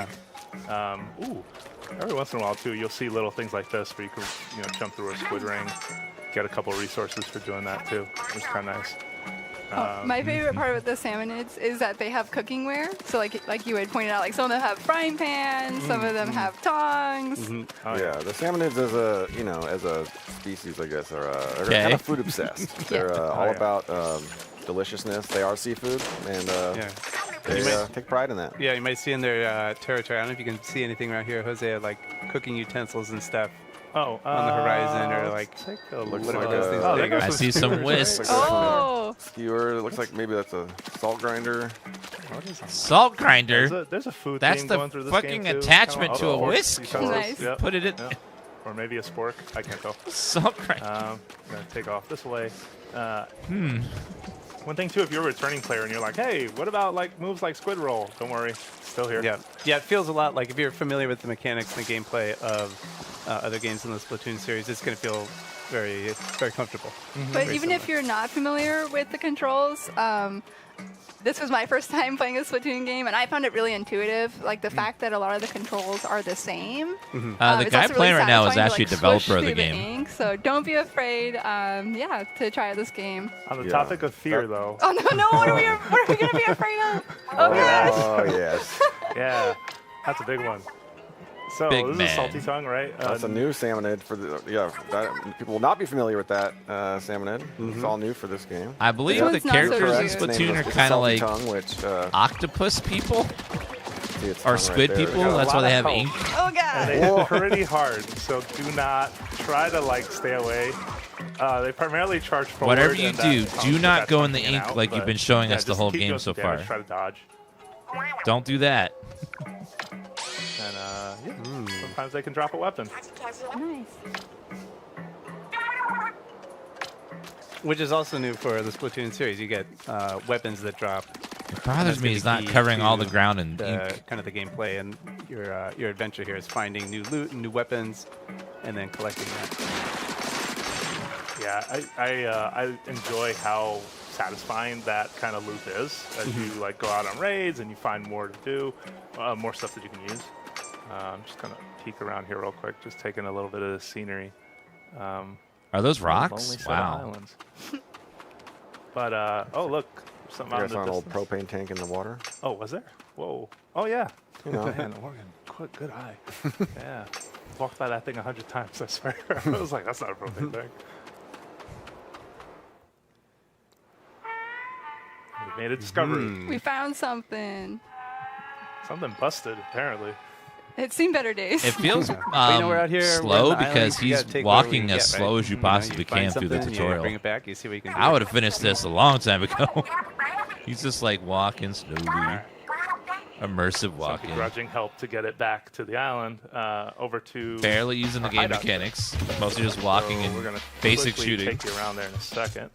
Yeah. Every once in a while too, you'll see little things like this where you can jump through a squid ring, get a couple resources for doing that too. It's kind of nice. My favorite part with the salmonids is that they have cooking ware. So like you had pointed out, like some of them have frying pans, some of them have tongs. Yeah, the salmonids as a species, I guess, are kind of food obsessed. They're all about deliciousness. They are seafood, and they take pride in that. Yeah, you might see in their territory. I don't know if you can see anything right here, Jose, like cooking utensils and stuff. On the horizon, or like whatever those things. Oh, There you go. I see some whisks. Oh, skewer. It looks like maybe that's a salt grinder. Salt grinder? There's a food That's theme the going through this fucking game too. attachment to a Or whisk. utensils. Yep. Put it in. Yep. Or maybe a spork. I can't tell. Salt grinder. I'm gonna take off this way. One thing too, if you're a returning player and you're like, hey, what about like moves like squid roll? Don't worry, still here. Yeah, it feels a lot like if you're familiar with the mechanics and the gameplay of other games in the Splatoon series, it's going to feel very, very comfortable. But even if you're not familiar with the controls, this was my first time playing a Splatoon game, and I found it really intuitive. Like the fact that a lot of the controls are the same. The guy playing right now is actually a developer of the game. So don't be afraid, to try this game. On the topic of fear, though. Oh no! What are we gonna be afraid of? Oh gosh! Oh yes. Yeah, that's a big one. So Big this man. is a salty tongue, right? That's a new salmonid for the people will not be familiar with that salmonid. It's all new for this game. I believe the characters in Splatoon are kind of like octopus people or squid people. That's why they have ink. Oh god! And they hit pretty hard, so do not try to like stay away. They primarily charge forward. Whatever you do, do not go in the hanging ink out, like you've but been showing us the just whole keep game doing so some far. damage, Try to dodge. Don't do that. And sometimes they can drop a weapon. Nice. Which is also new for the Splatoon series. You get weapons that drop. It bothers me he's not covering all the ground in ink. Kind of the gameplay, and your adventure here is finding new loot and new weapons, and then collecting that. Yeah, I enjoy how satisfying that kind of loop is. As you like go out on raids and you find more to do, more stuff that you can use. I'm just gonna peek around here real quick, just taking a little bit of the scenery. Are those rocks? Wow. Islands. But oh look, something out in the an old distance. propane tank in the water. Oh, was there? Whoa. Oh yeah. You know. Man, Oregon, good eye. Yeah. Walked by that thing 100 times. I swear. I was like, that's not a propane tank. We made a discovery. We found something. Something busted, apparently. It's seen better days. It feels we're out here, slow we're on the because island, you he's gotta take walking whatever we as get, slow right? as you You know, possibly you find can through the something, you tutorial. bring it back, you see what you can do. I would have finished this a long time ago. He's just like walking slowly. Immersive walking. Begrudging help to get it back to the island, over to... Barely using the game hideout. mechanics. Mostly just walking We're gonna and basic quickly shooting. take you around there in a second.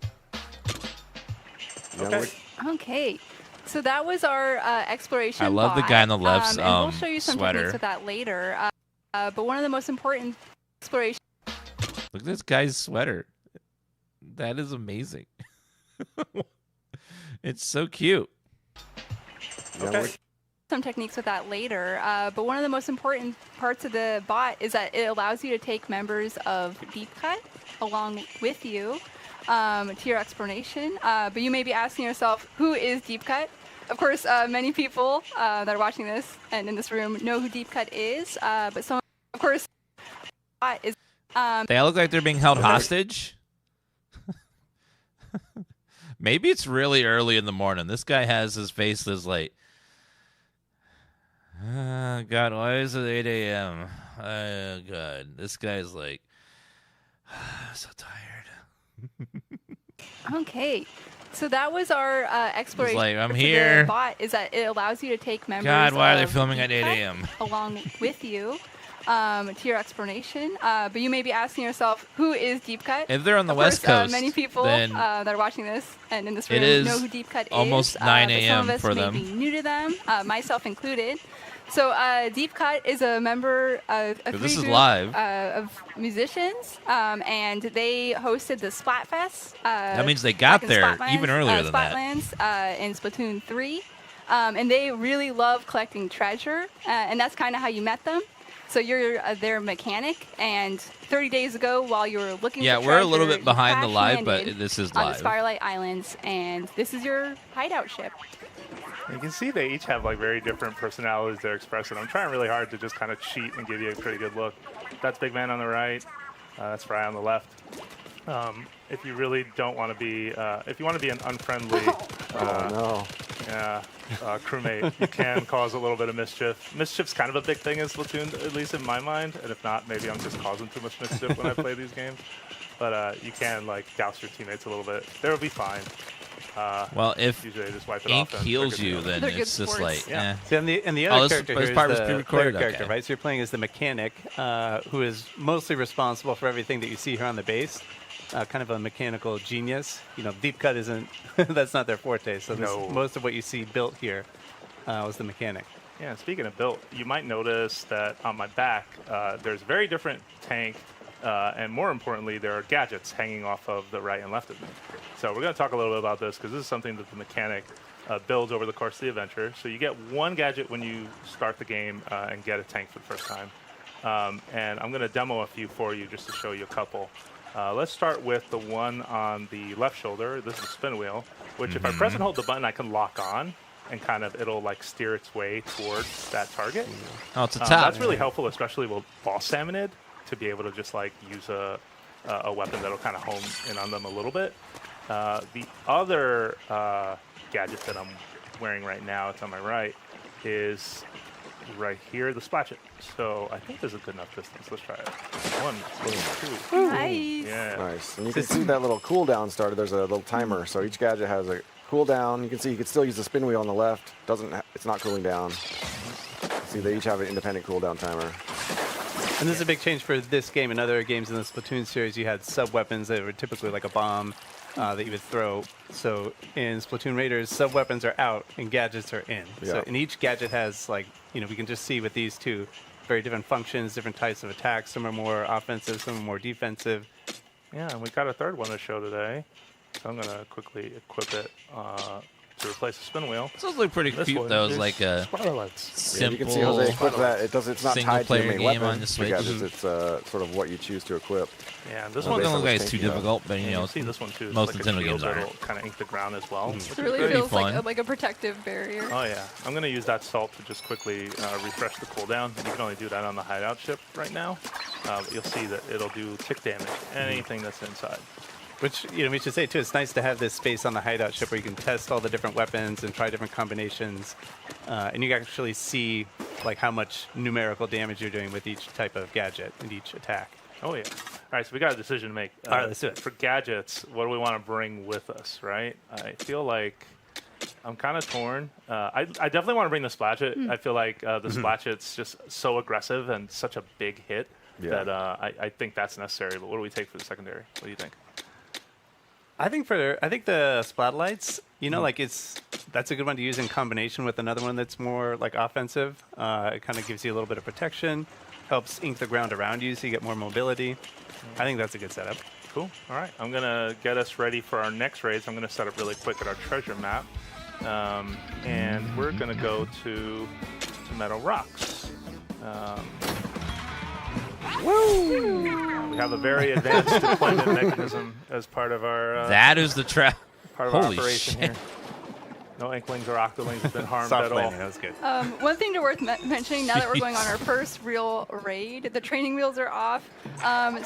Okay. Okay. So that was our exploration. I love the guy on the left's and we'll show you some sweater. techniques with that later. But one of the most important exploration. Look at this guy's sweater. That is amazing. It's so cute. Okay. Some techniques with that later. But one of the most important parts of the bot is that it allows you to take members of Deep Cut along with you to your exploration. But you may be asking yourself, who is Deep Cut? Of course, many people that are watching this and in this room know who Deep Cut is. But some, of course, is. They all look like they're being held hostage. Maybe it's really early in the morning. This guy has his face this late. God, why is it 8 a.m.? Oh, God. This guy's like, so tired. Okay. So that was our exploration. He's like, I'm for here. The bot is that it allows you to take members. God, why are they of filming at Deep 8 Cut a.m.? along with you to your exploration. But you may be asking yourself, who is Deep Cut? If they're on the Of West course, Coast, many people then that are watching this and in this room it is know who Deep Cut almost is. 9 but a.m. some of us for may them. be new to them, myself included. So Deep Cut is a member of a This is group live. Of musicians, and they hosted the Splatfest. That means they got back in there Splatlands, even earlier than that. Splatlands, in Splatoon 3. And they really love collecting treasure, and that's kind of how you met them. So you're their mechanic, and 30 days ago, while you were looking Yeah, for we're a little treasure, bit behind you the live, crash-landed but this is on live. the Firelight Islands, and this is your hideout ship. You can see they each have like very different personalities they're expressing. I'm trying really hard to just kind of cheat and give you a pretty good look. That's Big Man on the right. That's Fry on the left. If you really don't want to be, if you want to be an unfriendly crewmate, you can cause a little bit of mischief. Mischief's kind of a big thing in Splatoon, at least in my mind. And if not, maybe I'm just causing too much mischief when I play these games. But you can like douse your teammates a little bit. They'll be fine. Well, if usually just wipe it Ink off and heals they're you, good to go. then They're it's good just sports. like, Yeah. eh. See, and the other character this here part is was the pre-recorded? player character, Okay. right? So you're playing as the mechanic, who is mostly responsible for everything that you see here on the base. Kind of a mechanical genius. You know, deep cut isn't, that's not their forte. So most of what you see built here was the mechanic. Yeah, speaking of built, you might notice that on my back, there's a very different tank, and more importantly, there are gadgets hanging off of the right and left of me. So we're going to talk a little bit about this because this is something that the mechanic builds over the course of the adventure. So you get one gadget when you start the game and get a tank for the first time. And I'm going to demo a few for you just to show you a couple. Let's start with the one on the left shoulder. This is a spin wheel, which if I press and hold the button, I can lock on. And kind of it'll like steer its way towards that target. Oh, it's a top. That's really helpful, especially with boss salmonid, to be able to just like use a weapon that'll kind of home in on them a little bit. The other gadget that I'm wearing right now, it's on my right, is right here, the splash it. So I think there's a good enough distance. Let's try it. 1, 2. Nice. Yeah. Nice. And you can see that little cooldown starter. There's a little timer. So each gadget has a cooldown. You can see you can still use the spin wheel on the left. It's not cooling down. See, they each have an independent cooldown timer. And this is a big change for this game. In other games in the Splatoon series, you had sub-weapons that were typically like a bomb that you would throw. So in Splatoon Raiders, sub-weapons are out and gadgets are in. Yeah. So and each gadget has, like, you know, we can just see with these two, very different functions, different types of attacks. Some are more offensive, some are more defensive. Yeah, and we got a third one to show today. So I'm going to quickly equip it to replace the spin wheel. This looks pretty This cute, one though. is It's like a Spotlights. Yeah, you can see how they equip that. It's not tied to your main game weapon. on the Switch. Gadgets, it's sort of what you choose to equip. Yeah, and this Well, one doesn't look like based it's on too which tank you have. difficult, but you know, see this one too. It's most like Nintendo a shield games that'll aren't. kind of ink the ground as well. It really Pretty feels fun. like a protective barrier. Oh yeah, I'm gonna use that salt to just quickly refresh the cooldown. You can only do that on the hideout ship right now. But you'll see that it'll do tick damage, anything that's inside. Which, you know, we should say too, it's nice to have this space on the hideout ship where you can test all the different weapons and try different combinations. And you can actually see like how much numerical damage you're doing with each type of gadget and each attack. Oh yeah. All right, so we got a decision to make. All right, let's do it. For gadgets, what do we want to bring with us, right? I feel like I'm kind of torn. I definitely want to bring the Splatchet. I feel like the Splatchet's just so aggressive and such a big hit that I think that's necessary. But what do we take for the secondary? What do you think? I think the Splatlights, you know, like that's a good one to use in combination with another one that's more like offensive. It kind of gives you a little bit of protection, helps ink the ground around you so you get more mobility. I think that's a good setup. Cool. All right. I'm going to get us ready for our next raids. I'm going to set up really quick at our treasure map. And we're going to go to Meadow Rocks. Woo! We have a very advanced deployment mechanism as part of our that is the trap. Part of our Holy operation shit. here. No Inklings or Octolings have been harmed Soft at all. landing, that was good. One thing worth mentioning, now that we're going on our first real raid, the training wheels are off.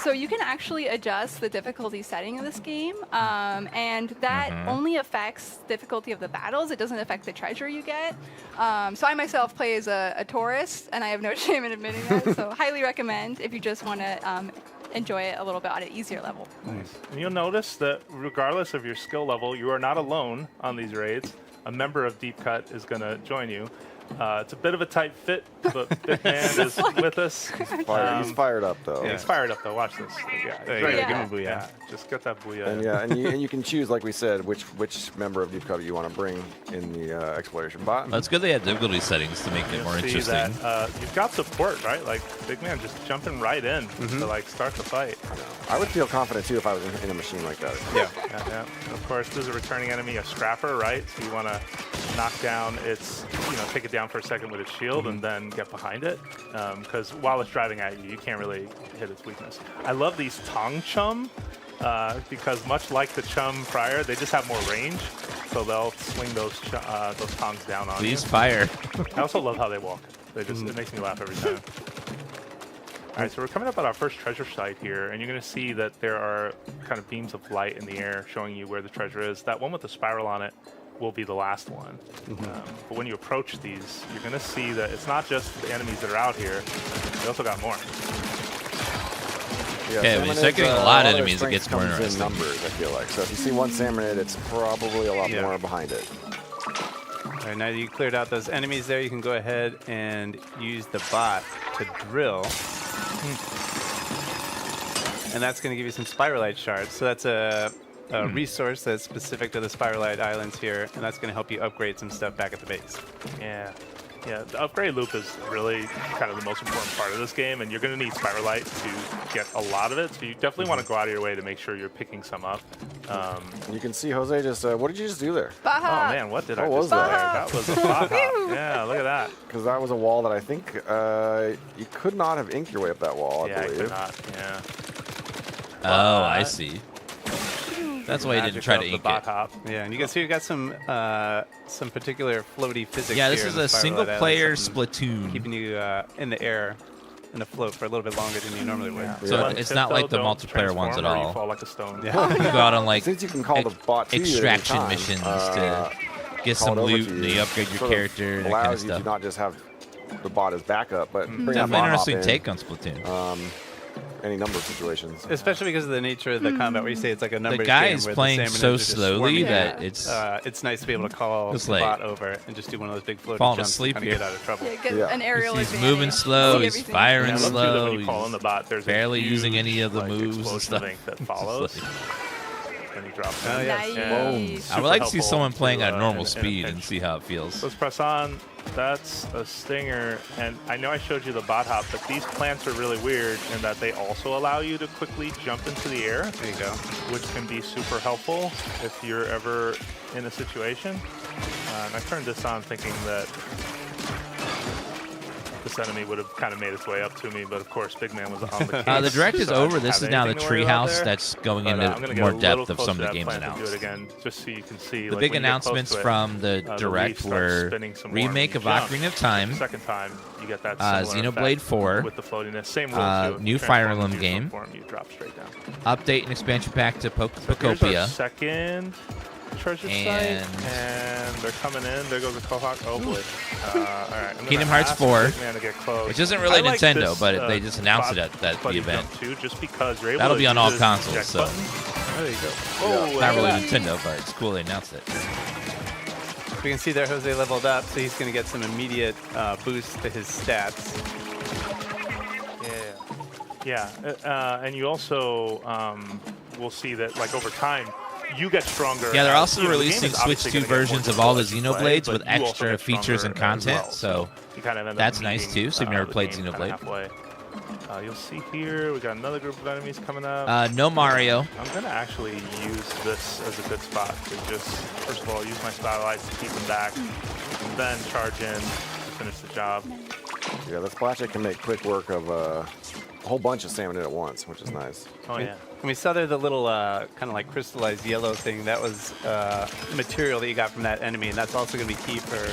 So you can actually adjust the difficulty setting of this game. And that only affects difficulty of the battles. It doesn't affect the treasure you get. So I myself play as a tourist, and I have no shame in admitting that. So highly recommend if you just want to enjoy it a little bit on an easier level. Nice. And you'll notice that regardless of your skill level, you are not alone on these raids. A member of Deep Cut is going to join you. It's a bit of a tight fit, but Big Man is with us. He's fired up, though. Yeah, he's fired up, though. Watch this. Yeah, There you go. Give him a booyah. Yeah, just get that booyah. And yeah, and you can choose, like we said, which member of Deep Cut you want to bring in the exploration bot. That's good they had difficulty settings to make it more See interesting. that, you've got support, right? Like Big Man just jumping right in to like start the fight. I would feel confident too if I was in a machine like that. Yeah. And of course, this is a returning enemy, a scrapper, right? So you want to knock down its, take it down down for a second with its shield and then get behind it. Because while it's driving at you, you can't really hit its weakness. I love these Tong Chum because much like the Chum prior, they just have more range. So they'll swing those tongs down on you. Please fire. I also love how they walk. They just it makes me laugh every time. All right, so we're coming up on our first treasure site here, and you're going to see that there are kind of beams of light in the air showing you where the treasure is. That one with the spiral on it will be the last one. But when you approach these, you're going to see that it's not just the enemies that are out here. They also got more. Yeah, okay, when you start getting a lot of enemies, it gets more interesting. In numbers, I feel like. So if you see one Salmonid, it's probably a lot more behind it. All right, now that you cleared out those enemies there, you can go ahead and use the bot to drill. And that's going to give you some Spiralite shards. So that's a resource that's specific to the Spiralite Islands here, and that's going to help you upgrade some stuff back at the base. Yeah. Yeah, the upgrade loop is really kind of the most important part of this game, and you're going to need Spiralite to get a lot of it, so you definitely want to go out of your way to make sure you're picking some up. You can see Jose just, what did you just do there? Oh man, what did I just do there? That was a bot hop. Yeah, look at that. Because that was a wall that I think you could not have inked your way up that wall, I believe. Yeah, I could not, yeah. Oh, I see. That's why you didn't try to ink it. Hop. Yeah, and you can see we've got some particular floaty physics. Yeah, this here is in a Spiralite single-player Islands, Splatoon. keeping you in the air, in the float for a little bit longer than you normally would. So it's not like the multiplayer ones at all. You fall like a stone. Yeah. You go out on like Since you can call the bot to you at any extraction time, missions to get call some it over loot, to and you upgrade your sort of character, that allows kind of you stuff. to not just have the bot as backup, but bring that Definitely bot interesting hop in, take on Splatoon. Any number of situations. Especially because of the nature of the combat, where you say it's like a numbers The guy game is where playing the salmon so are just slowly swarming that at. It's nice to be able to call the like bot over and just do one of those big floating falling jumps asleep to kind of get out of trouble. Yeah, get an aerial He's advantage. moving slow, See he's everything. firing Yeah, slow, when you call in the bot, there's barely a huge, using any of the like, moves and explosion stuff. link that follows. And he drops Oh, it. yes. Yeah, I would like to see super someone helpful playing at to, normal in a speed and pinch. see how it feels. Let's press on. That's a stinger, and I know I showed you the bot hop, but these plants are really weird in that they also allow you to quickly jump into the air. There you go. Which can be super helpful if you're ever in a situation. And I turned this on thinking that this enemy would have kind of made its way up to me, but of course, Big Man was on the case. The direct is so I over. didn't This have is now the anything to worry about treehouse there. that's going But, I'm into gonna get more a little depth of closer some to of the that games plant and announced. do it again, just so you can see. The like, big when you get close announcements to it, from the leaf direct starts were spinning some more, and remake when of you jump, Ocarina of Time, Second time, you get that similar Xenoblade effect 4, with the floatiness. Same rules too. new Transform Fire into Emblem your game, form, you drop straight down. update and expansion pack to Here's our Pokopia. second treasure site, and they're coming in. There goes a Kohawk. Oh boy! All right, I'm Kingdom gonna Hearts ask 4, Big Man to get close. which isn't really I like Nintendo, this, but they just announced it spot at the buddy event. jump too, just because you're able That'll to be on use all this consoles, eject so button. Oh, there you go. Oh, not really look at that. Nintendo, but it's cool they announced it. We can see there Jose leveled up, so he's going to get some immediate boost to his stats. Yeah, and you also will see that like over time. You get stronger. Yeah, they're as- also you know, the game releasing is Switch obviously 2 gonna get more versions of all the difficult as you Xenoblades play, with but you also extra get features and stronger as content, well. so you kind of end up that's nice meeting, too. So you've never the played game kinda Xenoblade. halfway. You'll see here we got another group of enemies coming up. No Mario. I'm gonna actually use this as a good spot to just first of all use my Spotlights to keep them back, and then charge in to finish the job. Yeah, the Splatchet can make quick work of a whole bunch of salmon at once, which is nice. Oh yeah. And we saw there the little kind of like crystallized yellow thing. That was material that you got from that enemy, and that's also going to be key for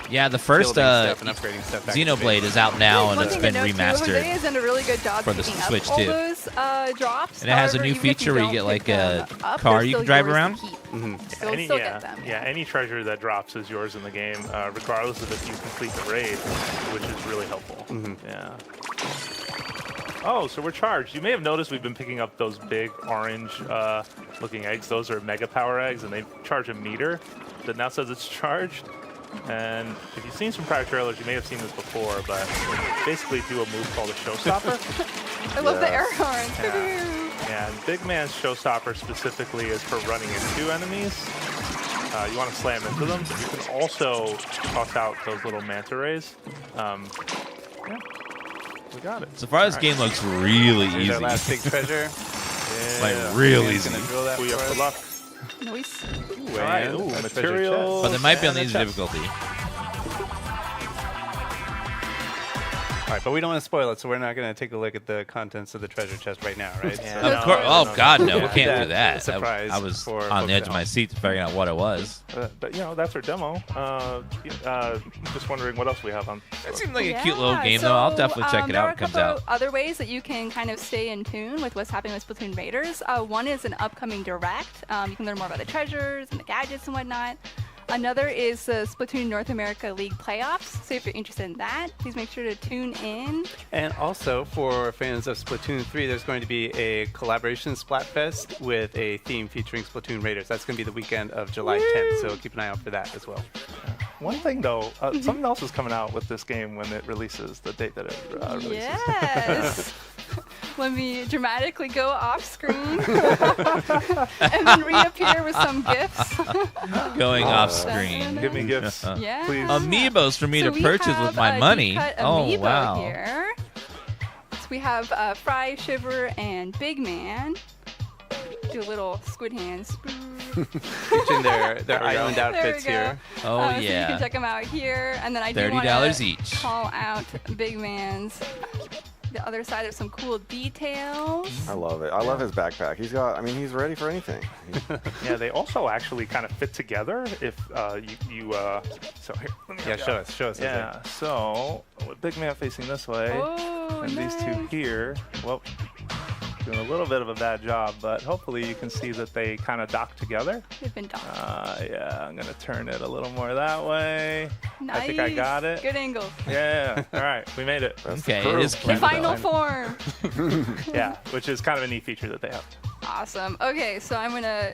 Yeah, the first building stuff and upgrading stuff back to Xenoblade is out now, and One it's thing been to note, too, remastered Jose has done a really good job for the picking Switch up all too. those drops. And it has a However, new even if feature you where you don't get like pick a them up, car they're you can still drive yours to around. keep. Mm-hmm. You'll still get them. Yeah, any treasure that drops is yours in the game, regardless of if you complete the raid, which is really helpful. Yeah. Oh, so we're charged. You may have noticed we've been picking up those big orange-looking eggs. Those are Mega Power eggs, and they charge a meter that now says it's charged. And if you've seen some prior trailers, you may have seen this before, but they basically do a move called a showstopper. I love the air horns. Yeah, and Big Man's showstopper specifically is for running into enemies. You want to slam into them, but you can also toss out those little manta rays. Yeah, we got it. So far, this game looks really Here's easy. our last big treasure. Like real He's easy. gonna drill that Booyah for for luck. Nice. All right, ooh, a treasure material. But they might be on and the a easy chest. difficulty. All right, but we don't want to spoil it, so we're not going to take a look at the contents of the treasure chest right now, right? Yeah. Of course. Oh God, no, we can't do that. Surprise! I was on the edge of my seat figuring out what it was. But that's our demo. Just wondering what else we have on. That seemed like a cute little game, though. I'll definitely check it out. It comes out. There are a couple other ways that you can kind of stay in tune with what's happening with Splatoon Raiders. One is an upcoming direct. You can learn more about the treasures and the gadgets and whatnot. Another is the Splatoon North America League playoffs. So if you're interested in that, please make sure to tune in. And also, for fans of Splatoon 3, there's going to be a collaboration Splatfest with a theme featuring Splatoon Raiders. That's going to be the weekend of July 10th, so keep an eye out for that as well. One thing, though, something else is coming out with this game when it releases, the date that it releases. Yes! Let me dramatically go off screen and then reappear with some gifts. Going off screen. Give me gifts, yeah. please. Amiibos for me to purchase with my money. Oh, wow. Here. So we have Fry, Shiver, and Big Man. Do a little squid hands. Featuring their island outfits here. Oh, So you can check them out here. And then I do want $30 to each. call out Big Man's. The other side, there's some cool details. I love it. I love his backpack. He's he's ready for anything. Yeah, they also actually kind of fit together if so here. Yeah, show us. Yeah, so with Big Man facing this way, and these two here, well, doing a little bit of a bad job, but hopefully you can see that they kind of dock together. They've been docked. Yeah, I'm gonna turn it a little more that way. Nice. I think I got it. Good angle. Yeah. All right, we made it. Okay, it is The cute. final form. Yeah, which is kind of a neat feature that they have. Awesome. Okay, so I'm gonna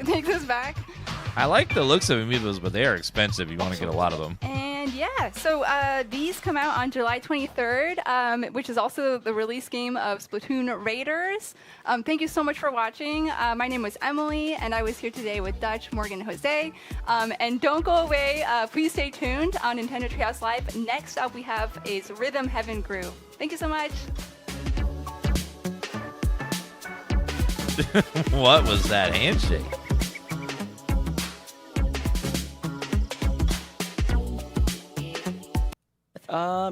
take this back. I like the looks of Amiibos, but they are expensive. You want to get a lot of them. And yeah, so these come out on July 23rd, which is also the release game of Splatoon Raiders. Thank you so much for watching. My name was Emily, and I was here today with Dutch, Morgan, and Jose. And don't go away. Please stay tuned on Nintendo Treehouse Live. Next up, we have is Rhythm Heaven Groove. Thank you so much. What was that handshake?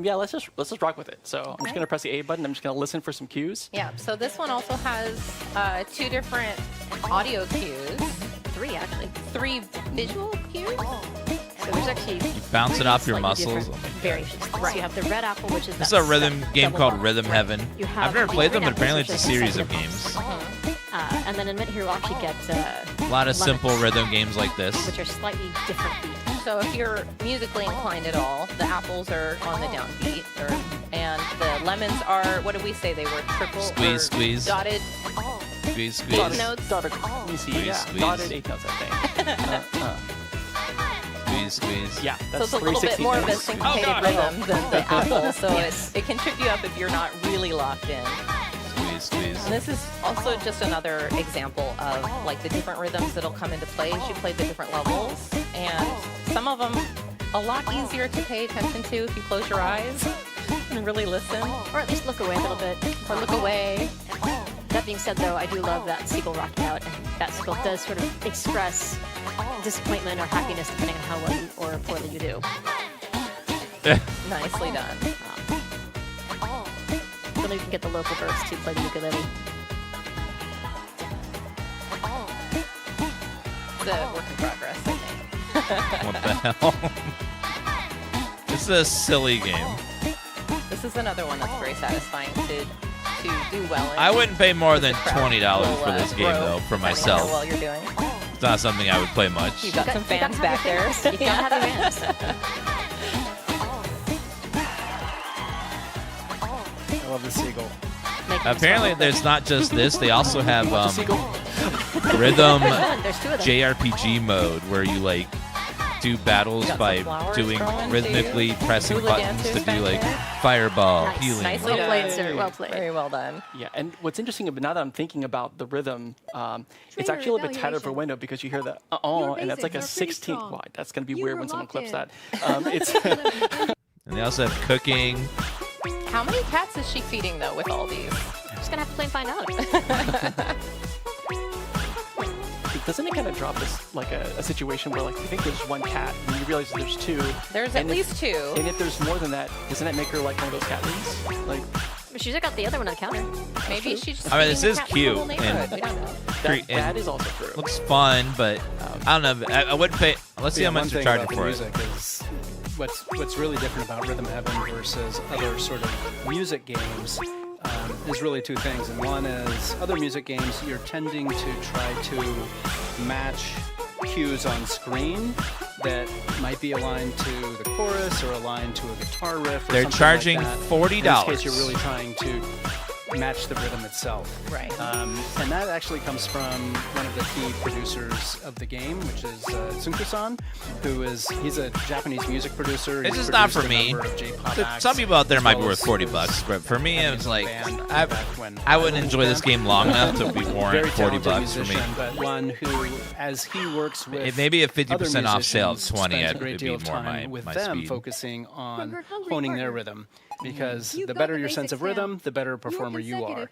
Yeah, let's just rock with it. So I'm just gonna press the A button. I'm just gonna listen for some cues. Yeah. So this one also has 2 different audio cues. 3 actually. 3 visual cues. So there's actually Bounce it off your muscles. variations. Right. So you have the red apple, which is This is that a rhythm game double called bump. Rhythm Heaven. You have I've never the played them, green but apparently apples, it's a which is series of consecutive. games. And then in mid here we'll actually get A lot of simple lemons, rhythm games like this. which are slightly different beats. So if you're musically inclined at all, the apples are on the downbeat, and the lemons are, what did we say they were? Triple Squeeze, or squeeze. dotted Squeeze, squeeze. eighth notes. Dotted, let me see. Squeeze, Yeah, squeeze. dotted 8 notes, I think. Squeeze, squeeze. Yeah, So that's it's a little bit 360 more of a notes. syncopated rhythm than the apple, so it can trip you up if you're not really locked in. Squeeze, squeeze. And this is also just another example of like the different rhythms that'll come into play as you play the different levels, and some of them a lot easier to pay attention to if you close your eyes and really listen. Or at least look away a little bit. Or look away. That being said, though, I do love that seagull rocking out, and that seagull does sort of express disappointment or happiness depending on how well or poorly you do. Nicely done. So then you can get the local birds to play the ukulele. It's a work in progress, I think. What the hell? This is a silly game. This is another one that's very satisfying to do well in. I wouldn't pay more than $20 for this game, though, for depending on myself. how well you're doing. It's not something I would play much. You've got some fans back there. You gotta have your fans. I love the seagull. Apparently, there's not just this. They also have rhythm There's 2 of them. JRPG mode where you like do battles by doing rhythmically pressing Hula buttons to dancers do back like there. fireball, Nice. healing. Nicely Well done. played, sir. Well played. Very well done. Yeah, and what's interesting now that I'm thinking about the rhythm, it's actually a little bit tighter for window because you hear the and that's like a 16th wide. That's gonna be weird when someone clips that. It's And they also have cooking. How many cats is she feeding though with all these? I'm just gonna have to play and find out. doesn't it kind of drop this like a situation where like you think there's one cat and you realize there's two? There's at least two. And if there's more than that, doesn't that make her like one of those cat ladies? Like she's got the other one on the counter. Maybe she's just I mean, this is cat cute. in the neighborhood. We don't know. That is also true. Looks fun, but I don't know. I wouldn't pay. Let's see how much they're charging for it. Music is what's really different about Rhythm Heaven versus other sort of music games is really two things. And one is other music games, you're tending to try to match cues on screen that might be aligned to the chorus or aligned to a guitar riff. Or They're something charging like that. $40. In this case, you're really trying to match the rhythm itself. Right. And that actually comes from one of the key producers of the game, which is Tsunku-san, he's a Japanese music producer. It's He's just not for produced a me. number of J-pop acts, Some people out there as might be well worth as $40, but for me, it's like when I wouldn't enjoy this game long enough to be warrant very $40 talented for me. musician, but one who, as he works with It may be a 50% other off sale of musicians, 20. spends a It'd great be deal of more time with my them speed. focusing on honing their rhythm, because the better your sense of rhythm, the better performer you are.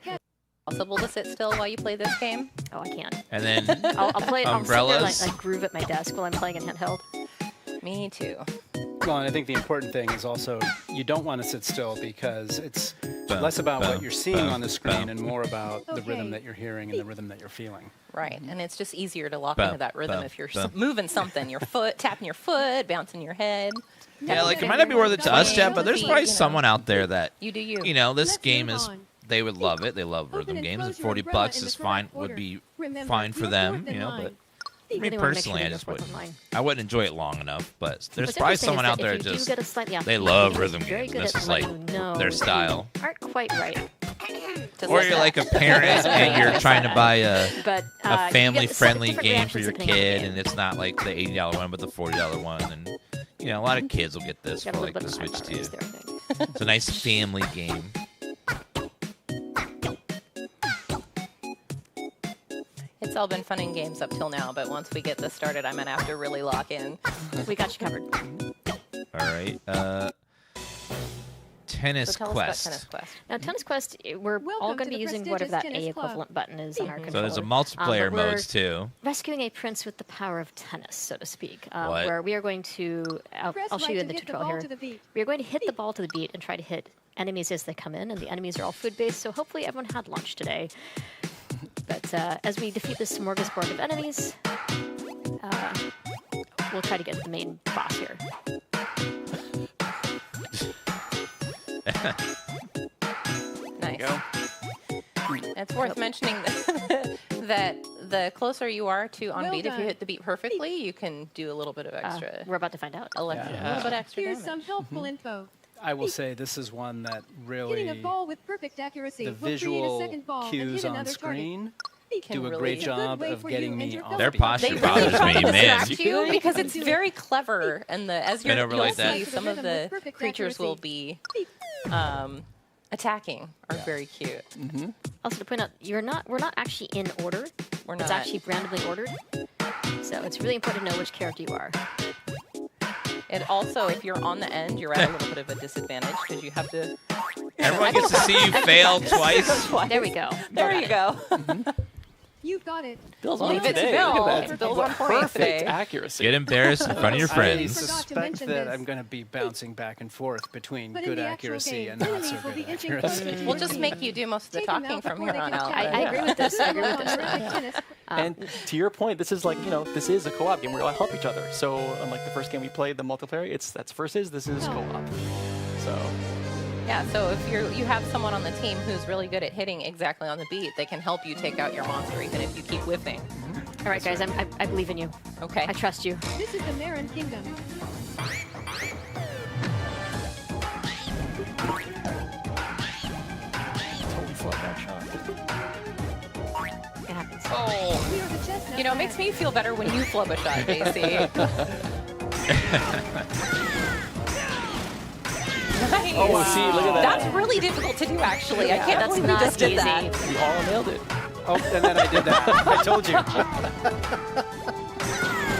Possible to sit still while you play this game? Oh, I can't. And then I'll play it. I'll sit there umbrellas. like groove at my desk while I'm playing in handheld. Me too. Well, and I think the important thing is also you don't want to sit still, because it's less about what you're seeing on the screen and more about the rhythm that you're hearing and the rhythm that you're feeling. Right, and it's just easier to lock Bum, into that rhythm bum, if you're bum. moving something, your foot, tapping your foot, bouncing your head. Yeah, like it might not be worth it to us yet, but there's probably someone out there that You do you. You know, this game is. They would love it. They love rhythm games. And $40 is fine. Would be fine for them. You know, but for me personally, I just wouldn't. I wouldn't enjoy it long enough. But there's What's probably interesting someone is out that there if you do just get a slight- yeah, they my love game is rhythm very games. good This at is like letting you know their when you style. aren't quite right. Or you're like a parent and you're trying to buy But, a you family-friendly get different game for reactions your depending on the kid, game. and it's not like the $80 one, but the $40 one. And you know, a lot of kids will get this Got for a like little the bit of Switch high too. bar raise there, It's a nice family game. It's all been fun and games up till now, but once we get this started, I'm gonna have to really lock in. We got you covered. All right. Tennis So tell us about Quest. Tennis Quest. Now, Tennis Quest, we're all going to be using whatever that A equivalent button is on our So controller. there's a multiplayer but we're modes too. Rescuing a prince with the power of tennis, so to speak. What? Where we are going to, I'll show you in the tutorial here. We are going to hit the ball to the beat and try to hit enemies as they come in, and the enemies are all food-based, so hopefully everyone had lunch today. But as we defeat this smorgasbord of enemies, we'll try to get to the main boss here. Nice. It's worth mentioning that the closer you are to on beat, if you hit the beat perfectly, you can do a little bit of extra. We're about to find out. A little bit extra Here's damage. some helpful info. I will say this is one that really, Hitting a ball with perfect accuracy the will create a visual second ball and cues hit on another screen target. do a great job of getting me off Their beat. posture They bothers really me, try to man. distract you because it's very clever, and as Been you're, over you'll like that. see, some of the creatures will be attacking are very cute. Also to point out, we're not actually in order. We're It's not. actually randomly ordered. So it's really important to know which character you are. It also, if you're on the end, you're at a little bit of a disadvantage because you have to. Everyone gets to see you fail twice. There we go. There you go. You've got it. Bill's on Leave it it to today. Bill. Look at that. Bill's on point Perfect today. accuracy. Get embarrassed in front of your I friends. suspect that I'm going to be bouncing back and forth between But in good the actual accuracy game, and not so enemies will good be inching accuracy. closer to We'll just make you do most of the Take them talking out from before here they on can out. I agree with this. I agree with this. Tennis. And to your point, this is like, this is a co-op game where we all help each other. So unlike the first game we played, the multiplayer, that's first is, this is co-op. So Yeah, so if you have someone on the team who's really good at hitting exactly on the beat, they can help you take out your monster even if you keep whiffing. All right, guys, I believe in you. Okay. I trust you. This is the Marin Kingdom. totally flub that shot. It happens. Oh, it makes me feel better when you flub a shot, JC. Nice. Oh, see, look at that. That's really difficult to do, actually. I Yeah, can't that's believe you not just did easy. that. You all nailed it. Oh, and then I did that. I told you.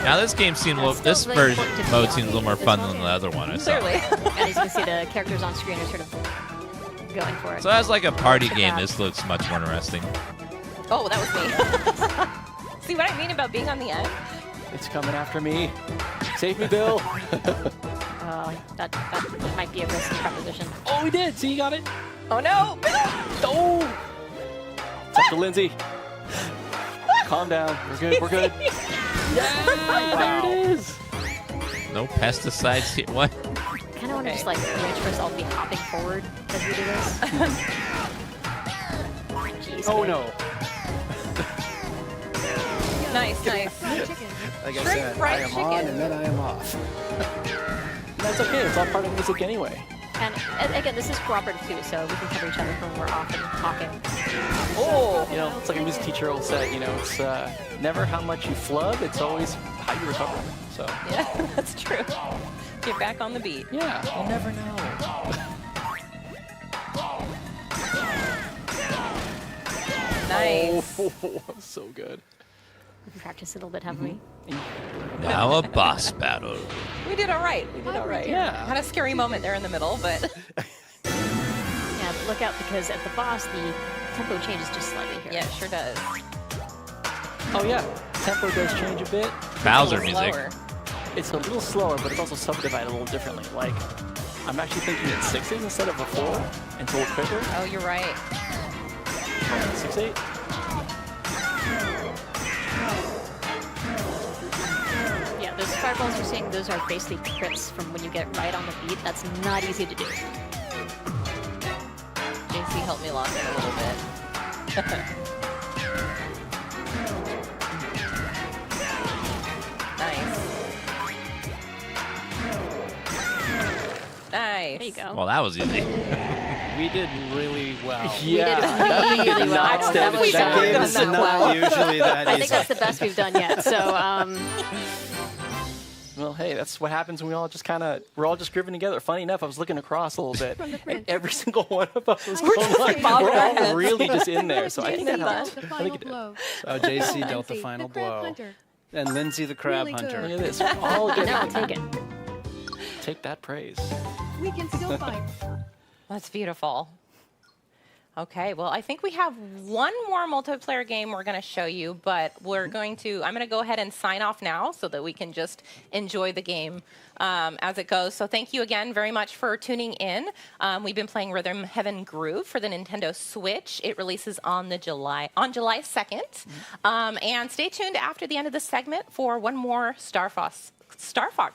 Now this game seems this version mode seems a little more fun than the other one I saw. Clearly. And as you can see, the characters on screen are sort of going for it. So as like a party game, this looks much more interesting. Oh, that was me. See what I mean about being on the end? It's coming after me. Save me, Bill. That might be a risky proposition. Oh, we did. See, you got it. Oh, no. Bill. Oh. It's up to Lindsay. Calm down. We're good. We're good. Wow. There it is. No pesticides here. What? I kind of want to just like wait for us all to be hopping forward as we do this. Jeez, Oh, man. no. Nice. Like I Shrimp said, I fried am chicken. on and then I am off. That's okay. It's all part of music anyway. And again, this is cooperative too, so we can cover each other when we're off and talking. Oh, you know, it's like a music teacher will say, you know, it's never how much you flub, it's always how you recover. So Yeah, that's true. Get back on the beat. yeah, you never know. Nice. Oh, so good. We can practice a little bit, haven't we? Now a boss battle. We did all right. Yeah. Had a scary moment there in the middle, but Yeah, but look out because at the boss, the tempo changes just slightly here. yeah, it sure does. Oh yeah, tempo does change a bit. Bowser It's a little music. slower. It's a little slower, but it's also subdivided a little differently. Like, I'm actually thinking it's 6s instead of a 4, and it's a little quicker. Oh, you're right. 6/8. Yeah, those fireballs you're seeing, those are basically crits from when you get right on the beat. That's not easy to do. JC helped me lock in a little bit. Nice. Nice. There you go. Well, that was easy. We did really well. Yeah, We did really well. I don't know if we've That ever game done is that not well. usually that I easy. think that's the best we've done yet. So, Well, hey, that's what happens when we're all just grooving together. Funny enough, I was looking across a little bit, and every single one of us was We're going just like, bobbing we're our all heads. really just in there. So I think that Jason helped. The I final think it did. blow. Oh, JC dealt the Lindsay, final the crab blow. hunter. And Lindsay the Crab Really Hunter. good. Look at this. We're all I getting know, I'll take it. Take that praise. We can still fight. That's beautiful. Okay, well, I think we have one more multiplayer game we're going to show you, but I'm going to go ahead and sign off now so that we can just enjoy the game as it goes. So thank you again very much for tuning in. We've been playing Rhythm Heaven Groove for the Nintendo Switch. It releases on July 2nd. And stay tuned after the end of this segment for one more Star Fox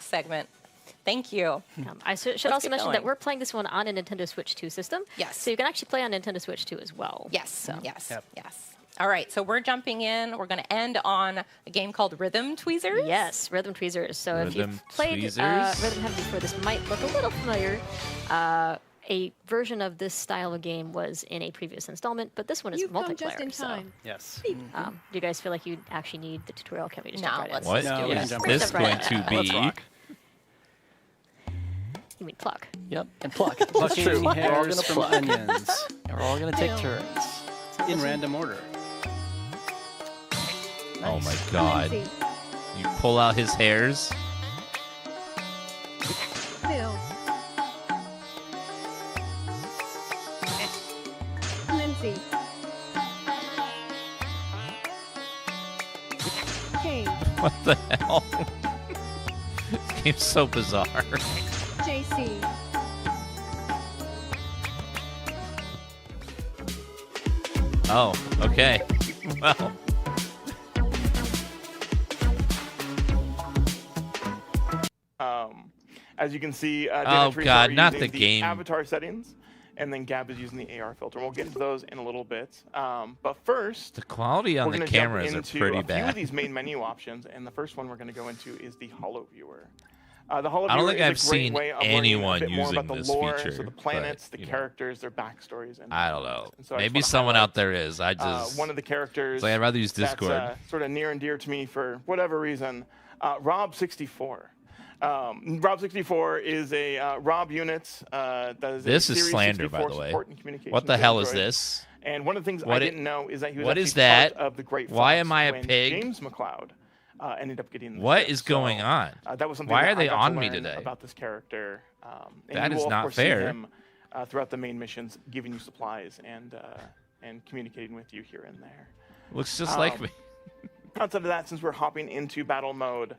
segment. Thank you. I should Let's also get mention going. that we're playing this one on a Nintendo Switch 2 system. Yes. So you can actually play on Nintendo Switch 2 as well. Yes, So. yes, Yep. yes. All right, so we're jumping in. We're going to end on a game called Rhythm Tweezers. Yes, Rhythm Tweezers. So if Rhythm you've played Tweezers? Rhythm Heaven before, this might look a little familiar. A version of this style of game was in a previous installment, but this one is You've come multiplayer. just in so, time. Yes. do you guys feel like you actually need the tutorial? Can we just No, jump right let's in? What just No, do we it. can jump is right this going in. to Let's be? rock. You mean pluck? Yep, and pluck. That's Plucking true. We're all hairs going to from pluck. onions And we're all going to take turns. in random order. Oh my god. Lindsay, You pull out his hairs. Bill. Lindsay. Kane. What the hell? This game's so bizarre. JC. Oh, okay. Well. As you can see, Oh, Dana Teresa God, are not using the game. avatar settings, and then Gab is using the AR filter. We'll get into those in a little bit. But first, The quality on we're the gonna jump cameras are into pretty a few bad. of these main menu options, and the first one we're going to go into is the Holo Viewer. The Holo I don't Viewer think is I've a great seen way of learning anyone a bit more using about the this lore, feature, so the but, planets, the you know. characters, their backstories. And I don't know. and so I just Maybe wanna someone highlight, out there is. I just one of the characters. it's like I'd rather use that's, Discord. sort of near and dear to me for whatever reason. Rob64. Rob64 is a Rob unit. That is This a is Series slander, by 64 the way. support and communications What the hell is android. this? And one of the things What I it- didn't know is that he was what actually is that? part of the Great Why Fox am I a when pig? James McLeod ended up getting the What ship. is going on? That was something Why that are they I got to on me learn today? about this character. And That you is will, of not course, fair. See him, throughout the main missions, giving you supplies and communicating with you here and there. Looks just like me. outside of that, since we're hopping into battle mode,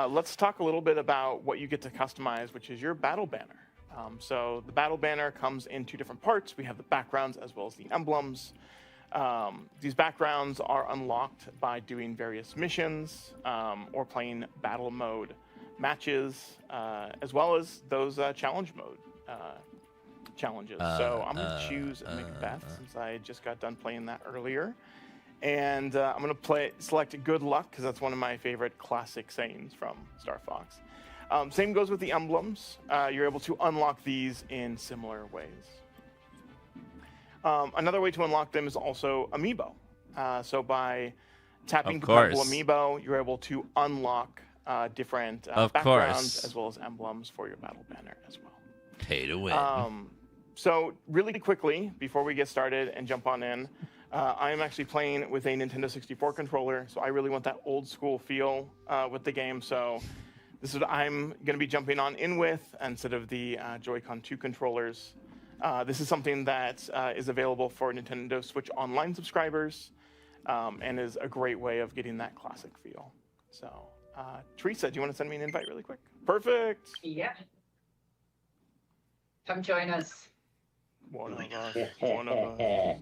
let's talk a little bit about what you get to customize, which is your battle banner. So the battle banner comes in two different parts. We have the backgrounds as well as the emblems. These backgrounds are unlocked by doing various missions or playing battle mode matches, as well as those challenge mode challenges. So I'm going to choose Macbeth since I just got done playing that earlier. And I'm going to select Good Luck because that's one of my favorite classic sayings from Star Fox. Same goes with the emblems. You're able to unlock these in similar ways. Another way to unlock them is also Amiibo. So by tapping compatible Amiibo, you're able to unlock different backgrounds as well as emblems for your battle banner as well. Pay to win. So really quickly, before we get started and jump on in, I am actually playing with a Nintendo 64 controller, so I really want that old school feel with the game. So this is what I'm going to be jumping on in with instead of the Joy-Con 2 controllers. This is something that is available for Nintendo Switch Online subscribers and is a great way of getting that classic feel. So, Teresa, do you want to send me an invite really quick? Perfect. Yeah. Come join us. One of us. One of us.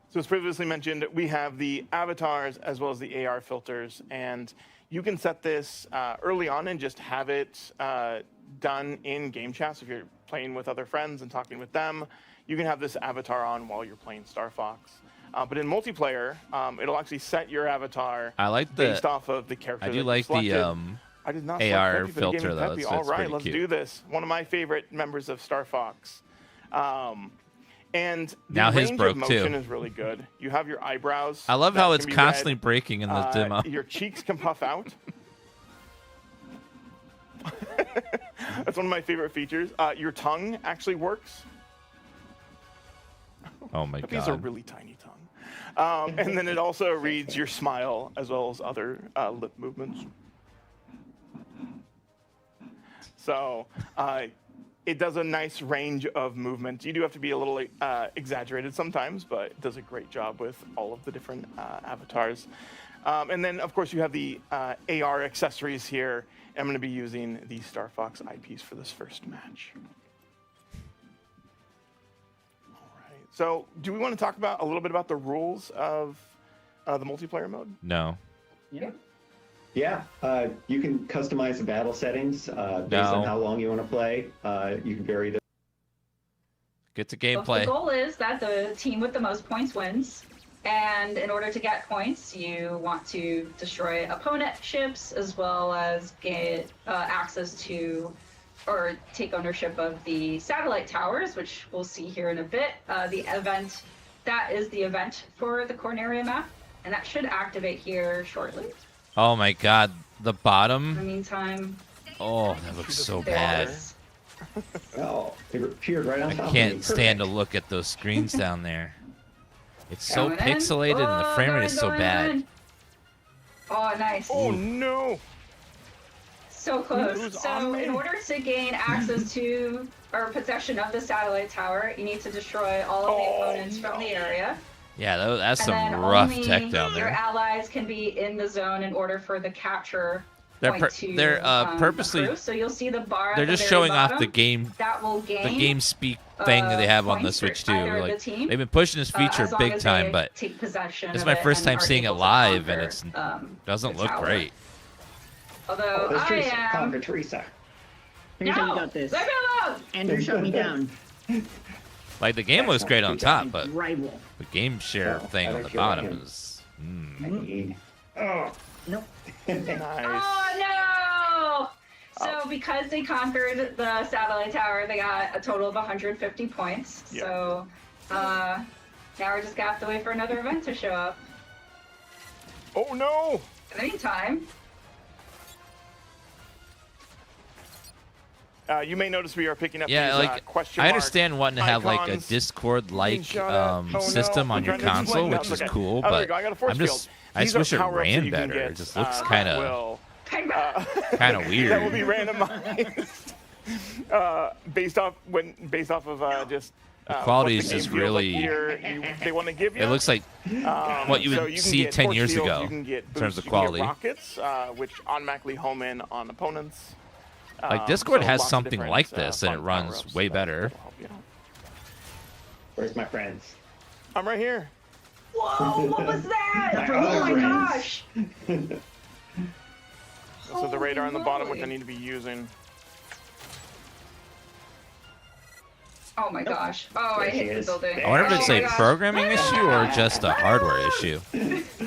So as previously mentioned, we have the avatars as well as the AR filters, and you can set this early on and just have it done in game chat. So if you're playing with other friends and talking with them, you can have this avatar on while you're playing Star Fox. But in multiplayer, it'll actually set your avatar based off of the character. I do like the I did not AR filter though. All right, let's do this. One of my favorite members of Star Fox. And the now his range broke of motion too. is really good. You have your eyebrows. I love how it's constantly breaking in the demo. Your cheeks can puff out. That's one of my favorite features. Your tongue actually works. Oh my god. These are really tiny tongue. And then it also reads your smile as well as other lip movements. So it does a nice range of movement. You do have to be a little exaggerated sometimes, but it does a great job with all of the different avatars. And then, of course, you have the AR accessories here. I'm going to be using the Star Fox eyepiece for this first match. All right. So do we want to talk about a little bit about the rules of the multiplayer mode? No. Yeah. Yeah, you can customize the battle settings based on how long you want to play. You can vary the. Get to Well, gameplay. the goal is that the team with the most points wins. And in order to get points, you want to destroy opponent ships as well as get access to or take ownership of the satellite towers, which we'll see here in a bit. The event, that is the event for the Corneria map, and that should activate here shortly. Oh my god, the bottom. In the meantime, Oh, that looks so bad. Oh, it appeared right on I top of can't me. stand to look at those screens down there. It's so Going in. pixelated and the frame rate is so Going bad. in. Oh, nice. Oh no! So close. Who's So on me? in order to gain access to or possession of the satellite tower, you need to destroy all of the opponents from the area. Yeah, that's And some then rough only tech down your there. allies can be in the zone in order for the capture They're point to purposely. accrue. So you'll see the bar. They're at the just very showing off bottom the game. That will gain The game speak thing that they have on the points for Switch too. either of the Like team, they've been pushing this feature as long big as time, they but take possession this is of my it first and time are seeing it able to live, and conquer, it doesn't the look tower. great. Although There's I Teresa. am. Conquer Teresa. Teresa, No, you got this. leave me alone. Andrew, shut me down. Like the game looks great on top, but Rival. the game share thing on the bottom is. Oh. Nope. Oh no! So because they conquered the satellite tower, they got a total of 150 points. Yep. So now we're just gonna have to wait for another event to show up. Oh no! In the meantime, You may notice we are picking up Yeah, these like question I mark understand wanting to have like a icons. Discord-like Oh, system no. on your I'm trying to console, explain. which No, is okay. cool, Oh, there you but go. I got a force I just These are wish it power-ups that ran you can better. get, It just looks that kind of will, weird. that will be randomized based off of just The quality is what the just game feels like really. here, they want to give you. It looks like what you so would can see get 10 force years fields, ago you can get in terms boosts, of you can quality. get rockets, which automatically home in on opponents. Like Discord so has lots of something different, like this, and it fun runs power-ups way that- better. that'll help you out. Where's my friends? I'm right here. Whoa, what was that? My Oh my friends. gosh. So the radar on the bottom, which I need to be using. Oh my gosh. Oh, I hate the building. I wonder if Oh it's my a gosh. programming issue or just a hardware issue.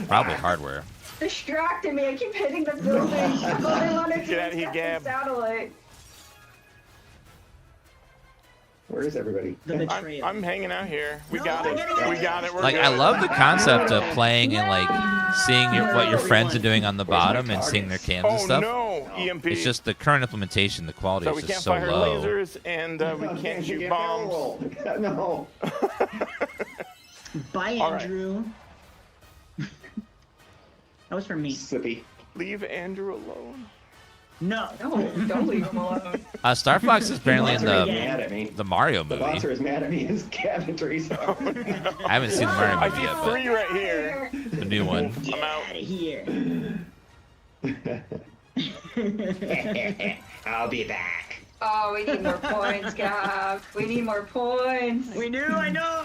Probably hardware. Distracted me. I keep hitting the building. I wanted to Get out of here, detect Gab. the satellite. Where is everybody? I'm hanging out here. We got it. We got it. We're Like good. I love the concept of playing and like seeing what your friends are doing on the bottom and seeing their cams and stuff. Oh no, EMP. It's just the current implementation, the quality So is we just can't so fire low. lasers and we can't shoot bombs. No. Bye, All right. Andrew. That was for me. Slippy. Leave Andrew alone. No. No, don't leave him alone. Star Fox is apparently in Bots are mad at me. the Mario The movie. bots are as mad at me as Gavin Teresa. I haven't seen the Mario I movie see yet, but 3 right here. the new one. I'm out. Here. I'll be back. Oh, we need more points, Gab. We need more points. We do, I know.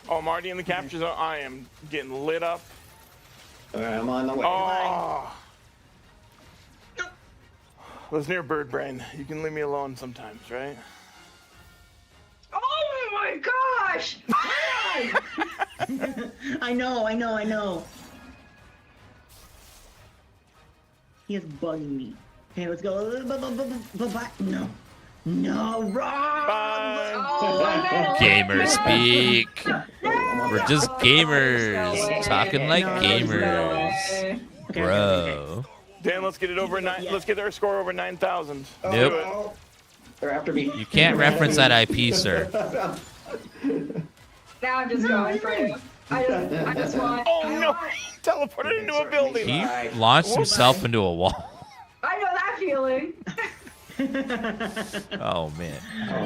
Oh, I'm already in the capture zone. I am getting lit up. I'm on the way. Oh. Was near bird brain. You can leave me alone sometimes, right? Oh my gosh! I know. He is bugging me. Okay, let's go. No. No, wrong! Gamer speak. We're just gamers, talking like gamers, bro. Dan, let's get it over Let's get our score over 9,000. Nope. They're after me. You can't reference that IP, sir. Now I'm just going for it. I just want. Oh no! Teleported into a building. He launched himself into a wall. I know that feeling. Oh man.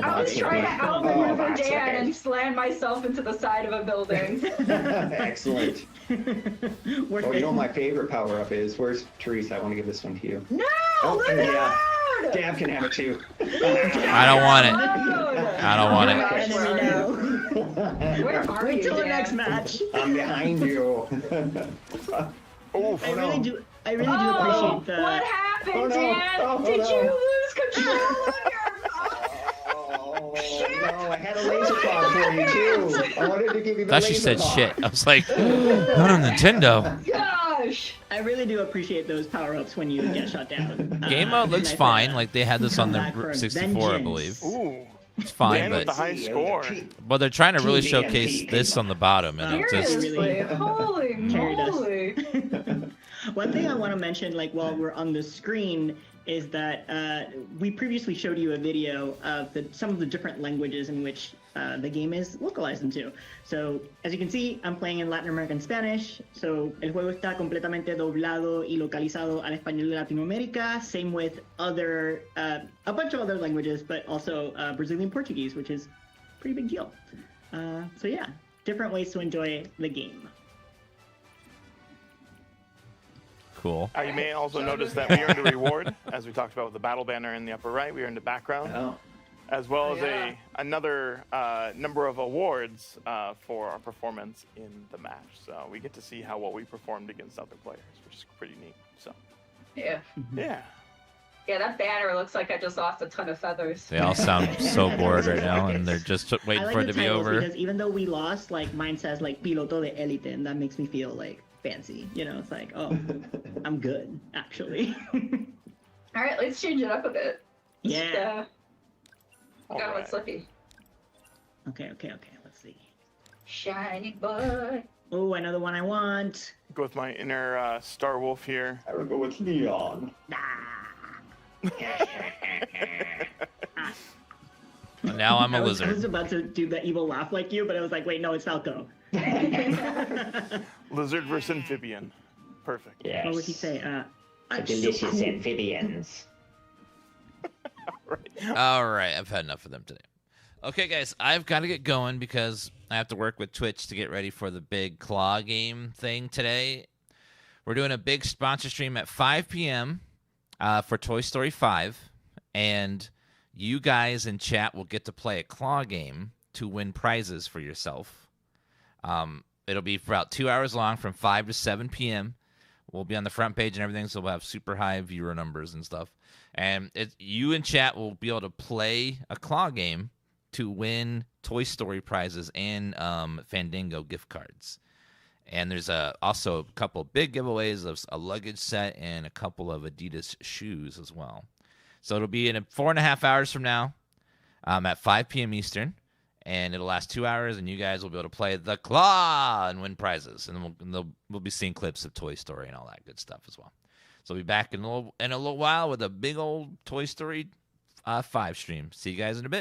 I'm just trying to outmaneuver Dan and slam myself into the side of a building. Excellent. Oh, you know what my favorite power-up is? Where's Teresa? I want to give this one to you. No! Oh, Leave it yeah. alone! Gab can have it too. I don't want it. I don't want it. Where are Wait you, till the Dan? next match. I'm behind you. I really do appreciate the. What happened, Oh, no. Dan? Oh, Did no. you lose control of your... Oh, no, I had a laser pod for you too. I wanted to give you the Thought she laser said pod. shit. I was like, not on Nintendo. Gosh! I really do appreciate those power-ups when you get shut down. Game mode looks nice fine. Like they had this on back the for 64, I vengeance. believe. Ooh. It's fine, Dan with the but high score. but they're trying to really showcase this on the bottom, and it just Seriously, holy Carried us. moly. One thing I want to mention, like while we're on the screen, is that we previously showed you a video of some of the different languages in which the game is localized into. So, as you can see, I'm playing in Latin American Spanish. So, el juego está completamente doblado y localizado al español de Latinoamérica. Same with other, a bunch of other languages, but also Brazilian Portuguese, which is a pretty big deal. So yeah, different ways to enjoy the game. cool. You may also notice that we earned a reward, as we talked about with the battle banner in the upper right. We earned a background, as well as another number of awards for our performance in the match. So we get to see what we performed against other players, which is pretty neat. So Yeah. yeah. Yeah, that banner looks like I just lost a ton of feathers. They all sound so bored right now, and they're just waiting I like for it the to be titles over. because even though we lost, like mine says like Piloto de Elite, and that makes me feel like fancy. You know, it's like, oh, I'm good actually. All right, let's change it up a bit. Yeah. Got one Slippy. Okay. Let's see. Shiny boy. Oh, another one I want. Go with my inner Star Wolf here. I would go with Leon. Now I'm a I lizard. was about to do the evil laugh like you, but I was like, wait, no, it's Falco. Lizard versus amphibian. Perfect. Yes. What would he say? I'm delicious so cool. amphibians. All right, I've had enough of them today. Okay, guys, I've got to get going because I have to work with Twitch to get ready for the big claw game thing today. We're doing a big sponsor stream at 5 p.m. For Toy Story 5, and you guys in chat will get to play a claw game to win prizes for yourself. It'll be for about 2 hours long from 5 to 7 p.m. We'll be on the front page and everything, so we'll have super high viewer numbers and stuff. And you in chat will be able to play a claw game to win Toy Story prizes and Fandango gift cards. And there's also a couple big giveaways of a luggage set and a couple of Adidas shoes as well. So it'll be in 4.5 hours from now at 5 p.m. Eastern. And it'll last 2 hours, and you guys will be able to play the claw and win prizes. And we'll be seeing clips of Toy Story and all that good stuff as well. So we'll be back in a little while with a big old Toy Story 5 stream. See you guys in a bit.